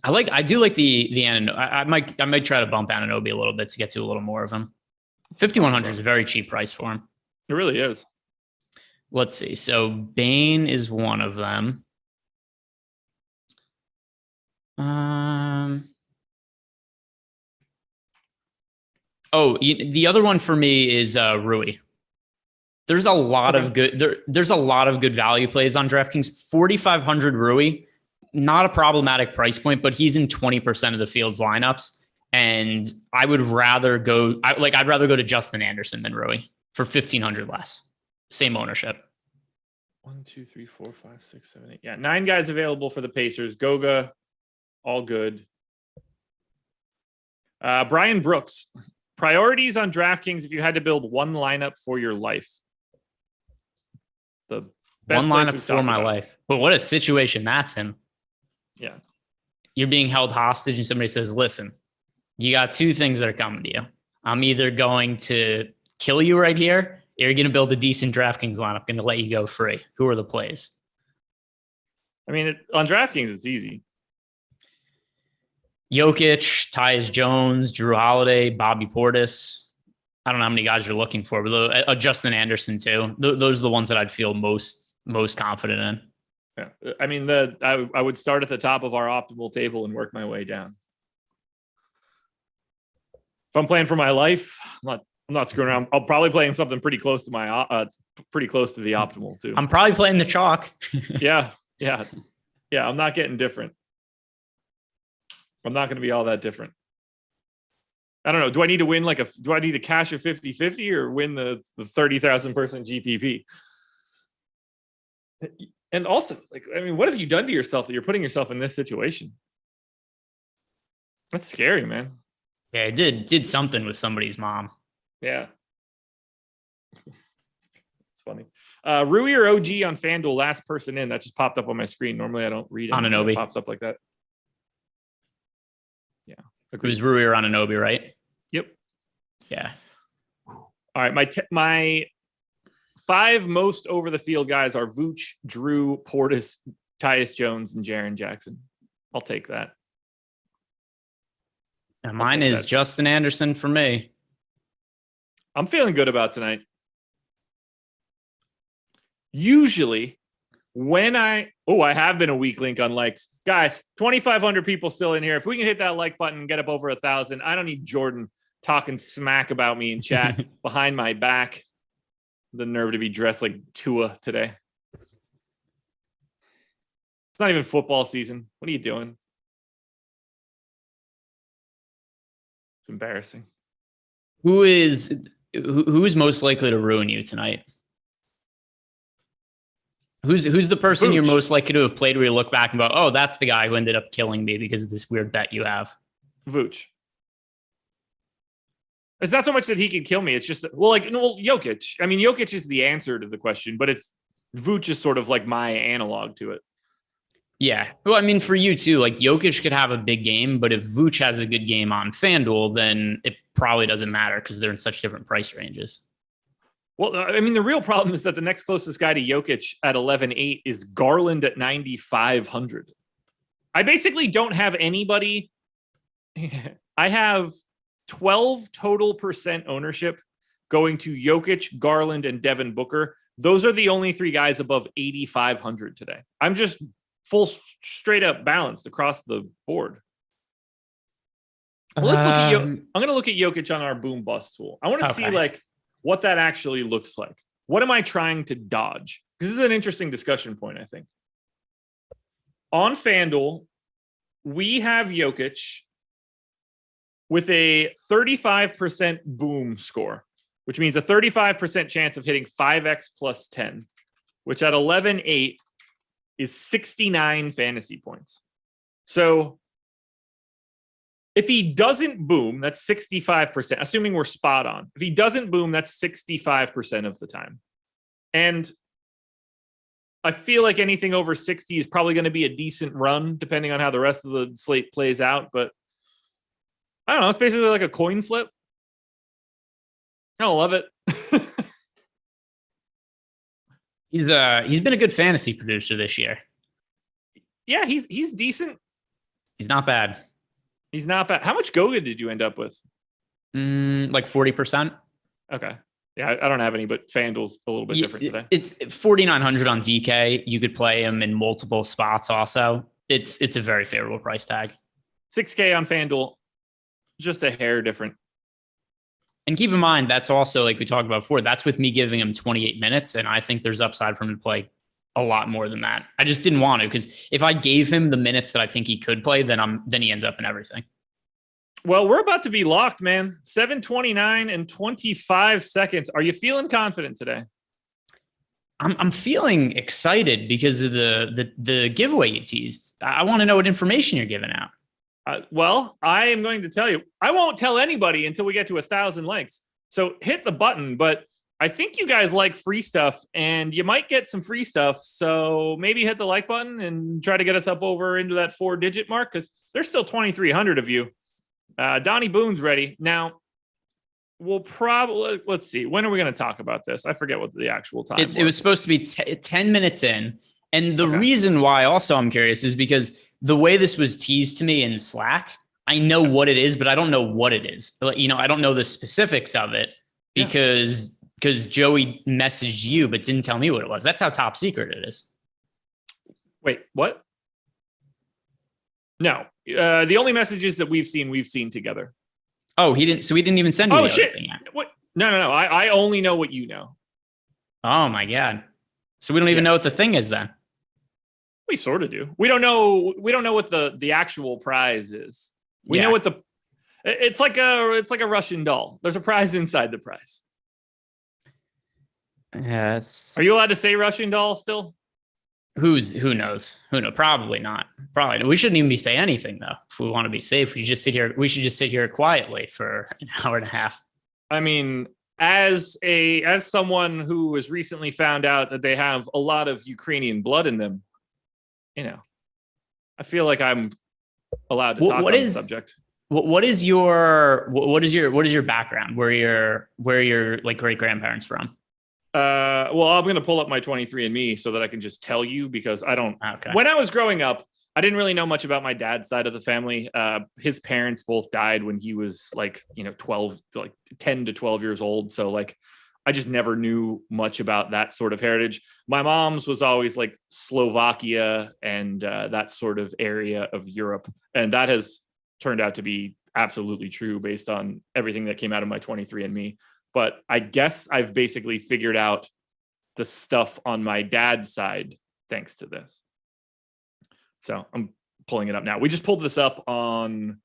I do like the Anunoby. I might try to bump Anunoby a little bit to get to a little more of him. 5,100 is a very cheap price for him. It really is. Let's see. So Bane is one of them. The other one for me is Rui. There's a lot of good there's a lot of good value plays on DraftKings. 4,500 Rui, not a problematic price point, but he's in 20% of the field's lineups. And I would rather I'd rather go to Justin Anderson than Rui for 1,500 less. Same ownership. 1, 2, 3, 4, 5, 6, 7, 8. Yeah, 9 guys available for the Pacers. Goga, all good. Brian Brooks. Priorities on DraftKings if you had to build one lineup for your life. The best one lineup for my life. But what a situation that's in. Yeah. You're being held hostage and somebody says, listen, you got two things that are coming to you. I'm either going to kill you right here, or you're going to build a decent DraftKings lineup, going to let you go free. Who are the plays? I mean, on DraftKings, it's easy. Jokic, Tyus Jones, Drew Holiday, Bobby Portis. I don't know how many guys you're looking for, but Justin Anderson too. Those are the ones that I'd feel most confident in. Yeah, I mean, I would start at the top of our optimal table and work my way down. If I'm playing for my life, I'm not screwing around. I'll probably playing something pretty close to the optimal too. I'm probably playing the chalk. Yeah. I'm not getting different. I'm not going to be all that different. I don't know. Do I need to win do I need to cash a 50-50 or win the 30,000 person GPP? And also, what have you done to yourself that you're putting yourself in this situation? That's scary, man. Yeah, it did something with somebody's mom. Yeah. It's funny. Rui or OG on FanDuel, last person in. That just popped up on my screen. Normally I don't read it. Anunoby. It pops up like that. Yeah. It was Rui or Anunoby, right? Yep. Yeah. All right. My 5 most over the field guys are Vooch, Drew, Portis, Tyus Jones, and Jaren Jackson. I'll take that. And mine is Justin Anderson for me. I'm feeling good about tonight. Usually when I have been a weak link on likes. Guys, 2,500 people still in here. If we can hit that like button and get up over 1,000, I don't need Jordan talking smack about me in chat behind my back. The nerve to be dressed like Tua today. It's not even football season. What are you doing? It's embarrassing. Who is most likely to ruin you tonight? Who's the person Vooch. You're most likely to have played where you look back and go, oh, that's the guy who ended up killing me because of this weird bet you have? Vooch. It's not so much that he can kill me. It's just Jokic. I mean, Jokic is the answer to the question, but Vooch is sort of like my analog to it. Yeah. Well, I mean, for you too, like Jokic could have a big game, but if Vooch has a good game on FanDuel, then it probably doesn't matter because they're in such different price ranges. Well, I mean, the real problem is that the next closest guy to Jokic at 11.8 is Garland at 9,500. I basically don't have anybody. I have 12 total % ownership going to Jokic, Garland, and Devin Booker. Those are the only three guys above 8,500 today. I'm just full straight up balanced across the board. Well, let's look at I'm going to look at Jokic on our boom bust tool. I want to see like what that actually looks like. What am I trying to dodge? Because this is an interesting discussion point, I think. On FanDuel, we have Jokic with a 35% boom score, which means a 35% chance of hitting 5x plus 10, which at 11.8 is 69 fantasy points. So if he doesn't boom, that's 65%, assuming we're spot on. If he doesn't boom, that's 65% of the time. And I feel like anything over 60 is probably going to be a decent run, depending on how the rest of the slate plays out. But I don't know. It's basically like a coin flip. I love it. He's been a good fantasy producer this year. Yeah, he's decent. He's not bad. He's not bad. How much Goga did you end up with? Like 40%. Okay. Yeah, I don't have any, but FanDuel's a little bit different today. It's 4,900 on DK. You could play him in multiple spots also. It's a very favorable price tag. 6K on FanDuel, just a hair different. And keep in mind, that's also, like we talked about before, that's with me giving him 28 minutes, and I think there's upside for him to play a lot more than that. I just didn't want to, because if I gave him the minutes that I think he could play, then he ends up in everything. Well, we're about to be locked, man. 7:29 and 25 seconds. Are you feeling confident today? I'm feeling excited because of the giveaway you teased. I want to know what information you're giving out. Well, I am going to tell you. I won't tell anybody until we get to 1,000 likes. So hit the button, but I think you guys like free stuff and you might get some free stuff. So maybe hit the like button and try to get us up over into that 4-digit mark, because there's still 2,300 of you. Donnie Boone's ready. Now, we'll probably, let's see. When are we going to talk about this? I forget what the actual time was. It was supposed to be 10 minutes in. And the reason why also I'm curious is because the way this was teased to me in Slack, I know what it is, but I don't know what it is. You know, I don't know the specifics of it because Joey messaged you, but didn't tell me what it was. That's how top secret it is. Wait, what? No, the only messages that we've seen together. Oh, he didn't. So he didn't even send you. Oh shit! What? No. I only know what you know. Oh my god! So we don't even know what the thing is then. We sort of do. We don't know what the actual prize is. We know what it's like a Russian doll. There's a prize inside the prize. Yeah. Are you allowed to say Russian doll still? Who knows? Probably not. Probably not. We shouldn't even be saying anything though. If we want to be safe, we should just sit here quietly for an hour and a half. I mean, as someone who has recently found out that they have a lot of Ukrainian blood in them, you know, I feel like I'm allowed to talk on the subject. What is your background? Where your like great grandparents from? Well, I'm going to pull up my 23andMe so that I can just tell you, because I don't. Okay. When I was growing up, I didn't really know much about my dad's side of the family. His parents both died when he was like, 10 to 12 years old. So like, I just never knew much about that sort of heritage. My mom's was always like Slovakia and that sort of area of Europe. And that has turned out to be absolutely true based on everything that came out of my 23andMe. But I guess I've basically figured out the stuff on my dad's side thanks to this. So I'm pulling it up now. We just pulled this up on,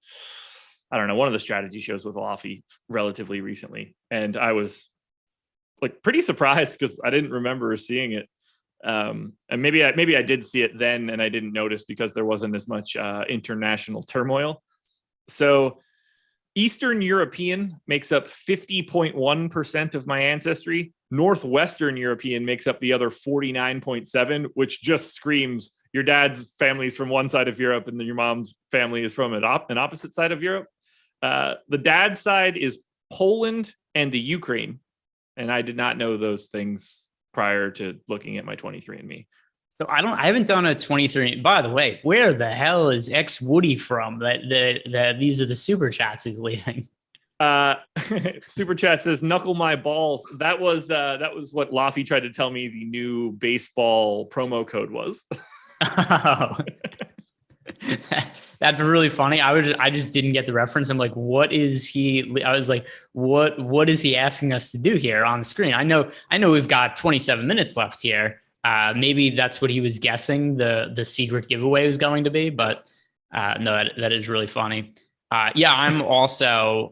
I don't know, one of the strategy shows with Laffy relatively recently. And I was like pretty surprised because I didn't remember seeing it. And maybe I did see it then and I didn't notice because there wasn't as much international turmoil. So Eastern European makes up 50.1% of my ancestry. Northwestern European makes up the other 49.7, which just screams your dad's family is from one side of Europe and then your mom's family is from an opposite side of Europe. The dad's side is Poland and the Ukraine. And I did not know those things prior to looking at my 23andMe. So I haven't done a 23. By the way, where the hell is X Woody from? That these are the super chats he's leaving. Super chat says knuckle my balls. That was what Laffy tried to tell me the new baseball promo code was. Oh. That's really funny. I just didn't get the reference. I'm like, what is he? I was like, what is he asking us to do here on the screen? I know we've got 27 minutes left here. Maybe that's what he was guessing the secret giveaway was going to be, but no, that is really funny. Yeah, I'm also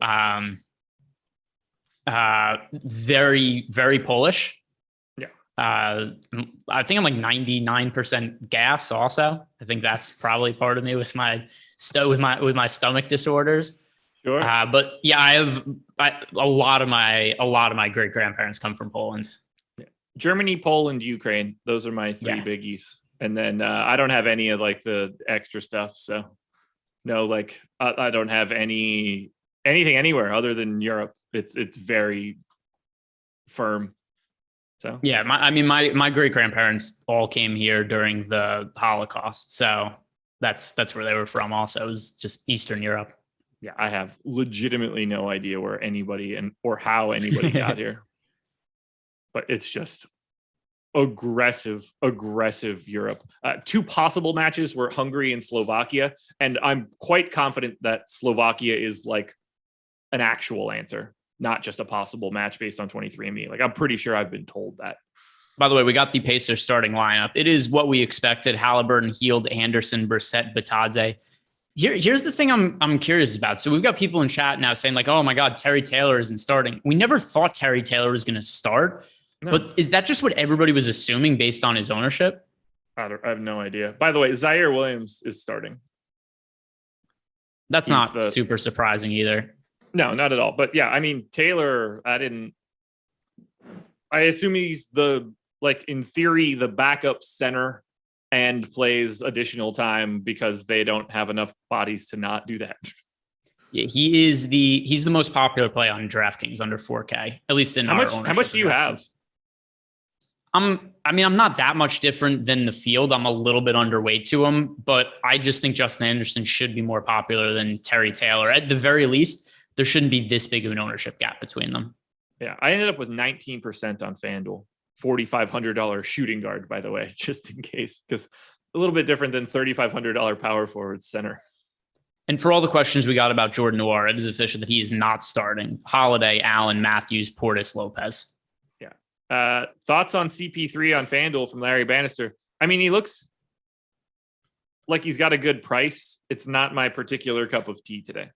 very, very Polish. Yeah. I think I'm like 99% gas also. I think that's probably part of me with my stomach disorders. Sure. But yeah, a lot of my great grandparents come from Poland. Yeah. Germany, Poland, Ukraine. Those are my three biggies. And then I don't have any of like the extra stuff. So no, like I don't have anything anywhere other than Europe. It's very firm. So yeah, my great grandparents all came here during the Holocaust. So that's where they were from. Also, it was just Eastern Europe. Yeah, I have legitimately no idea where anybody or how anybody got here. But it's just aggressive Europe. Two possible matches were Hungary and Slovakia, and I'm quite confident that Slovakia is like an actual answer, not just a possible match based on 23andMe. Like I'm pretty sure I've been told that. By the way, we got the Pacers starting lineup. It is what we expected: Halliburton, Hield, Anderson, Brissett, Batadze. Here's the thing I'm curious about. So we've got people in chat now saying like, "Oh my God, Terry Taylor isn't starting." We never thought Terry Taylor was going to start. No. But is that just what everybody was assuming based on his ownership? I have no idea. By the way, Zaire Williams is starting. That's not super surprising either. No, not at all. But yeah, I mean, Taylor, I assume he's in theory, the backup center and plays additional time because they don't have enough bodies to not do that. Yeah, he's the most popular play on DraftKings under 4K, at least in how much do you have? I'm not that much different than the field. I'm a little bit underweight to him, but I just think Justin Anderson should be more popular than Terry Taylor. At the very least, there shouldn't be this big of an ownership gap between them. Yeah, I ended up with 19% on FanDuel, $4,500 shooting guard, by the way, just in case, because a little bit different than $3,500 power forward center. And for all the questions we got about Jordan Noir, it is official that he is not starting. Holiday, Allen, Matthews, Portis, Lopez. Thoughts on CP3 on FanDuel from Larry Bannister? I mean, he looks like he's got a good price. It's not my particular cup of tea today.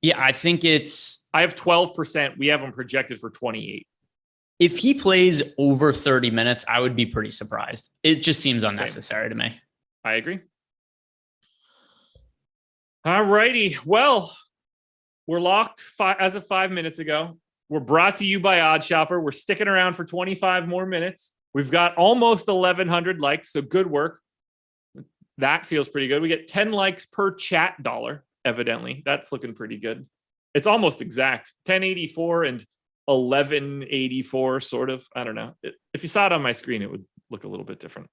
Yeah, I think I have 12%. We have him projected for 28. If he plays over 30 minutes, I would be pretty surprised. It just seems unnecessary to me. I agree. All righty. Well, we're locked as of 5 minutes ago. We're brought to you by Odd Shopper. We're sticking around for 25 more minutes. We've got almost 1,100 likes, so good work. That feels pretty good. We get 10 likes per chat dollar, evidently. That's looking pretty good. It's almost exact. 1084 and 1184, sort of. I don't know. If you saw it on my screen, it would look a little bit different.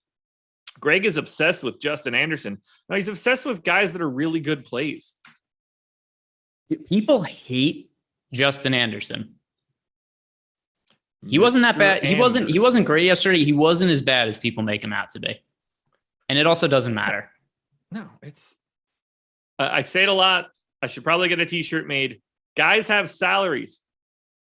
Greg is obsessed with Justin Anderson. Now, he's obsessed with guys that are really good plays. People hate Justin Anderson. He wasn't that bad. He wasn't great yesterday. He wasn't as bad as people make him out to be. And it also doesn't matter. No, I say it a lot. I should probably get a t-shirt made. Guys have salaries.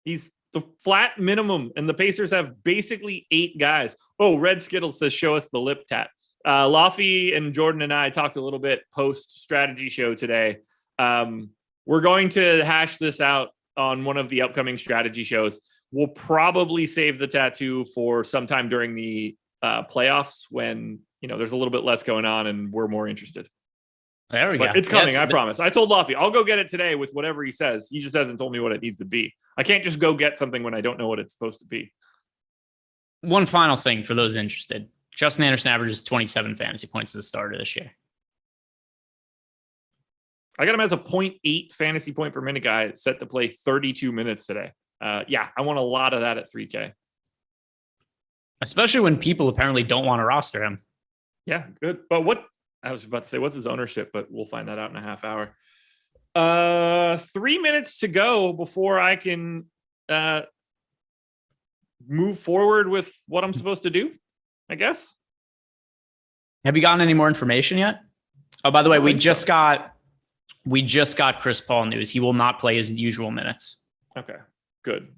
He's the flat minimum, and the Pacers have basically 8 guys. Oh, Red Skittles says, show us the lip tat. Laffy and Jordan and I talked a little bit post strategy show today. We're going to hash this out on one of the upcoming strategy shows. We'll probably save the tattoo for sometime during the playoffs when, there's a little bit less going on and we're more interested. There we go. It's coming. I promise. I told Laffy, I'll go get it today with whatever he says. He just hasn't told me what it needs to be. I can't just go get something when I don't know what it's supposed to be. One final thing for those interested. Justin Anderson averages 27 fantasy points at the start of this year. I got him as a 0.8 fantasy point per minute guy set to play 32 minutes today. Yeah, I want a lot of that at 3K. Especially when people apparently don't want to roster him. Yeah, good. But I was about to say, what's his ownership? But we'll find that out in a half hour. 3 minutes to go before I can move forward with what I'm supposed to do, I guess. Have you gotten any more information yet? Oh, by the way, we just got Chris Paul news. He will not play his usual minutes. Okay, good.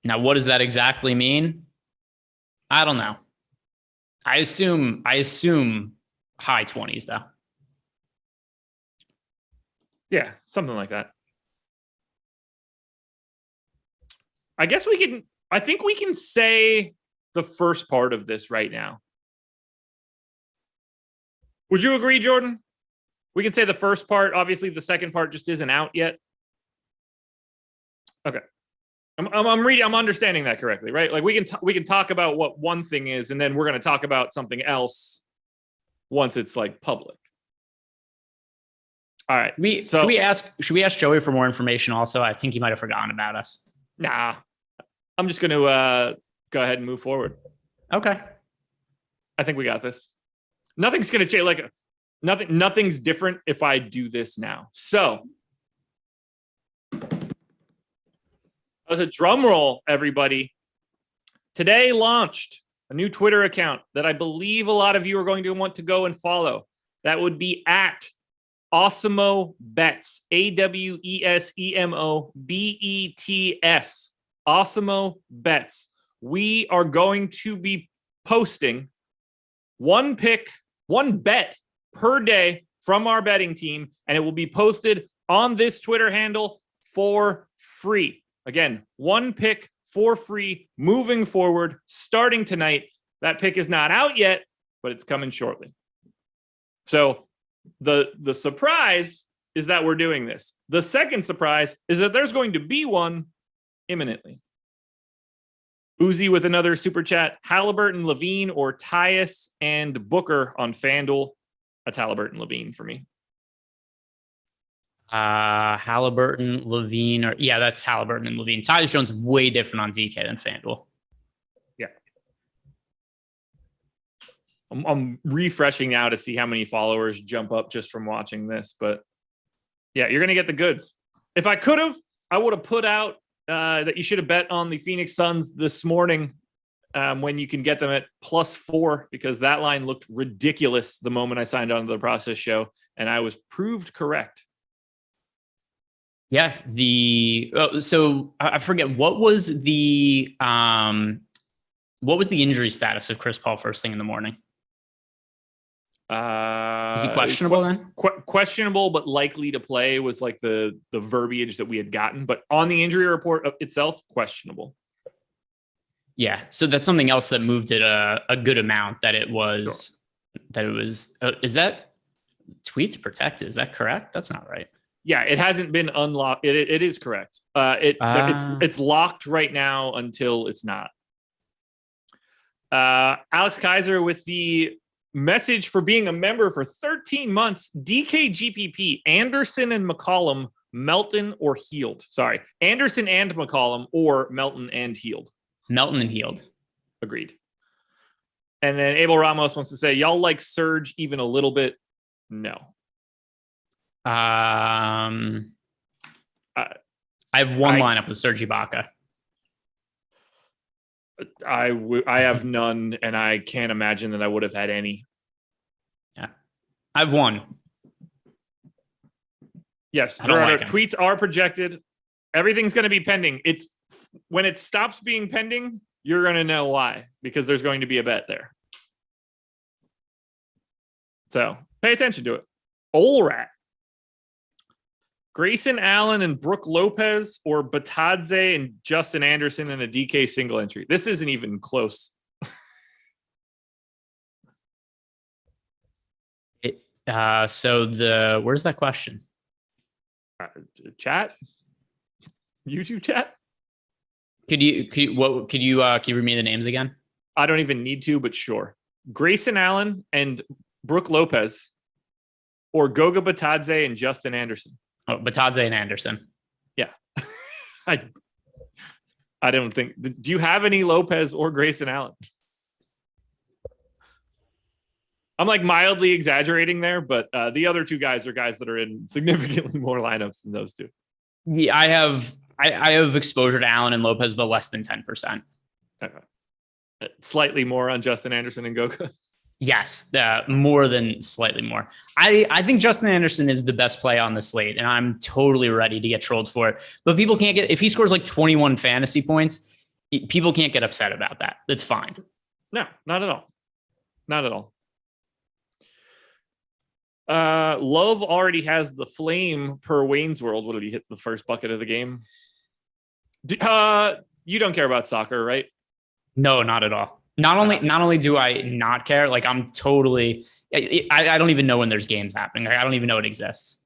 Now, what does that exactly mean? I don't know. I assume high 20s though. Yeah, something like that. I think we can say the first part of this right now. Would you agree, Jordan? We can say the first part. Obviously, the second part just isn't out yet. Okay. I'm understanding that correctly, right? Like we can talk about what one thing is, and then we're going to talk about something else once it's like public. All right. Should we ask Joey for more information also? I think he might have forgotten about us. Nah. I'm just going to go ahead and move forward. Okay. I think we got this. Nothing's going to change. Like nothing's different if I do this now. So as a drum roll, everybody, today launched a new Twitter account that I believe a lot of you are going to want to go and follow. That would be at Awesemo Bets, AWESEMO Awesemo Bets. We are going to be posting one bet per day from our betting team, and it will be posted on this Twitter handle for free. Again, one pick for free moving forward, starting tonight. That pick is not out yet, but it's coming shortly. So the surprise is that we're doing this. The second surprise is that there's going to be one imminently. Uzi with another super chat. Halliburton, Levine, or Tyus and Booker on FanDuel. That's Halliburton, Levine for me. Halliburton, Levine, that's Halliburton and Levine. Tyus Jones way different on DK than FanDuel. Yeah. I'm refreshing now to see how many followers jump up just from watching this, but yeah, you're going to get the goods. If I could have, I would have put out that you should have bet on the Phoenix Suns this morning when you can get them at +4, because that line looked ridiculous the moment I signed on to the process show, and I was proved correct. Yeah, so I forget what was the injury status of Chris Paul first thing in the morning? Is he questionable then? Questionable, but likely to play was like the verbiage that we had gotten. But on the injury report itself, questionable. Yeah, so that's something else that moved it a good amount. Is that tweets protected? Is that correct? That's not right. Yeah, it hasn't been unlocked. It is correct. It's locked right now until it's not. Alex Kaiser with the message for being a member for 13 months. DK GPP, Anderson and McCollum, Melton or Healed. Sorry, Anderson and McCollum or Melton and Healed. Melton and Healed. Agreed. And then Abel Ramos wants to say, y'all like Surge even a little bit? No. I have one lineup with Serge Ibaka. I have none, and I can't imagine that I would have had any. Yeah, I have one. Yes, tweets are projected. Everything's going to be pending. It's when it stops being pending, you're going to know why, because there's going to be a bet there. So pay attention to it. Olrat. Grayson Allen and Brooke Lopez, or Batadze and Justin Anderson in a DK single entry. This isn't even close. Where's that question? Chat? YouTube chat? Could you read me the names again? I don't even need to, but sure. Grayson Allen and Brooke Lopez, or Goga Batadze and Justin Anderson. Oh, Batadze and Anderson. Yeah. I don't think. Do you have any Lopez or Grayson Allen? I'm like mildly exaggerating there, but the other two guys are guys that are in significantly more lineups than those two. Yeah, I have exposure to Allen and Lopez, but less than 10%. Okay. Slightly more on Justin Anderson and Goga. Yes, more than slightly more. I think Justin Anderson is the best play on the slate, and I'm totally ready to get trolled for it. But people can't if he scores like 21 fantasy points, people can't get upset about that. That's fine. No, not at all. Not at all. Love already has the flame per Wayne's World. What did he hit the first bucket of the game? You don't care about soccer, right? No, not at all. Not only do I not care, like I'm totally, I don't even know when there's games happening. Like, I don't even know it exists.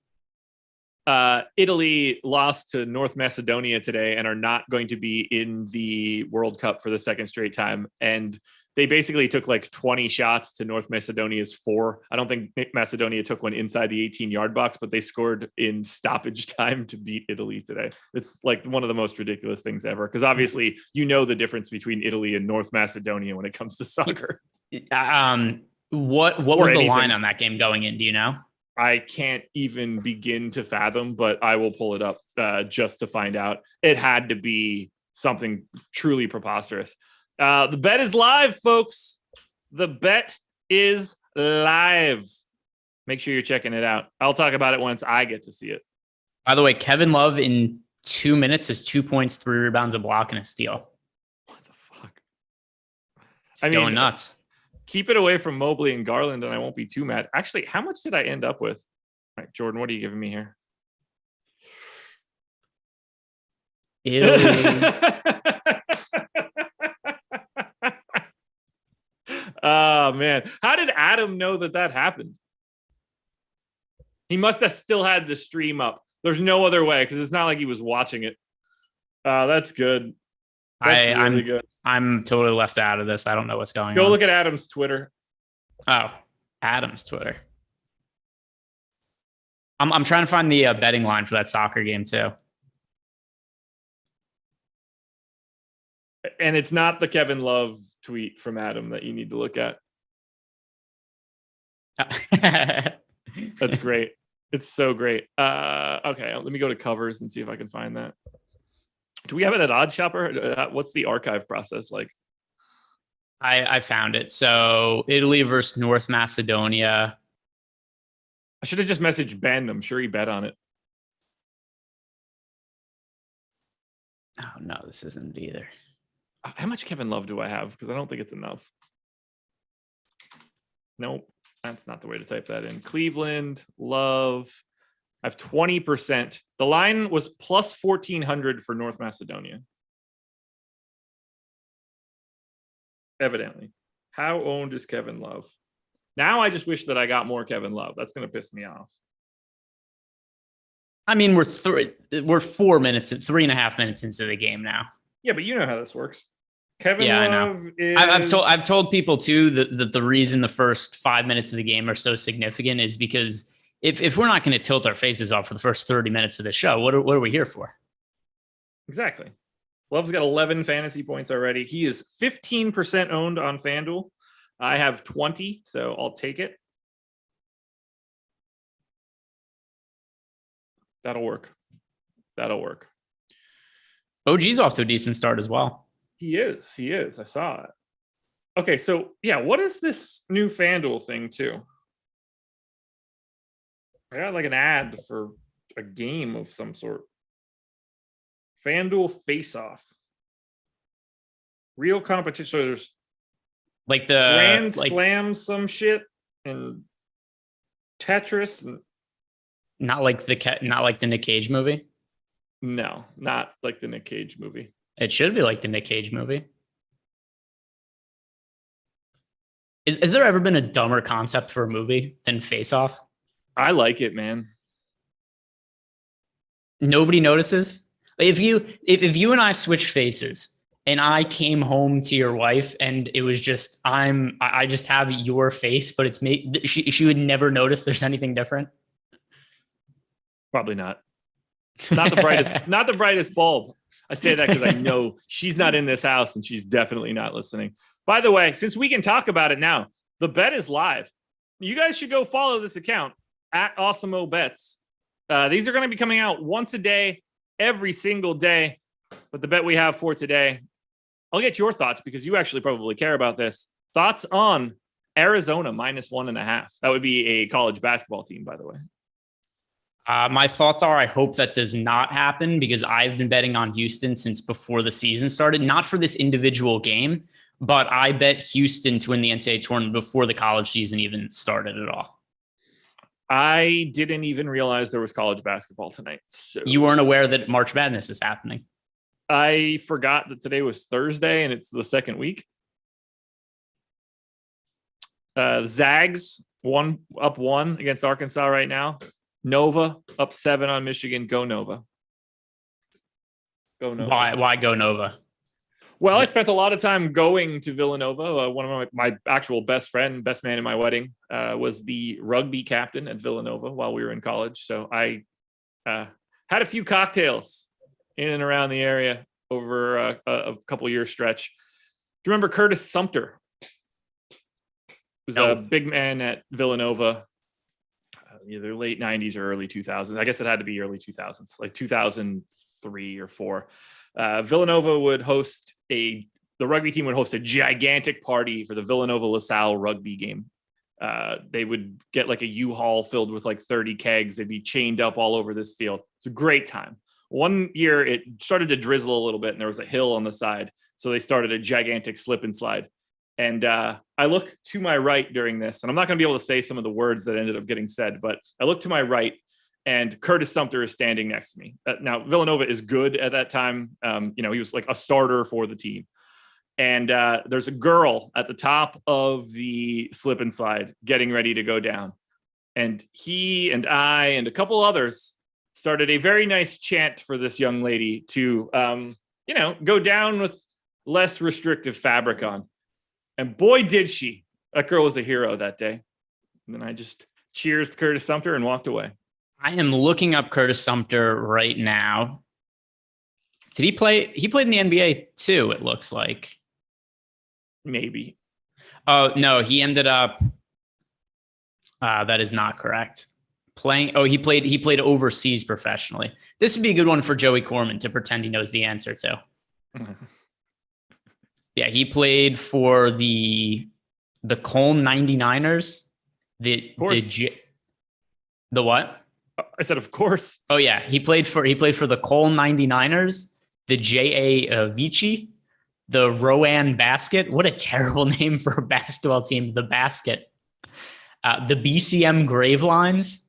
Italy lost to North Macedonia today and are not going to be in the World Cup for the second straight time. And they basically took like 20 shots to North Macedonia's 4. I don't think Macedonia took one inside the 18-yard box, but they scored in stoppage time to beat Italy today. It's like one of the most ridiculous things ever, because obviously you know the difference between Italy and North Macedonia when it comes to soccer. What was the line on that game going in? Do you know? I can't even begin to fathom, but I will pull it up just to find out. It had to be something truly preposterous. The bet is live, folks. The bet is live. Make sure you're checking it out. I'll talk about it once I get to see it. By the way, Kevin Love in 2 minutes has 2 points, 3 rebounds, a block, and a steal. What the fuck? It's going nuts. Keep it away from Mobley and Garland, and I won't be too mad. Actually, how much did I end up with? All right, Jordan, what are you giving me here? Oh, man. How did Adam know that happened? He must have still had the stream up. There's no other way, because it's not like he was watching it. That's good. That's really good. I'm totally left out of this. I don't know what's going on. Go look at Adam's Twitter. Oh, Adam's Twitter. I'm trying to find the betting line for that soccer game too. And it's not the Kevin Love tweet from Adam that you need to look at. That's great. It's so great. Okay, let me go to covers and see if I can find that. Do we have it at Odd Shopper? What's the archive process like? I found it. So Italy versus North Macedonia. I should have just messaged Ben. I'm sure he bet on it. Oh, no, this isn't it either. How much Kevin Love do I have? Because I don't think it's enough. Nope, that's not the way to type that in. Cleveland, Love. I have 20%. The line was plus 1,400 for North Macedonia. Evidently. How owned is Kevin Love? Now I just wish that I got more Kevin Love. That's going to piss me off. I mean, we're 4 minutes and 3.5 minutes into the game now. Yeah, but you know how this works. Kevin Love is... I've told people too that the reason the first 5 minutes of the game are so significant is because if we're not going to tilt our faces off for the first 30 minutes of the show, what are we here for? Exactly. Love's got 11 fantasy points already. He is 15% owned on FanDuel. I have 20, so I'll take it. That'll work. That'll work. OG's off to a decent start as well. He is. I saw it. Okay, so yeah, what is this new FanDuel thing too? I got like an ad for a game of some sort. FanDuel Face-Off. Real competition. So there's like the Grand Slam, some shit, and Tetris, and not like the Nick Cage movie. No, not like the Nick Cage movie. It should be like the Nick Cage movie. Has there ever been a dumber concept for a movie than Face Off? I like it, man. Nobody notices. If you and I switched faces and I came home to your wife and it was just I just have your face, but it's me, she would never notice there's anything different. Probably not. Not the brightest bulb. I say that because I know she's not in this house and she's definitely not listening. By the way, since we can talk about it now, the bet is live. You guys should go follow this account at Awesemo Bets. These are going to be coming out once a day, every single day. But the bet we have for today, I'll get your thoughts because you actually probably care about this. Thoughts on Arizona -1.5. That would be a college basketball team, by the way. My thoughts are I hope that does not happen because I've been betting on Houston since before the season started, not for this individual game, but I bet Houston to win the NCAA tournament before the college season even started at all. I didn't even realize there was college basketball tonight. So you weren't aware that March Madness is happening? I forgot that today was Thursday and it's the second week. Zags up one against Arkansas right now. Nova up 7 on Michigan. Go Nova. Go Nova. Why go Nova? Well, I spent a lot of time going to Villanova. One of my actual best man in my wedding, was the rugby captain at Villanova while we were in college. So I had a few cocktails in and around the area over a couple year stretch. Do you remember Curtis Sumter? He was a big man at Villanova. Either late 90s or early 2000s. I guess it had to be early 2000s, like 2003 or 4. Villanova would host the rugby team would host a gigantic party for the Villanova LaSalle rugby game. They would get like a U-Haul filled with like 30 kegs. They'd be chained up all over this field. It's a great time. One year it started to drizzle a little bit and there was a hill on the side. So they started a gigantic slip and slide. And I look to my right during this, and I'm not going to be able to say some of the words that ended up getting said, but I look to my right, and Curtis Sumter is standing next to me. Now, Villanova is good at that time. He was like a starter for the team. And there's a girl at the top of the slip and slide getting ready to go down. And he and I and a couple others started a very nice chant for this young lady to, go down with less restrictive fabric on. And boy, did she. That girl was a hero that day. And then I just cheersed Curtis Sumter and walked away. I am looking up Curtis Sumter right now. Did he play? He played in the NBA too, it looks like. Maybe. Oh, no, he ended up. That is not correct. He played overseas professionally. This would be a good one for Joey Corman to pretend he knows the answer to. Yeah, he played for the Cologne 99ers. The what? I said, of course. Oh yeah, he played for the Cologne 99ers, the J.A. Vici, the Rowan Basket. What a terrible name for a basketball team. The Basket. The BCM Gravelines,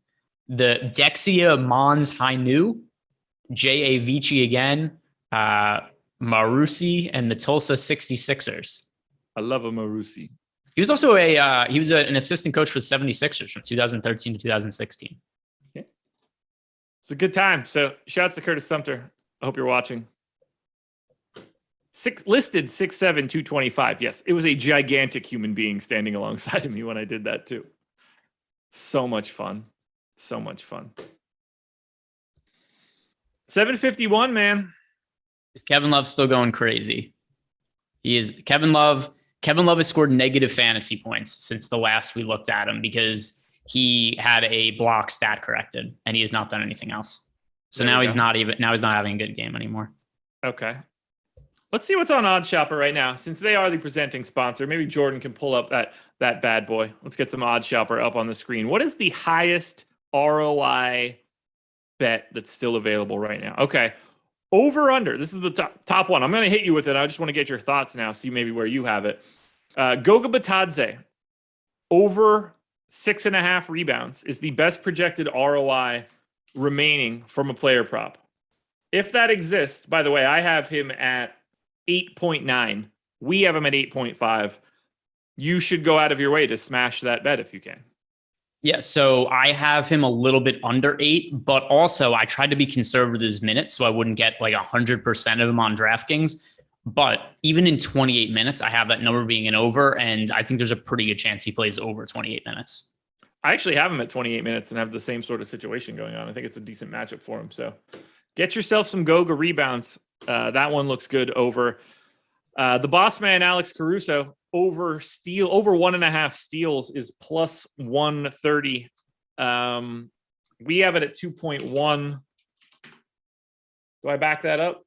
the Dexia Mons Hainu, J.A. Vici again. Marusi and the Tulsa 66ers. I love a Marusi. He was also an assistant coach for the 76ers from 2013 to 2016. Okay. It's a good time. So shouts to Curtis Sumter. I hope you're watching. Listed 6'7", 225. Yes, it was a gigantic human being standing alongside of me when I did that too. So much fun. So much fun. 751, man. Is Kevin Love still going crazy? He is. Kevin Love has scored negative fantasy points since the last we looked at him because he had a block stat corrected and he has not done anything else. So now he's not having a good game anymore. Okay. Let's see what's on OddsShopper right now. Since they are the presenting sponsor, maybe Jordan can pull up that bad boy. Let's get some OddsShopper up on the screen. What is the highest ROI bet that's still available right now? Okay. Over under. This is the top one. I'm going to hit you with it. I just want to get your thoughts now. See maybe where you have it. Goga Bitadze over 6.5 rebounds is the best projected ROI remaining from a player prop. If that exists, by the way, I have him at 8.9. We have him at 8.5. You should go out of your way to smash that bet if you can. Yeah, so I have him a little bit under 8, but also I tried to be conservative with his minutes so I wouldn't get like 100% of him on DraftKings. But even in 28 minutes, I have that number being an over, and I think there's a pretty good chance he plays over 28 minutes. I actually have him at 28 minutes and have the same sort of situation going on. I think it's a decent matchup for him. So get yourself some Goga rebounds. That one looks good over. The boss man, Alex Caruso, over 1.5 steals is plus 130. We have it at 2.1. Do I back that up?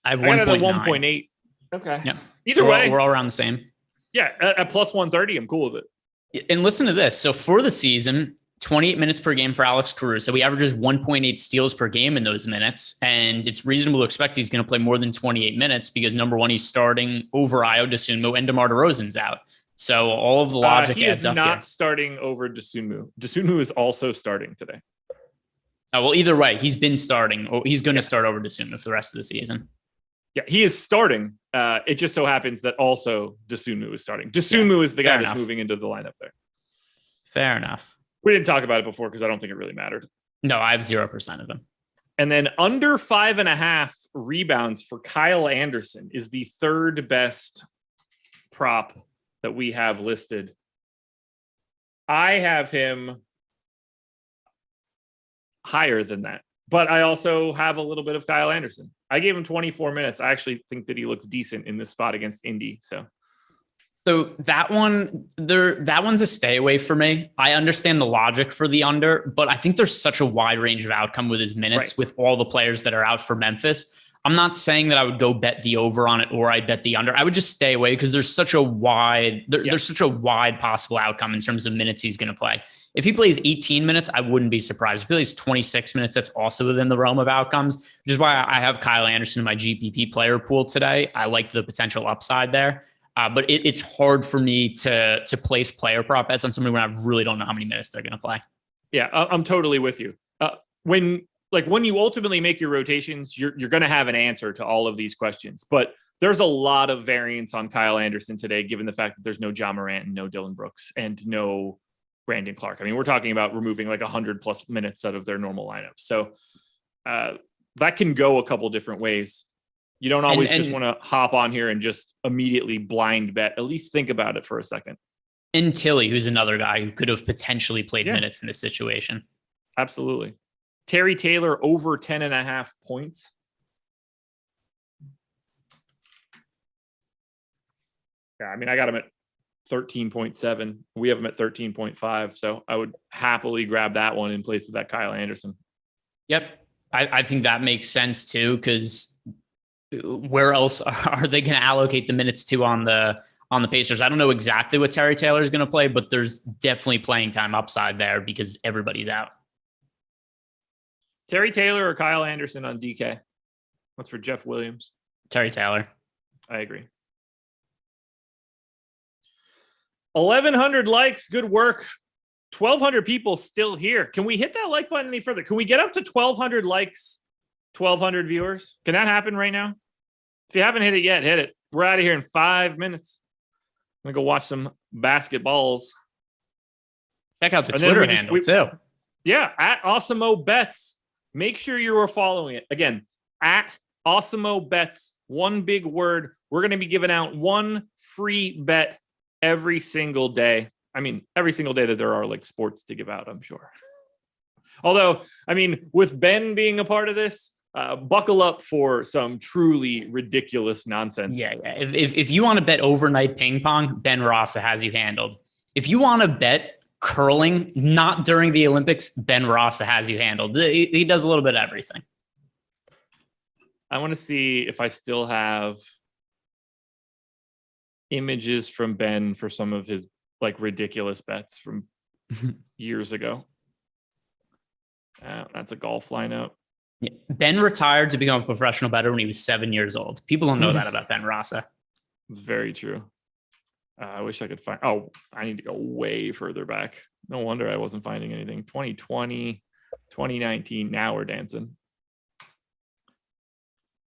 I have got it at 1.8. Okay. Yeah. Either way, we're all around the same. Yeah, at plus 130, I'm cool with it. And listen to this. So for the season, 28 minutes per game for Alex Caruso. He averages 1.8 steals per game in those minutes. And it's reasonable to expect he's going to play more than 28 minutes because, number one, he's starting over Ayo Dosunmu and DeMar DeRozan's out. So all of the logic he adds is up not here. starting over Dosunmu. Dosunmu is also starting today. Well, either way, he's been starting. He's going to start over Dosunmu for the rest of the season. Yeah, he is starting. It just so happens that also Dosunmu is starting. Dosunmu is the guy that's moving into the lineup there. Fair enough. We didn't talk about it before because I don't think it really mattered. No, I have 0% of them. And then under 5.5 rebounds for Kyle Anderson is the third best prop that we have listed. I have him higher than that, but I also have a little bit of Kyle Anderson. I gave him 24 minutes. I actually think that he looks decent in this spot against Indy. So that one's a stay away for me. I understand the logic for the under, but I think there's such a wide range of outcome with his minutes with all the players that are out for Memphis. I'm not saying that I would go bet the over on it or I'd bet the under. I would just stay away because there's such a wide possible outcome in terms of minutes he's going to play. If he plays 18 minutes, I wouldn't be surprised. If he plays 26 minutes, that's also within the realm of outcomes, which is why I have Kyle Anderson in my GPP player pool today. I like the potential upside there. But it's hard for me to place player prop bets on somebody when I really don't know how many minutes they're going to play. Yeah, I'm totally with you. When you ultimately make your rotations, you're going to have an answer to all of these questions. But there's a lot of variance on Kyle Anderson today, given the fact that there's no Ja Morant and no Dylan Brooks and no Brandon Clark. I mean, we're talking about removing like 100 plus minutes out of their normal lineup. So that can go a couple different ways. You don't always just want to hop on here and just immediately blind bet. At least think about it for a second. And Tilly, who's another guy who could have potentially played minutes in this situation. Absolutely. Terry Taylor over 10.5 points. Yeah, I mean, I got him at 13.7. We have him at 13.5. So I would happily grab that one in place of that Kyle Anderson. Yep. I think that makes sense too, because where else are they going to allocate the minutes to on the Pacers? I don't know exactly what Terry Taylor is going to play, but there's definitely playing time upside there because everybody's out. Terry Taylor or Kyle Anderson on DK? What's for Jeff Williams? Terry Taylor. I agree. 1,100 likes. Good work. 1,200 people still here. Can we hit that like button any further? Can we get up to 1,200 likes? 1,200 viewers. Can that happen right now? If you haven't hit it yet, hit it. We're out of here in 5 minutes. I'm going to go watch some basketballs. Check out the Twitter handle too. Yeah, at Awesemo Bets. Make sure you are following it. Again, at Awesemo Bets. One big word. We're going to be giving out one free bet every single day. I mean, every single day that there are like sports to give out, I'm sure. Although, I mean, with Ben being a part of this, buckle up for some truly ridiculous nonsense. Yeah. If you want to bet overnight ping pong, Ben Rossa has you handled. If you want to bet curling, not during the Olympics, Ben Rossa has you handled. He does a little bit of everything. I want to see if I still have images from Ben for some of his like ridiculous bets from years ago. That's a golf lineup. Yeah. Ben retired to become a professional bettor when he was 7 years old. People don't know that about Ben Rossa. It's very true. I wish I could find. Oh, I need to go way further back. No wonder I wasn't finding anything. 2020, 2019. Now we're dancing.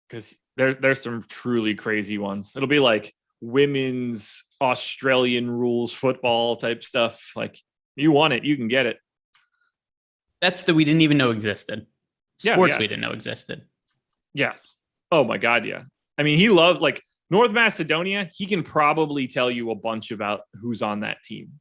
Because there's some truly crazy ones. It'll be like women's Australian rules football type stuff. Like You want it, you can get it. That's we didn't even know existed. Sports Yeah. we didn't know existed. Yes. Oh my God, yeah. I mean, he loved like North Macedonia. He can probably tell you a bunch about who's on that team.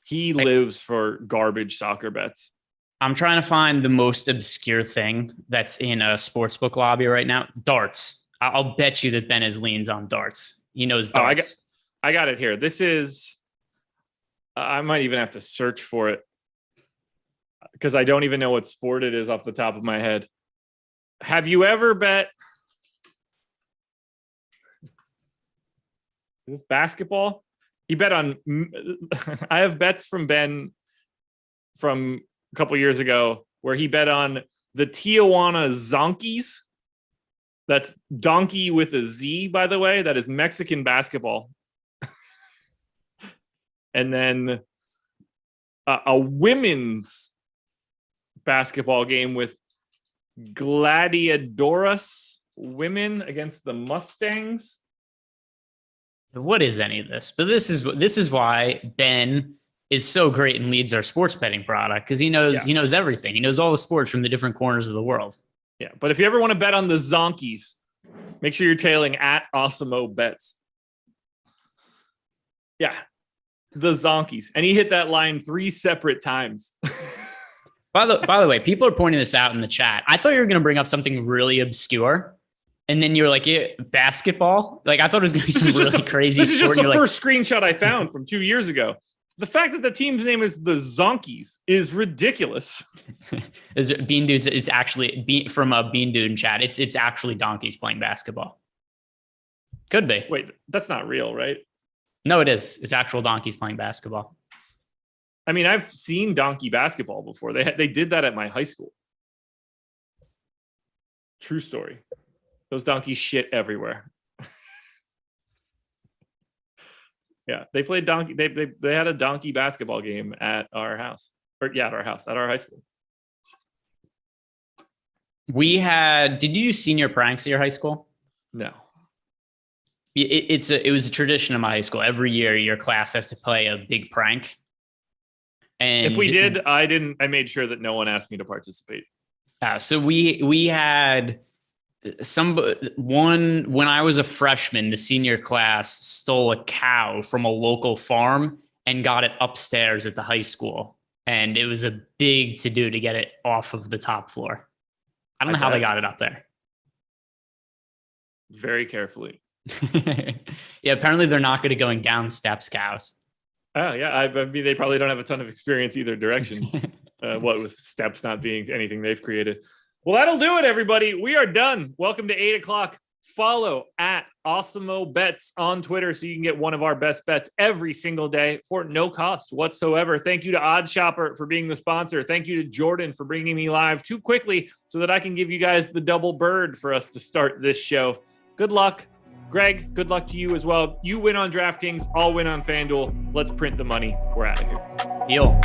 He lives for garbage soccer bets. I'm trying to find the most obscure thing that's in a sportsbook lobby right now. Darts. I'll bet you that Ben is leans on darts. He knows darts. I got it here. This is, I might even have to search for it because I don't even know what sport it is off the top of my head. Have you ever bet? Is this basketball? He bet on, I have bets from Ben from a couple years ago where he bet on the Tijuana Zonkies. That's donkey with a Z, by the way. That is Mexican basketball. And then a women's basketball game with Gladiadoras women against the Mustangs. What is any of this? But this is why Ben is so great and leads our sports betting product, because he knows everything. He knows all the sports from the different corners of the world. Yeah, but if you ever want to bet on the Zonkies, make sure you're tailing at Awesemo Bets. Yeah, the Zonkies. And he hit that line 3 separate times. By the way, people are pointing this out in the chat. I thought you were going to bring up something really obscure. And then you're like, yeah, basketball? Like, I thought it was going to be some really crazy This is just sport. the first screenshot I found from 2 years ago. The fact that the team's name is the Zonkies is ridiculous. Is Bean Dudes? It's actually from a Bean Dude chat. It's actually donkeys playing basketball. Could be. Wait, that's not real, right? No, it is. It's actual donkeys playing basketball. I mean, I've seen donkey basketball before. They did that at my high school. True story. Those donkeys shit everywhere. Yeah, they played donkey. They had a donkey basketball game at our house, at our high school. We had. Did you do senior pranks at your high school? No. It was a tradition in my high school. Every year, your class has to play a big prank. And if we did, I didn't. I made sure that no one asked me to participate. So we had when I was a freshman, the senior class stole a cow from a local farm and got it upstairs at the high school. And it was a big to do to get it off of the top floor. I don't know how they got it up there. Very carefully. Yeah, apparently they're not good at going down steps, cows. Oh, yeah. I mean, they probably don't have a ton of experience either direction. What with steps not being anything they've created. Well, that'll do it, everybody. We are done. Welcome to 8 o'clock. Follow at Awesemo Bets on Twitter so you can get one of our best bets every single day for no cost whatsoever. Thank you to Odd Shopper for being the sponsor. Thank you to Jordan for bringing me live too quickly so that I can give you guys the double bird for us to start this show. Good luck. Greg, good luck to you as well. You win on DraftKings. I'll win on FanDuel. Let's print the money. We're out of here. Deal.